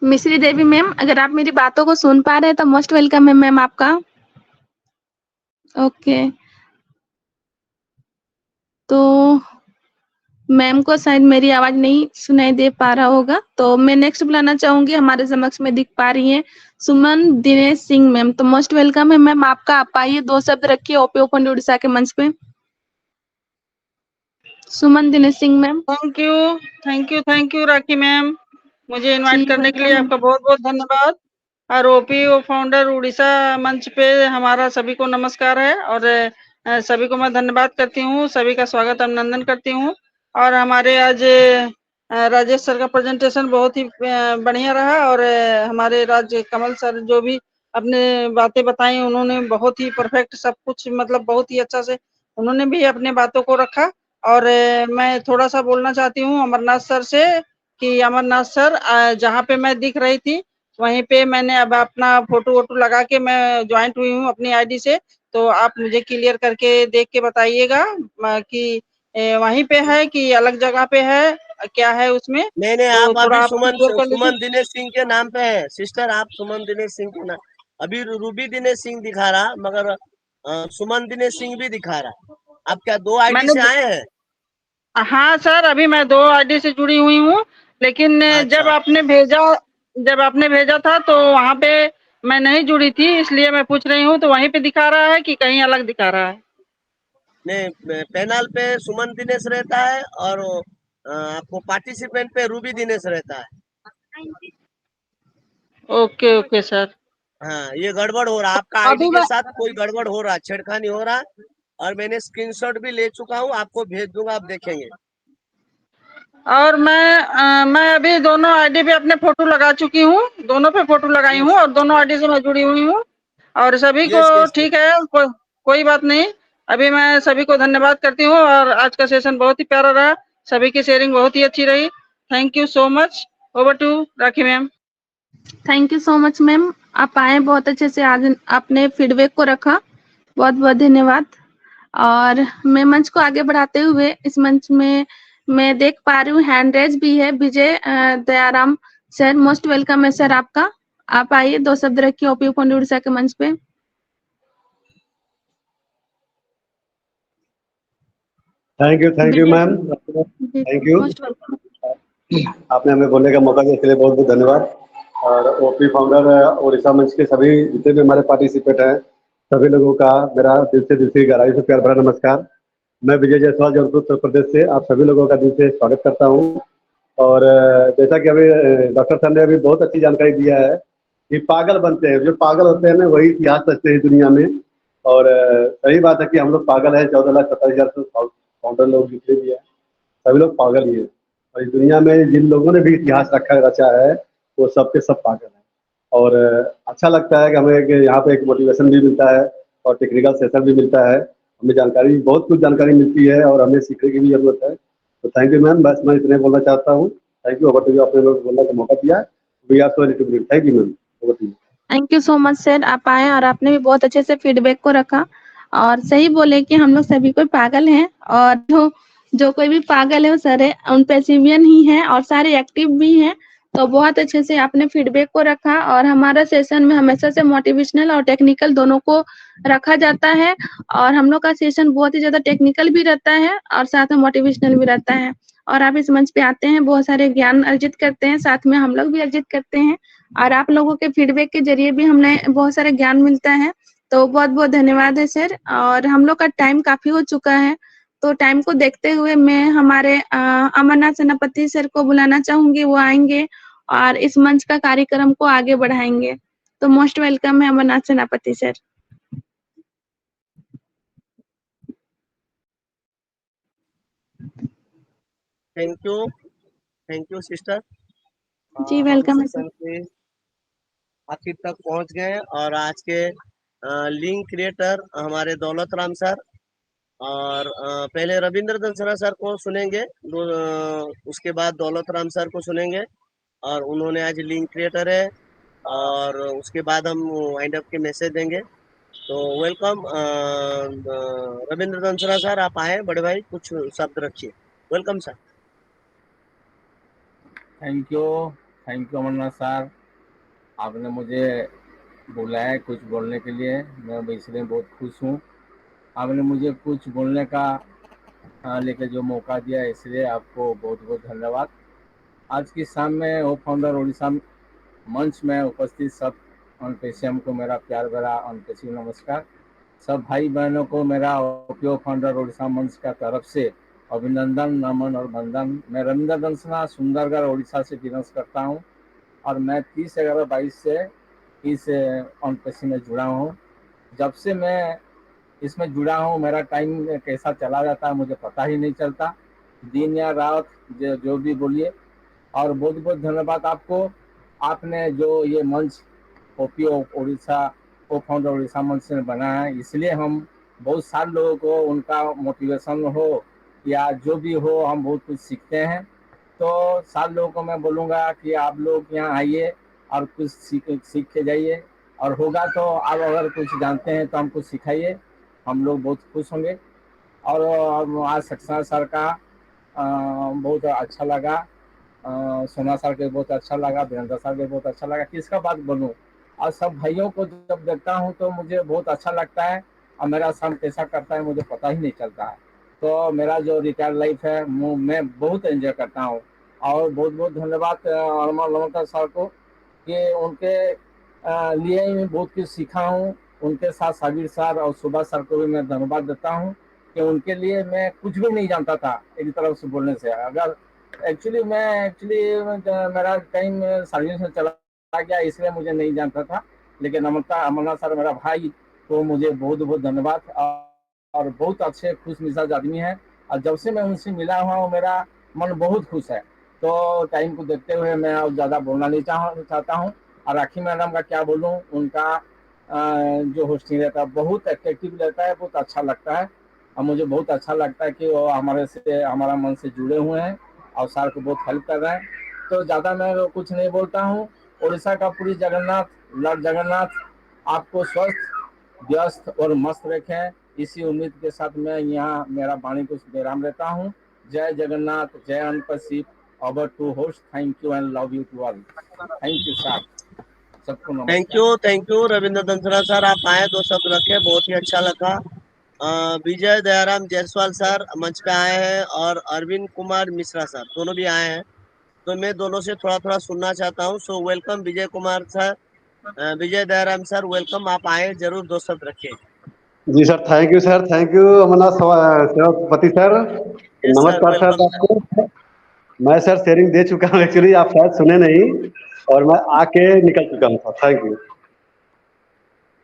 मिश्री देवी मैम, अगर आप मेरी बातों को सुन पा रहे हैं तो मोस्ट वेलकम है मैम आपका। ओके, तो मैम को शायद मेरी आवाज नहीं सुनाई दे पा रहा होगा, तो मैं नेक्स्ट बुलाना चाहूंगी, हमारे समक्ष में दिख पा रही हैं सुमन दिनेश सिंह मैम, तो मोस्ट वेलकम है मैम आपका। आप आइए, 2 शब्द रखिए ओपीओ फाउंडर उड़ीसा के मंच पे। Suman Dinesh Singh ma'am. Thank you Rakhi ma'am, मुझे इनवाइट जी करने के लिए वेलकम। आपका बहुत बहुत धन्यवाद। और ओपीओ फाउंडर उड़ीसा मंच पे हमारा सभी को नमस्कार है और सभी को मैं धन्यवाद करती हूँ, सभी का स्वागत अभिनंदन करती हूँ। और हमारे आज राजेश सर का प्रेजेंटेशन बहुत ही बढ़िया रहा और हमारे कमल सर जो भी अपने बातें बताई उन्होंने बहुत ही परफेक्ट सब कुछ, मतलब बहुत ही अच्छा से उन्होंने भी अपने बातों को रखा। और मैं थोड़ा सा बोलना चाहती हूँ अमरनाथ सर से कि अमरनाथ सर, जहाँ पे मैं दिख रही थी वहीं पे मैंने अब अपना फोटो वोटो लगा के मैं ज्वाइंट हुई हूँ अपनी आईडी से, तो आप मुझे क्लियर करके देख के बताइएगा कि वहीं पे है कि अलग जगह पे है, क्या है उसमें। नहीं, तो आप थोड़ा अभी आप क्लियर कर लीजिए। सुमन दिनेश सिंह के नाम पे है सिस्टर, आप सुमन दिनेश सिंह के नाम, अभी रूबी दिनेश सिंह दिखा रहा, मगर सुमन दिनेश सिंह भी दिखा रहा। आप क्या 2 आईडी मैंने से आए हैं? हाँ सर, अभी मैं 2 आईडी से जुड़ी हुई हूँ, लेकिन अच्छा, जब आपने भेजा था तो वहाँ पे मैं नहीं जुड़ी थी, इसलिए मैं पूछ रही हूँ। तो वहीं पे दिखा रहा है कि कहीं अलग दिखा रहा है? नहीं पैनल पे सुमन दिनेश रहता है और आपको पार्टिसिपेंट पे रूबी दिनेश रहता है। Okay okay sir. हाँ, ये गड़बड़ हो रहा, आपका अभी आईडी के मैं साथ कोई गड़बड़ हो रहा, छेड़खानी हो रहा, और मैंने स्क्रीनशॉट भी ले चुका हूँ, आपको भेज दूंगा, आप देखेंगे। और मैं अभी दोनों आईडी पे अपने फोटो लगा चुकी हूँ, दोनों पे फोटो लगाई हूँ यस और दोनों आईडी से मैं जुड़ी हुई हूँ और सभी को यस यस ठीक है, कोई बात नहीं। अभी मैं सभी को धन्यवाद करती हूँ और आज का सेशन बहुत ही प्यारा रहा, सभी की शेयरिंग बहुत ही अच्छी रही। Thank you so much. Over to Rakhi ma'am. Thank you so much ma'am, आप आए बहुत अच्छे से, आज आपने फीडबैक को रखा, बहुत बहुत धन्यवाद। और मैं मंच को आगे बढ़ाते हुए इस मंच में मैं देख पा रही हूँ हैंड रेज भी है, विजय दयाराम सर, मोस्ट वेलकम है सर आपका। आप आइए, 2 शब्द रखिए ओपीओ फाउंडर उड़ीसा के मंच पे। थैंक यू मैम, जी, थैंक यू। Most welcome. आपने हमें बोलने का मौका दिया, इसके लिए बहुत बहुत धन्यवाद। और ओपी फाउंडर उड़ीसा मंच के सभी जितने भी हमारे पार्टिसिपेट हैं, सभी लोगों का मेरा दिल से गहराई से प्यार भरा नमस्कार। मैं विजय जायसवाल, जौनपुर उत्तर प्रदेश से आप सभी लोगों का दिल से स्वागत करता हूँ। और जैसा कि अभी डॉक्टर सर ने अभी बहुत अच्छी जानकारी दिया है कि पागल बनते हैं, जो पागल होते हैं ना वही इतिहास रचते हैं दुनिया में। और सही बात है कि हम लोग पागल हैं, 14,27,000 फाउंडर लोग जितने भी हैं सभी लोग पागल ही हैं। और इस दुनिया में जिन लोगों ने भी इतिहास रचा है वो सब के सब पागल हैं। और अच्छा लगता है कि हमें कि यहाँ पे एक मोटिवेशन भी मिलता है और टेक्निकल सेशन भी मिलता है, हमें जानकारी, बहुत कुछ जानकारी मिलती है और हमें सीखने की भी जरूरत है। तो थैंक यू मैम, बस मैं इतने बोलना चाहता हूँ। Thank you, over to you, आपने लोग बोलने का मौका दिया। We are so ready to, thank you ma'am, over to you. Thank you so much sir, आप आए और आपने भी बहुत अच्छे से फीडबैक को रखा और सही बोले कि हम लोग सभी कोई पागल हैं, और जो कोई भी पागल है वो सारे उन पे सिवियन ही हैं और सारे एक्टिव भी हैं। तो बहुत अच्छे से आपने फीडबैक को रखा और हमारा सेशन में हमेशा से मोटिवेशनल और टेक्निकल दोनों को रखा जाता है, और हम लोग का सेशन बहुत ही ज्यादा टेक्निकल भी रहता है और साथ में मोटिवेशनल भी रहता है। और आप इस मंच पे आते हैं, बहुत सारे ज्ञान अर्जित करते हैं, साथ में हम लोग भी अर्जित करते हैं और आप लोगों के फीडबैक के जरिए भी हमने बहुत सारे ज्ञान मिलता है। तो बहुत बहुत धन्यवाद है सर। और हम लोग का टाइम काफी हो चुका है, तो टाइम को देखते हुए मैं हमारे अमरनाथ सेनापति सर को बुलाना चाहूंगी, वो आएंगे और इस मंच का कार्यक्रम को आगे बढ़ाएंगे। तो मोस्ट वेलकम है Amarnath Senapati sir. Thank you sister. जी हम वेलकम है सर। सेशन के आखिर तक पहुंच गए और आज के लिंक क्रिएटर हमारे दौलत राम सर, और पहले रविंद्र दंसरा सर को सुनेंगे, उसके बाद दौलत राम सर को सुनेंगे, और उन्होंने आज लिंक क्रिएटर है, और उसके बाद हम वाइंड अप के मैसेज देंगे। तो वेलकम रविंद्र दंसरा सर, आप आए बड़े भाई, कुछ शब्द रखिए। Welcome sir. Thank you Amarnath sir, आपने मुझे बुलाया कुछ बोलने के लिए, मैं इसलिए बहुत खुश हूँ। आपने मुझे कुछ बोलने का लेके जो मौका दिया, इसलिए आपको बहुत बहुत धन्यवाद। आज की शाम में वो फाउंडर उड़ीसा मंच में उपस्थित सब अनपेशियम को मेरा प्यार भरा अनपेशी नमस्कार। सब भाई बहनों को मेरा ओपीओ फाउंडर उड़ीसा मंच का तरफ से अभिनंदन, नमन और वंदन। मैं रविंद्र दंसना सुंदरगढ़ उड़ीसा से बिलोंग करता हूँ और मैं 30/11/22 से इस अनपेशी में जुड़ा हूँ। जब से मैं इसमें जुड़ा हूँ मेरा टाइम कैसा चला जाता है मुझे पता ही नहीं चलता, दिन या रात जो भी बोलिए। और बहुत बहुत धन्यवाद आपको, आपने जो ये मंच ओपीओ उड़ीसा को फाउंडर उड़ीसा मंच से बनाया है, इसलिए हम बहुत सारे लोगों को उनका मोटिवेशन हो या जो भी हो हम बहुत कुछ सीखते हैं। तो सारे लोगों को मैं बोलूँगा कि आप लोग यहाँ आइए और कुछ सीख के जाइए, और होगा तो आप अगर कुछ जानते हैं तो हमको सिखाइए, हम लोग बहुत खुश होंगे। और आज सक्सेना सर का बहुत अच्छा लगा, सोना सर के बहुत अच्छा लगा, वीरेंद्र सर के बहुत अच्छा लगा, किसका बात बोलूं। और सब भाइयों को जब देखता हूं तो मुझे बहुत अच्छा लगता है, और मेरा शाम कैसा करता है मुझे पता ही नहीं चलता है। तो मेरा जो रिटायर लाइफ है मैं बहुत एंजॉय करता हूँ। और बहुत बहुत धन्यवाद अरमान लमकर सर को कि उनके लिए मैं बहुत कुछ सीखा हूँ। उनके साथ साबिर सर और सुभाष सर को भी मैं धन्यवाद देता हूँ कि उनके लिए मैं कुछ भी नहीं जानता था एक तरफ से बोलने से। अगर एक्चुअली मेरा टाइम सर्विस में चला गया, इसलिए मुझे नहीं जानता था। लेकिन अमरनाथ सर मेरा भाई, तो मुझे बहुत बहुत धन्यवाद। और बहुत अच्छे खुश मिजाज आदमी है, और जब से मैं उनसे मिला हुआ हूँ मेरा मन बहुत खुश है। तो टाइम को देखते हुए मैं अब ज़्यादा बोलना नहीं चाहता हूँ। और राखी मैडम का क्या बोलूँ, उनका जो होस्टिंग रहता है बहुत एट्रैक्टिव रहता है, बहुत अच्छा लगता है। और मुझे बहुत अच्छा लगता है कि वो हमारा मन से जुड़े हुए हैं और सर को बहुत हेल्प कर रहे हैं। तो ज़्यादा मैं कुछ नहीं बोलता हूँ। उड़ीसा का पूरी जगन्नाथ, लॉर्ड जगन्नाथ आपको स्वस्थ, व्यस्त और मस्त रखें, इसी उम्मीद के साथ मैं यहाँ मेरा वाणी को विराम देता हूँ। जय जगन्नाथ, जय अनपसिप, over to host, thank you and love you to all. Thank you sir, सबको नमस्कार। Thank you Ravindra Dansara sir, आप आए, दो शब्द रखे, बहुत ही अच्छा लगा। विजय दयाराम जायसवाल सर मंच पे आए हैं और अरविंद कुमार मिश्रा सर दोनों भी आए हैं। तो मैं दोनों से थोड़ा थोड़ा सुनना चाहता हूँ। So welcome Vijay Kumar sir, विजय दयाराम सर, वेलकम, आप आए, जरूर दो शब्द रखिए। जी sir, thank you Amarnath Senapati sir. Yes sir, नमस्कार सर वेलकम सर। आपको। मैं सर शेयरिंग दे चुका हूँ, एक्चुअली आप शायद सुने नहीं, और मैं आके निकल चुका हूँ सर। Thank you.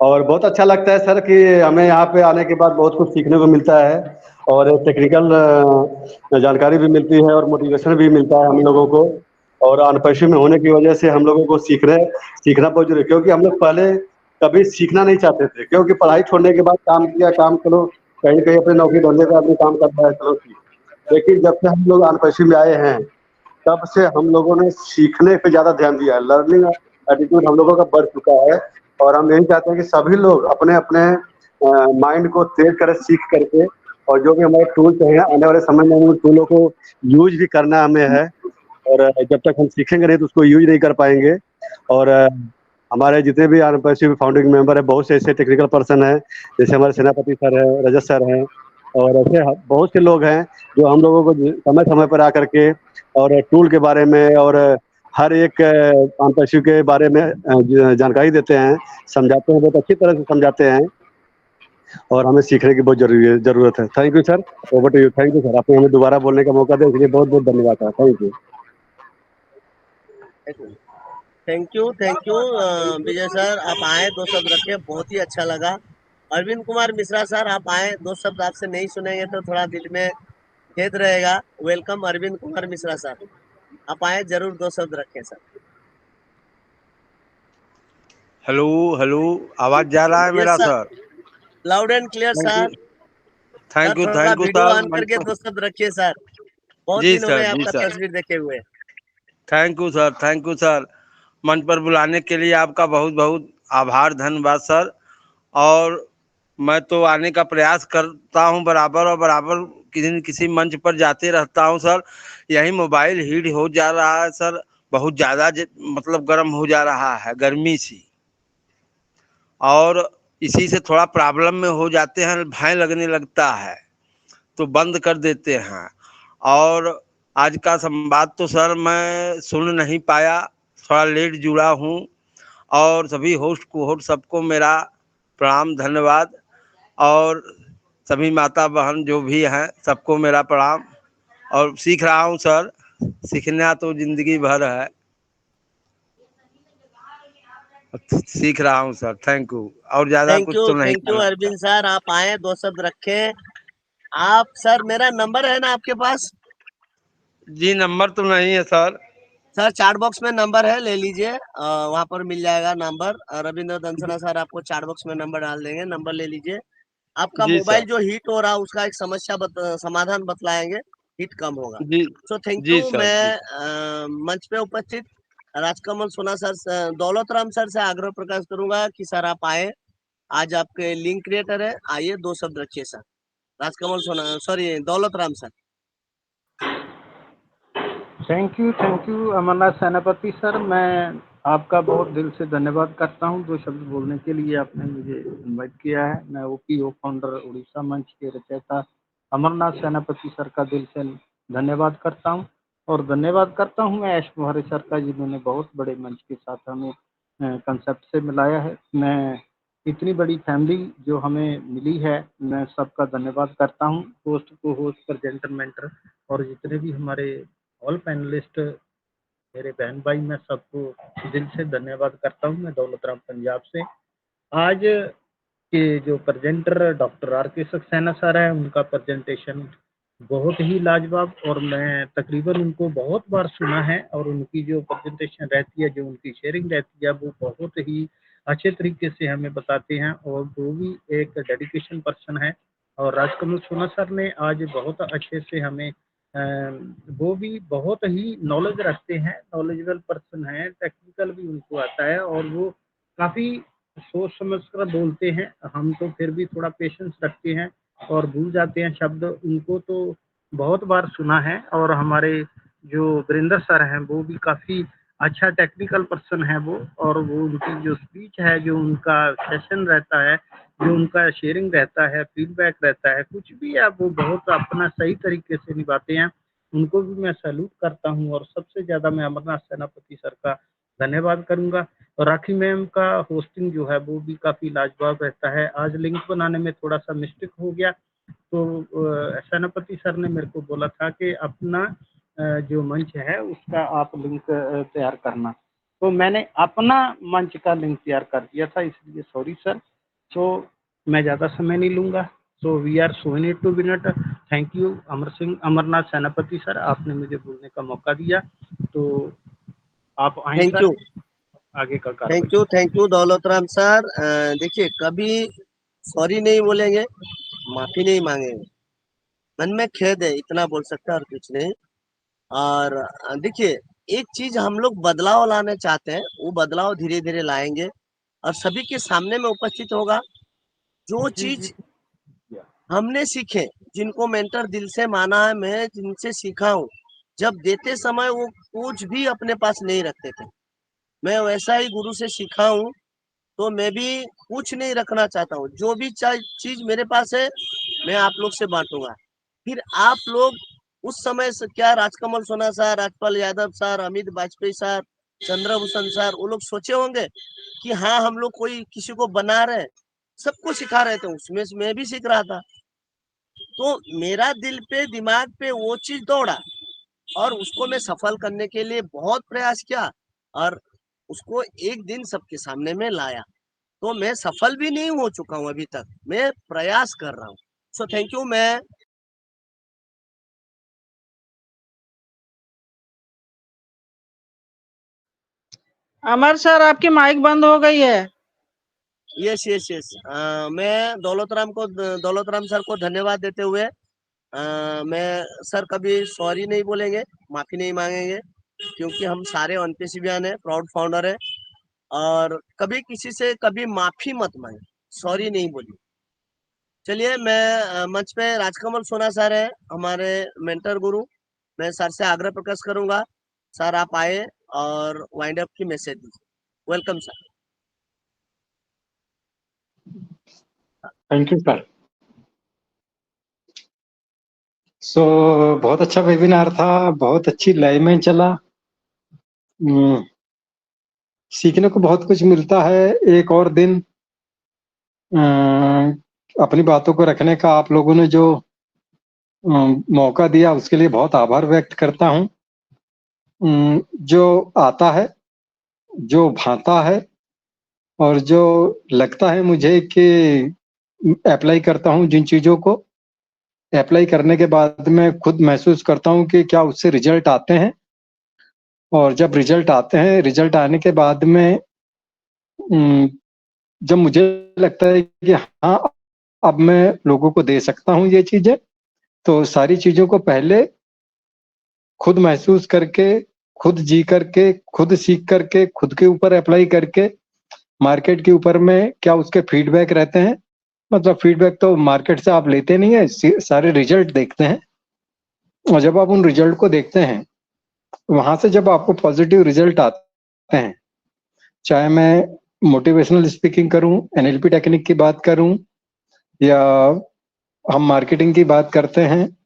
और बहुत अच्छा लगता है सर कि हमें यहाँ पे आने के बाद बहुत कुछ सीखने को मिलता है, और टेक्निकल जानकारी भी मिलती है, और मोटिवेशन भी मिलता है हम लोगों को। और अनपढ़ में होने की वजह से हम लोगों को सीखना बहुत जरूरी है, क्योंकि हम लोग पहले कभी सीखना नहीं चाहते थे, क्योंकि पढ़ाई छोड़ने के बाद काम किया, काम करो, कहीं कहीं अपनी नौकरी ढूंढने का आदमी काम करता है, चलो ठीक। लेकिन जब से हम लोग अनपढ़ में आए हैं, तब से हम लोगों ने सीखने पे ज्यादा ध्यान दिया है। लर्निंग एटीट्यूड हम लोगों का बढ़ चुका है, और हम यही चाहते हैं कि सभी लोग अपने अपने माइंड को तेज करें, सीख करके, और जो भी हमारे टूल्स हैं आने वाले समय में उन टूलों को यूज भी करना हमें है। और जब तक हम सीखेंगे नहीं तो उसको यूज नहीं कर पाएंगे। और हमारे जितने भी आरएमपीएससी फाउंडिंग मेंबर है, बहुत से ऐसे टेक्निकल पर्सन हैं, जैसे हमारे सेनापति सर हैं, रजत सर हैं, और ऐसे बहुत से लोग हैं जो हम लोगों को समय समय पर आकर के और टूल के बारे में और हर एक आरएमपीएससी के बारे में जानकारी देते हैं, समझाते हैं, बहुत अच्छी तरह से समझाते हैं, और हमें सीखने की बहुत जरूरत है। Thank you sir, over to you. Thank you sir, आपने हमें दोबारा बोलने का मौका दिया, इसलिए बहुत बहुत धन्यवाद sir. Thank you. Thank you Vijay sir, आप आए, दो शब्द रखे, बहुत ही अच्छा लगा। अरविंद कुमार मिश्रा सर, आप आए, दो शब्द आपसे नहीं सुनेंगे तो थोड़ा दिल में खेद रहेगा। वेलकम अरविंद कुमार मिश्रा सर, आप आए, जरूर दो शब्द रखें सर। हेलो हेलो, आवाज जा रहा है यस मेरा sir, sir? Loud and clear sir. Sir थोड़ा thank you video sir. On करके दो शब्द रखिए सर, बहुत जी दिन हो सर, गए जी आपका सर। तस्वीर देखे हुए। Thank you sir. मंच पर बुलाने के लिए आपका बहुत बहुत आभार, धन्यवाद सर। और मैं तो आने का प्रयास करता हूं बराबर, और बराबर किसी न किसी मंच पर जाते रहता हूं सर। यही मोबाइल हीट हो जा रहा है सर, बहुत ज़्यादा मतलब गर्म हो जा रहा है गर्मी सी, और इसी से थोड़ा प्रॉब्लम में हो जाते हैं, भय लगने लगता है तो बंद कर देते हैं। और आज का संवाद तो सर मैं सुन नहीं पाया, थोड़ा लेट जुड़ा हूँ। और सभी होस्ट को होस्ट सबको मेरा प्रणाम, धन्यवाद। और सभी माता बहन जो भी हैं सबको मेरा प्रणाम। और सीख रहा हूँ सर, सीखना तो जिंदगी भर है, सीख रहा हूँ सर। Thank you. और ज़्यादा कुछ तो नहीं थैंक यू कहना सर। अरविंद सर, आप आए, दो शब्द रखे। आप सर, मेरा नंबर है ना आपके पास? जी नंबर तो नहीं है सर। सर चार्ट बॉक्स में नंबर है, ले लीजिए, वहां पर मिल जाएगा नंबर। रविंद्र दंसना सर आपको चार्ट बॉक्स में नंबर डाल देंगे, नंबर ले लीजिए। आपका जी मोबाइल सर। जो हीट हो रहा है उसका एक समाधान बतलाएंगे, हीट कम होगा। जी सो थैंक जी यू। सर, मैं जी सर। मंच पे उपस्थित राजकमल सोना सर दौलत राम सर से आग्रह प्रकाश करूंगा कि सर आप आए, आज आपके लिंक क्रिएटर है, आइए, दो शब्द रखिए sir. Rajkamal Sona, sorry, Daulat Ram sir. Thank you Amarnath Senapati sir. मैं आपका बहुत दिल से धन्यवाद करता हूं, दो शब्द बोलने के लिए आपने मुझे इनवाइट किया है। मैं ओपीओ फाउंडर उड़ीसा मंच के रचयिता अमरनाथ सेनापति सर का दिल से धन्यवाद करता हूं, और धन्यवाद करता हूं मैं ऐश मोहरे सर का, जिन्होंने बहुत बड़े मंच के साथ हमें कंसेप्ट से मिलाया है। मैं इतनी बड़ी फैमिली जो हमें मिली है, मैं सबका धन्यवाद करता हूं, होस्ट को होस्ट, प्रेजेंटर, मेंटर, और जितने भी हमारे ऑल पैनलिस्ट, मेरे बहन भाई, मैं सबको दिल से धन्यवाद करता हूँ। मैं दौलत राम पंजाब से। आज के जो presenter doctor R.K. Saxena sir है, उनका प्रेजेंटेशन बहुत ही लाजवाब, और मैं तकरीबन उनको बहुत बार सुना है, और उनकी जो प्रेजेंटेशन रहती है, जो उनकी शेयरिंग रहती है, वो बहुत ही अच्छे तरीके से हमें बताते हैं, और वो भी एक डेडिकेशन पर्सन है। और राजकमल सोना सर ने आज बहुत अच्छे से हमें वो भी बहुत ही नॉलेज रखते हैं, नॉलेजेबल पर्सन है, टेक्निकल भी उनको आता है, और वो काफ़ी सोच समझ कर बोलते हैं। हम तो फिर भी थोड़ा पेशेंस रखते हैं और भूल जाते हैं शब्द। उनको तो बहुत बार सुना है, और हमारे जो वीरेंद्र सर हैं, वो भी काफ़ी अच्छा टेक्निकल पर्सन है वो, और वो उनकी जो स्पीच है, जो उनका सेशन रहता है, जो उनका शेयरिंग रहता है, फीडबैक रहता है, कुछ भी है, वो बहुत अपना सही तरीके से निभाते हैं। उनको भी मैं सैल्यूट करता हूँ, और सबसे ज़्यादा मैं अमरनाथ सेनापति सर का धन्यवाद करूँगा। और राखी मैम का होस्टिंग जो है वो भी काफ़ी लाजवाब रहता है। आज लिंक बनाने में थोड़ा सा मिस्टेक हो गया, तो सेनापति सर ने मेरे को बोला था कि अपना जो मंच है उसका आप लिंक तैयार करना, तो मैंने अपना मंच का लिंक तैयार कर दिया था, इसलिए सॉरी सर। तो मैं ज़्यादा समय नहीं लूँगा। So we are so in to wind. Thank you Amarnath Senapati sir, आपने मुझे बोलने का मौका दिया, तो आप आए थैंक सर, यू, आगे का कार्रवाई। थैंक यू दौलत राम सर। देखिए, कभी सॉरी नहीं बोलेंगे, माफी नहीं मांगेंगे। मन में खेद है, इतना बोल सकता है और कुछ नहीं। और देखिए, एक चीज हम लोग बदलाव लाना चाहते हैं, वो बदलाव धीरे धीरे लाएंगे, और सभी के सामने में उपस्थित होगा। जो चीज हमने सीखे, जिनको मेंटर दिल से माना है, मैं जिनसे सीखा हूँ, जब देते समय वो कुछ भी अपने पास नहीं रखते थे, मैं वैसा ही गुरु से सीखा हूँ, तो मैं भी कुछ नहीं रखना चाहता हूँ। जो भी चीज मेरे पास है, मैं आप लोग से बांटूंगा। फिर आप लोग उस समय से क्या, राजकमल सोना sir, Rajpal Yadav sir, Amit Vajpayee sir, Chandrabhushan sir, वो लोग सोचे होंगे कि हाँ, हम लोग कोई किसी को बना रहे, सबको सिखा रहे थे, उसमें से मैं भी सीख रहा था। तो मेरा दिल पे, दिमाग पे वो चीज दौड़ा, और उसको मैं सफल करने के लिए बहुत प्रयास किया, और उसको एक दिन सबके सामने में लाया। तो मैं सफल भी नहीं हो चुका हूँ अभी तक, मैं प्रयास कर रहा हूँ। सो थैंक यू। मैं अमर सर, आपकी माइक बंद हो गई है। यस यस यस मैं दौलत राम सर को धन्यवाद देते हुए, मैं सर कभी सॉरी नहीं बोलेंगे, माफी नहीं मांगेंगे, क्योंकि हम सारे अनपेशिबियान है, प्राउड फाउंडर है, और कभी किसी से कभी माफी मत मांगे, सॉरी नहीं बोलिए। चलिए, मैं मंच पे राजकमल सोना सर है, हमारे मेंटर गुरु, मैं सर से आग्रह प्रकाश करूंगा, सर आप आए और वाइंड अप की मैसेज दीजिए। Welcome sir. Thank you sir. So बहुत अच्छा वेबिनार था, बहुत अच्छी लय में चला। सीखने को बहुत कुछ मिलता है। एक और दिन अपनी बातों को रखने का आप लोगों ने जो मौका दिया, उसके लिए बहुत आभार व्यक्त करता हूँ। जो आता है, जो भाता है, और जो लगता है मुझे कि अप्लाई करता हूँ, जिन चीजों को अप्लाई करने के बाद मैं खुद महसूस करता हूँ कि क्या उससे रिजल्ट आते हैं। और जब रिजल्ट आते हैं, रिजल्ट आने के बाद में जब मुझे लगता है कि हाँ, अब मैं लोगों को दे सकता हूँ ये चीजें, तो सारी चीजों को पहले खुद महसूस करके, खुद जी करके, खुद सीख करके, खुद के ऊपर अप्लाई करके, मार्केट के ऊपर में क्या उसके फीडबैक रहते हैं। मतलब फीडबैक तो मार्केट से आप लेते नहीं है, सारे रिजल्ट देखते हैं, और जब आप उन रिजल्ट को देखते हैं, वहां से जब आपको पॉजिटिव रिजल्ट आते हैं, चाहे मैं मोटिवेशनल स्पीकिंग करूं, NLP टेक्निक की बात करूं, या हम मार्केटिंग की बात करते हैं,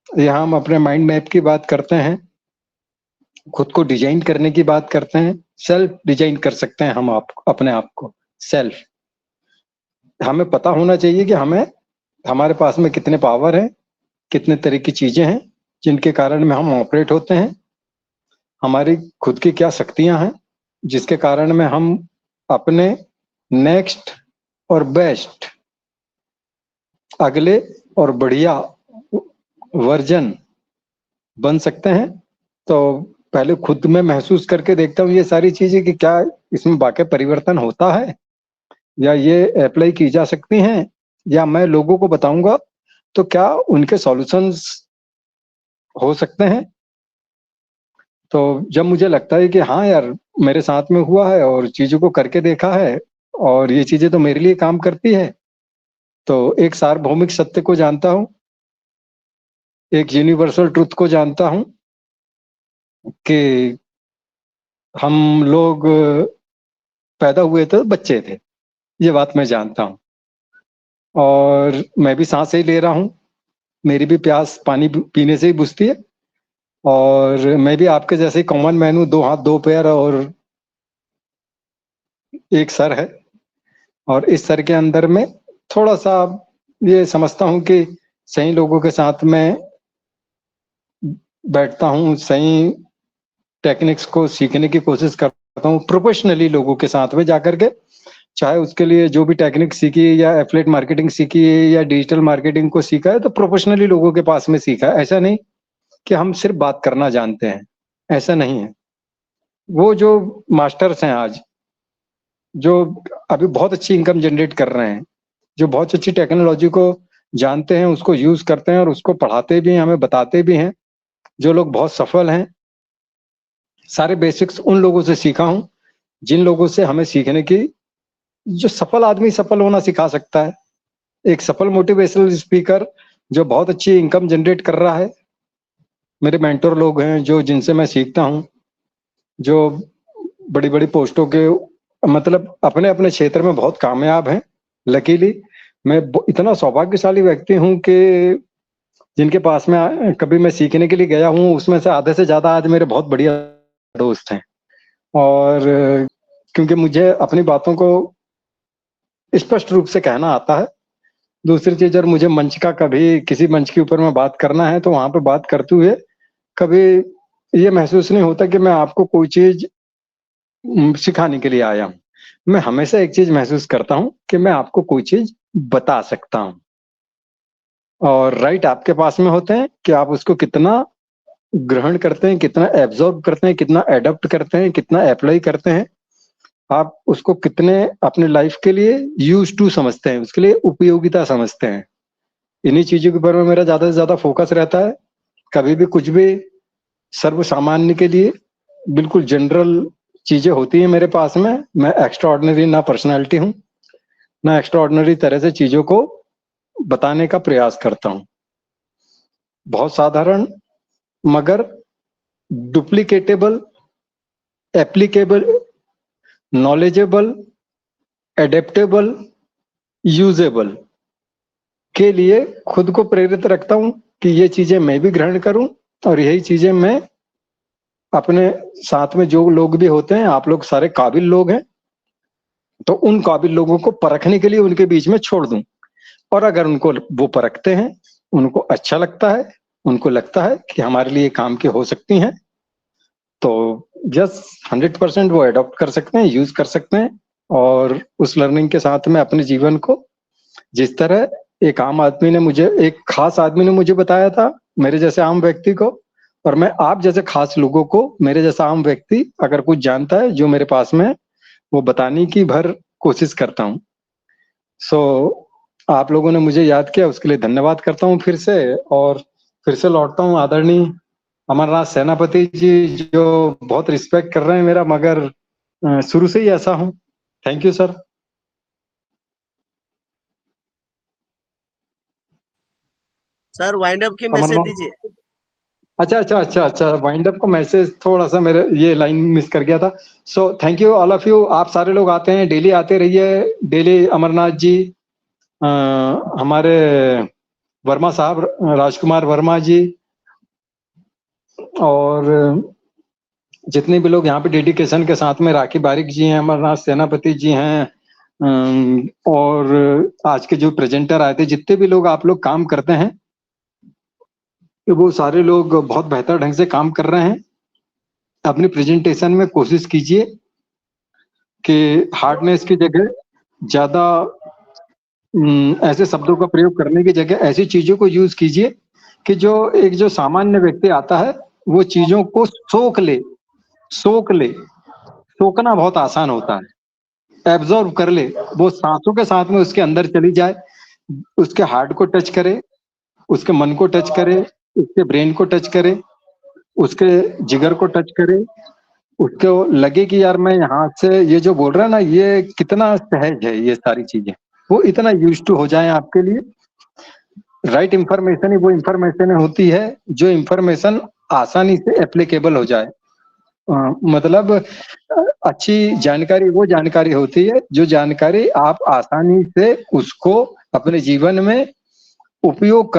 या हम अपने माइंड मैप की बात करते हैं, खुद को डिजाइन करने की बात करते हैं, सेल्फ डिजाइन कर सकते हैं हम अपने आप को सेल्फ। हमें पता होना चाहिए कि हमारे पास में कितने पावर हैं, कितने तरह की चीजें हैं जिनके कारण में हम ऑपरेट होते हैं, हमारी खुद की क्या शक्तियां हैं, जिसके कारण में हम अपने नेक्स्ट और बेस्ट अगले और बढ़िया वर्जन बन सकते हैं। तो पहले खुद में महसूस करके देखता हूँ ये सारी चीजें कि क्या इसमें वाकई परिवर्तन होता है या ये अप्लाई की जा सकती हैं, या मैं लोगों को बताऊंगा तो क्या उनके सॉल्यूशंस हो सकते हैं। तो जब मुझे लगता है कि हाँ यार मेरे साथ में हुआ है और चीजों को करके देखा है और ये चीजें तो मेरे लिए काम करती है, तो एक सार्वभौमिक सत्य को जानता हूँ, एक यूनिवर्सल ट्रुथ को जानता हूँ कि हम लोग पैदा हुए थे बच्चे थे, ये बात मैं जानता हूँ। और मैं भी सांसें ही ले रहा हूँ, मेरी भी प्यास पानी पीने से ही बुझती है, और मैं भी आपके जैसे ही कॉमन मैन हूँ, 2 हाथ 2 पैर और एक सर है। और इस सर के अंदर में थोड़ा सा ये समझता हूँ कि सही लोगों के साथ में बैठता हूँ, सही टेक्निक्स को सीखने की कोशिश करता हूँ प्रोफेशनली लोगों के साथ में जाकर के, चाहे उसके लिए जो भी टेक्निक सीखी है या एफिलिएट मार्केटिंग सीखी है या डिजिटल मार्केटिंग को सीखा है तो प्रोफेशनली लोगों के पास में सीखा है। ऐसा नहीं कि हम सिर्फ बात करना जानते हैं, ऐसा नहीं है। वो जो मास्टर्स हैं आज, जो अभी बहुत अच्छी इनकम जनरेट कर रहे हैं, जो बहुत अच्छी टेक्नोलॉजी को जानते हैं, उसको यूज करते हैं और उसको पढ़ाते भी हैं, हमें बताते भी हैं, जो लोग बहुत सफल हैं, सारे बेसिक्स उन लोगों से सीखा हूं जिन लोगों से हमें सीखने की, जो सफल आदमी सफल होना सिखा सकता है। एक सफल मोटिवेशनल स्पीकर जो बहुत अच्छी इनकम जनरेट कर रहा है, मेरे मेंटर लोग हैं जो जिनसे मैं सीखता हूं, जो बड़ी बड़ी पोस्टों के मतलब अपने अपने क्षेत्र में बहुत कामयाब हैं। लकीली मैं इतना सौभाग्यशाली व्यक्ति हूं कि जिनके पास में कभी मैं सीखने के लिए गया हूं उसमें से आधे से ज्यादा आज मेरे बहुत बढ़िया दोस्त हैं। और क्योंकि मुझे अपनी बातों को स्पष्ट रूप से कहना आता है। दूसरी चीज, और मुझे मंच का कभी किसी मंच के ऊपर में बात करना है तो वहां पे बात करते हुए कभी ये महसूस नहीं होता कि मैं आपको कोई चीज सिखाने के लिए आया हूं। मैं हमेशा एक चीज महसूस करता हूं कि मैं आपको कोई चीज बता सकता हूं, और राइट आपके पास में होते हैं कि आप उसको कितना ग्रहण करते हैं, कितना एब्जॉर्ब करते हैं, कितना एडॉप्ट करते हैं, कितना अप्लाई करते हैं, आप उसको कितने अपने लाइफ के लिए यूज टू समझते हैं, उसके लिए उपयोगिता समझते हैं। इन्हीं चीजों के ऊपर में मेरा ज्यादा से ज्यादा फोकस रहता है। कभी भी कुछ भी सर्व सामान्य के लिए बिल्कुल जनरल चीजें होती हैं मेरे पास में, मैं एक्स्ट्रा ऑर्डिनरी ना पर्सनैलिटी हूँ, ना एक्स्ट्रा ऑर्डिनरी तरह से चीजों को बताने का प्रयास करता हूँ। बहुत साधारण मगर डुप्लीकेटेबल, एप्लीकेबल, नॉलेजेबल, एडेप्टेबल, यूजेबल के लिए खुद को प्रेरित रखता हूं कि ये चीजें मैं भी ग्रहण करूं, और यही चीजें मैं अपने साथ में जो लोग भी होते हैं, आप लोग सारे काबिल लोग हैं, तो उन काबिल लोगों को परखने के लिए उनके बीच में छोड़ दूं। और अगर उनको वो परखते हैं, उनको अच्छा लगता है, उनको लगता है कि हमारे लिए काम की हो सकती हैं, तो जस्ट 100% वो अडॉप्ट कर सकते हैं, यूज कर सकते हैं, और उस लर्निंग के साथ में अपने जीवन को, जिस तरह एक आम आदमी ने मुझे, एक खास आदमी ने मुझे बताया था मेरे जैसे आम व्यक्ति को, और मैं आप जैसे खास लोगों को, मेरे जैसा आम व्यक्ति अगर कुछ जानता है जो मेरे पास में, वो बताने की भर कोशिश करता हूँ। सो आप लोगों ने मुझे याद किया, उसके लिए धन्यवाद करता हूँ फिर से। और फिर से लौटता हूँ आदरणीय अमरनाथ सेनापति जी, जो बहुत रिस्पेक्ट कर रहे हैं मेरा, मगर शुरू से ही ऐसा हूँ। Thank you sir. Sir wind up की मैसेज दीजिए। अच्छा, वाइंड अप का मैसेज थोड़ा सा मेरे ये लाइन मिस कर गया था। सो thank you all of you. आप सारे लोग आते हैं, डेली आते रहिए, डेली अमरनाथ जी, हमारे वर्मा साहब, राजकुमार वर्मा जी, और जितने भी लोग यहाँ पे डेडिकेशन के साथ में, राखी बारिक जी हैं, अमरनाथ सेनापति जी हैं, और आज के जो प्रेजेंटर आए थे, जितने भी लोग आप लोग काम करते हैं, वो सारे लोग बहुत बेहतर ढंग से काम कर रहे हैं। अपनी प्रेजेंटेशन में कोशिश कीजिए कि हार्डनेस की जगह ज्यादा ऐसे शब्दों का प्रयोग करने की जगह ऐसी चीजों को यूज कीजिए कि जो सामान्य व्यक्ति आता है वो चीजों को सोख ले। सोखना बहुत आसान होता है, एब्जॉर्ब कर ले, वो सांसों के साथ में उसके अंदर चली जाए, उसके हार्ट को टच करे, उसके मन को टच करे, उसके ब्रेन को टच करे, उसके जिगर को टच करे, उसको लगे कि यार मैं यहाँ से ये जो बोल रहा है ना ये कितना सहज है, ये सारी चीजें वो इतना यूज टू हो जाए आपके लिए। राइट इंफॉर्मेशन ही वो इंफॉर्मेशन होती है जो इंफॉर्मेशन आसानी से एप्लीकेबल हो जाए। मतलब अच्छी जानकारी वो जानकारी होती है जो जानकारी आप आसानी से उसको अपने जीवन में उपयोग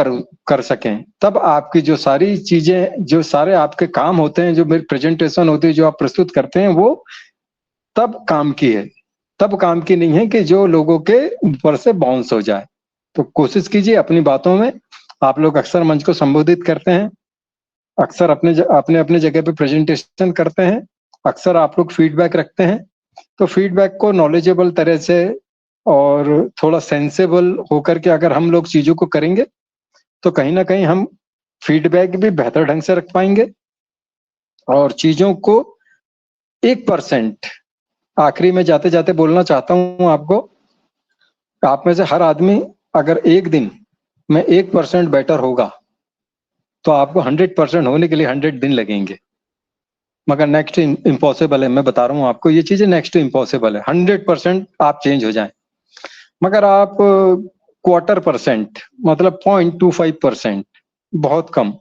कर सकें। तब आपकी जो सारी चीजें, जो सारे आपके काम होते हैं, जो मेरी प्रेजेंटेशन होती है, जो आप प्रस्तुत करते हैं, वो तब काम की है, तब काम की नहीं है कि जो लोगों के ऊपर से बाउंस हो जाए। तो कोशिश कीजिए अपनी बातों में। आप लोग अक्सर मंच को संबोधित करते हैं, अक्सर अपने जगह पे प्रेजेंटेशन करते हैं, अक्सर आप लोग फीडबैक रखते हैं। तो फीडबैक को नॉलेजेबल तरह से और थोड़ा सेंसेबल होकर के अगर हम लोग चीजों को करेंगे तो कहीं ना कहीं हम फीडबैक भी बेहतर ढंग से रख पाएंगे और चीजों को 1% आखिरी में जाते जाते बोलना चाहता हूं आपको, आप में से हर आदमी अगर एक दिन में 1% बेटर होगा तो आपको 100% होने के लिए 100 दिन लगेंगे, मगर नेक्स्ट इम्पॉसिबल है। मैं बता रहा हूं आपको, ये चीजें नेक्स्ट इम्पॉसिबल है। 100% आप चेंज हो जाएं, मगर आप 0.25% मतलब 0.25%, बहुत कम,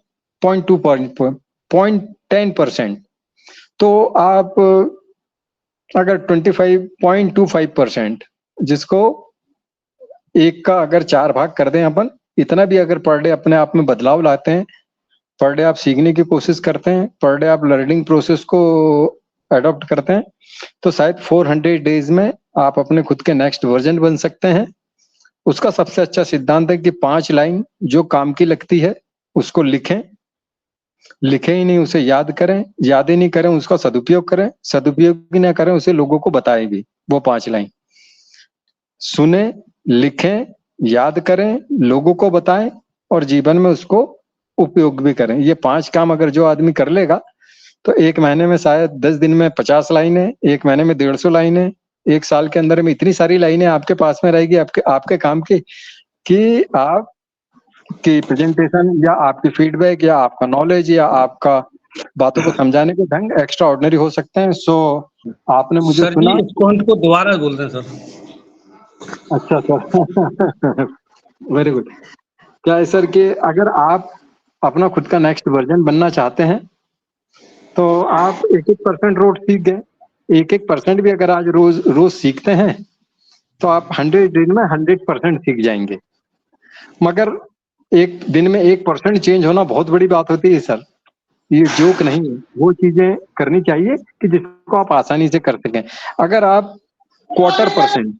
0.10%, तो आप अगर 0.25% जिसको एक का अगर 4 भाग कर दें अपन, इतना भी अगर पर डे अपने आप में बदलाव लाते हैं, पर डे आप सीखने की कोशिश करते हैं, पर डे आप लर्निंग प्रोसेस को अडॉप्ट करते हैं, तो शायद 400 डेज में आप अपने खुद के नेक्स्ट वर्जन बन सकते हैं। उसका सबसे अच्छा सिद्धांत है कि 5 लाइन जो काम की लगती है उसको लिखें ही नहीं, उसे याद करें, याद ही नहीं करें उसका सदुपयोग करें, सदुपयोग ही ना करें उसे लोगों को बताएं भी। वो 5 लाइन सुने, लिखें, याद करें, लोगों को बताएं और जीवन में उसको उपयोग भी करें। ये 5 काम अगर जो आदमी कर लेगा तो 1 महीने में शायद 10 दिन में 50 लाइनें, 1 महीने में 150 लाइनें, 1 साल के अंदर में इतनी सारी लाइनें आपके पास में रहेगी आपके काम की कि आप की प्रेजेंटेशन या आपकी फीडबैक या आपका नॉलेज या आपका बातों को समझाने के ढंग एक्स्ट्रा ऑर्डिनरी हो सकते हैं। सो आपने मुझे सर सुना। जी इस पॉइंट को दोबारा बोल दें सर। अच्छा सर वेरी गुड। क्या है सर कि अगर आप अपना खुद का नेक्स्ट वर्जन बनना चाहते हैं तो आप 1% रोज सीख गए, 1% भी अगर आज रोज सीखते हैं तो आप 100 दिन में 100% सीख जाएंगे। मगर एक दिन में 1% चेंज होना बहुत बड़ी बात होती है सर, ये जोक नहीं है। वो चीजें करनी चाहिए कि जिसको आप आसानी से कर सकें। अगर आप 0.25%,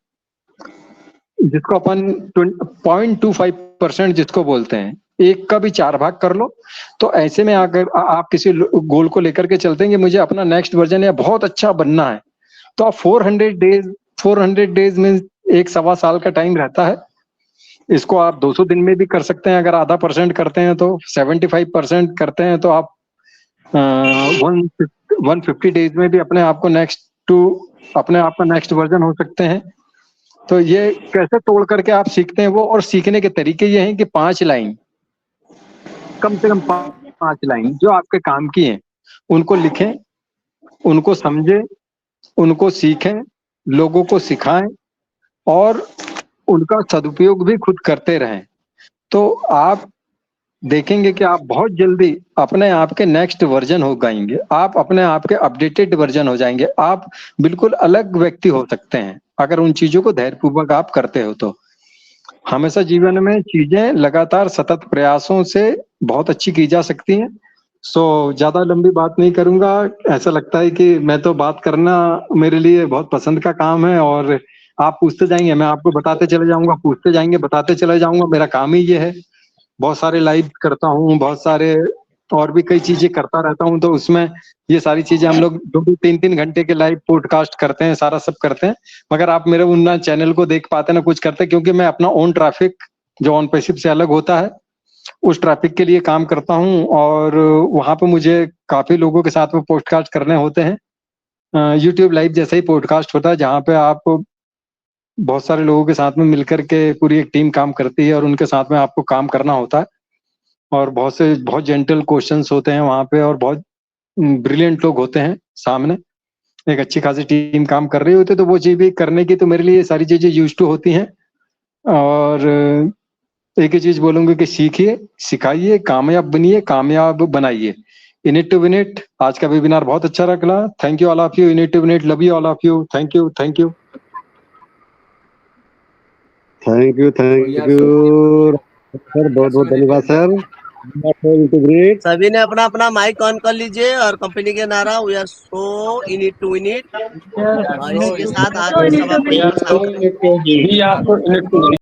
जिसको अपन 0.25% जिसको बोलते हैं, 1 का भी 4 भाग कर लो, तो ऐसे में अगर आप किसी गोल को लेकर के चलते हैं कि मुझे अपना नेक्स्ट वर्जन या बहुत अच्छा बनना है, तो आप 400 डेज में 1.25 साल का टाइम रहता है। इसको आप 200 दिन में भी कर सकते हैं। अगर आधा % करते हैं तो 75% करते हैं तो आप 150 डेज में भी अपने आप को अपने आप का नेक्स्ट वर्जन हो सकते हैं। तो ये कैसे तोड़ करके आप सीखते हैं वो, और सीखने के तरीके ये हैं कि 5 लाइन, कम से कम 5 लाइन जो आपके काम की हैं उनको लिखें, उनको समझें, उनको सीखें, लोगों को सिखाएं और उनका सदुपयोग भी खुद करते रहें। तो आप देखेंगे कि आप बहुत जल्दी अपने आप के नेक्स्ट वर्जन हो जाएंगे, आप अपने आप के अपडेटेड वर्जन हो जाएंगे, आप बिल्कुल अलग व्यक्ति हो सकते हैं अगर उन चीजों को धैर्यपूर्वक आप करते हो तो। हमेशा जीवन में चीजें लगातार सतत प्रयासों से बहुत अच्छी की जा सकती हैं। सो ज्यादा लंबी बात नहीं करूंगा। ऐसा लगता है कि मैं तो बात करना मेरे लिए बहुत पसंद का काम है और आप पूछते जाएंगे, मैं आपको बताते चले जाऊंगा, पूछते जाएंगे, बताते चले जाऊंगा। मेरा काम ही ये है। बहुत सारे लाइव करता हूँ, बहुत सारे और भी कई चीजें करता रहता हूँ, तो उसमें ये सारी चीजें हम लोग 2-3 घंटे के लाइव पॉडकास्ट करते हैं, सारा सब करते हैं। मगर आप मेरे उन ना चैनल को देख पाते ना कुछ करते, क्योंकि मैं अपना ओन ट्रैफिक जो ऑन पैसिव से अलग होता है उस ट्रैफिक के लिए काम करता हूँ, और वहां पे मुझे काफी लोगों के साथ में पॉडकास्ट करने होते हैं। यूट्यूब लाइव जैसा ही पॉडकास्ट होता है, जहाँ पे आप बहुत सारे लोगों के साथ में मिलकर के पूरी एक टीम काम करती है और उनके साथ में आपको काम करना होता है, और बहुत जेंटल क्वेश्चंस होते हैं वहां पे, और बहुत ब्रिलियंट लोग होते हैं सामने, एक अच्छी खासी टीम काम कर रही होती है। तो वो चीज भी करने की तो मेरे लिए सारी चीजें यूज टू होती हैं। और एक ही चीज बोलूंगी कि सीखिए, सिखाइए, कामयाब बनिए, कामयाब बनाइए। In it to win it. आज का वेबिनार बहुत अच्छा रखला। Thank you all of you. In it to win it. Love you all of you. Thank you, thank you, thank you sir, बहुत बहुत धन्यवाद सर। सभी ने अपना अपना माइक ऑन कर लीजिए और कंपनी के नारा we are so in it to win it, और इसी के साथ आज की सभा को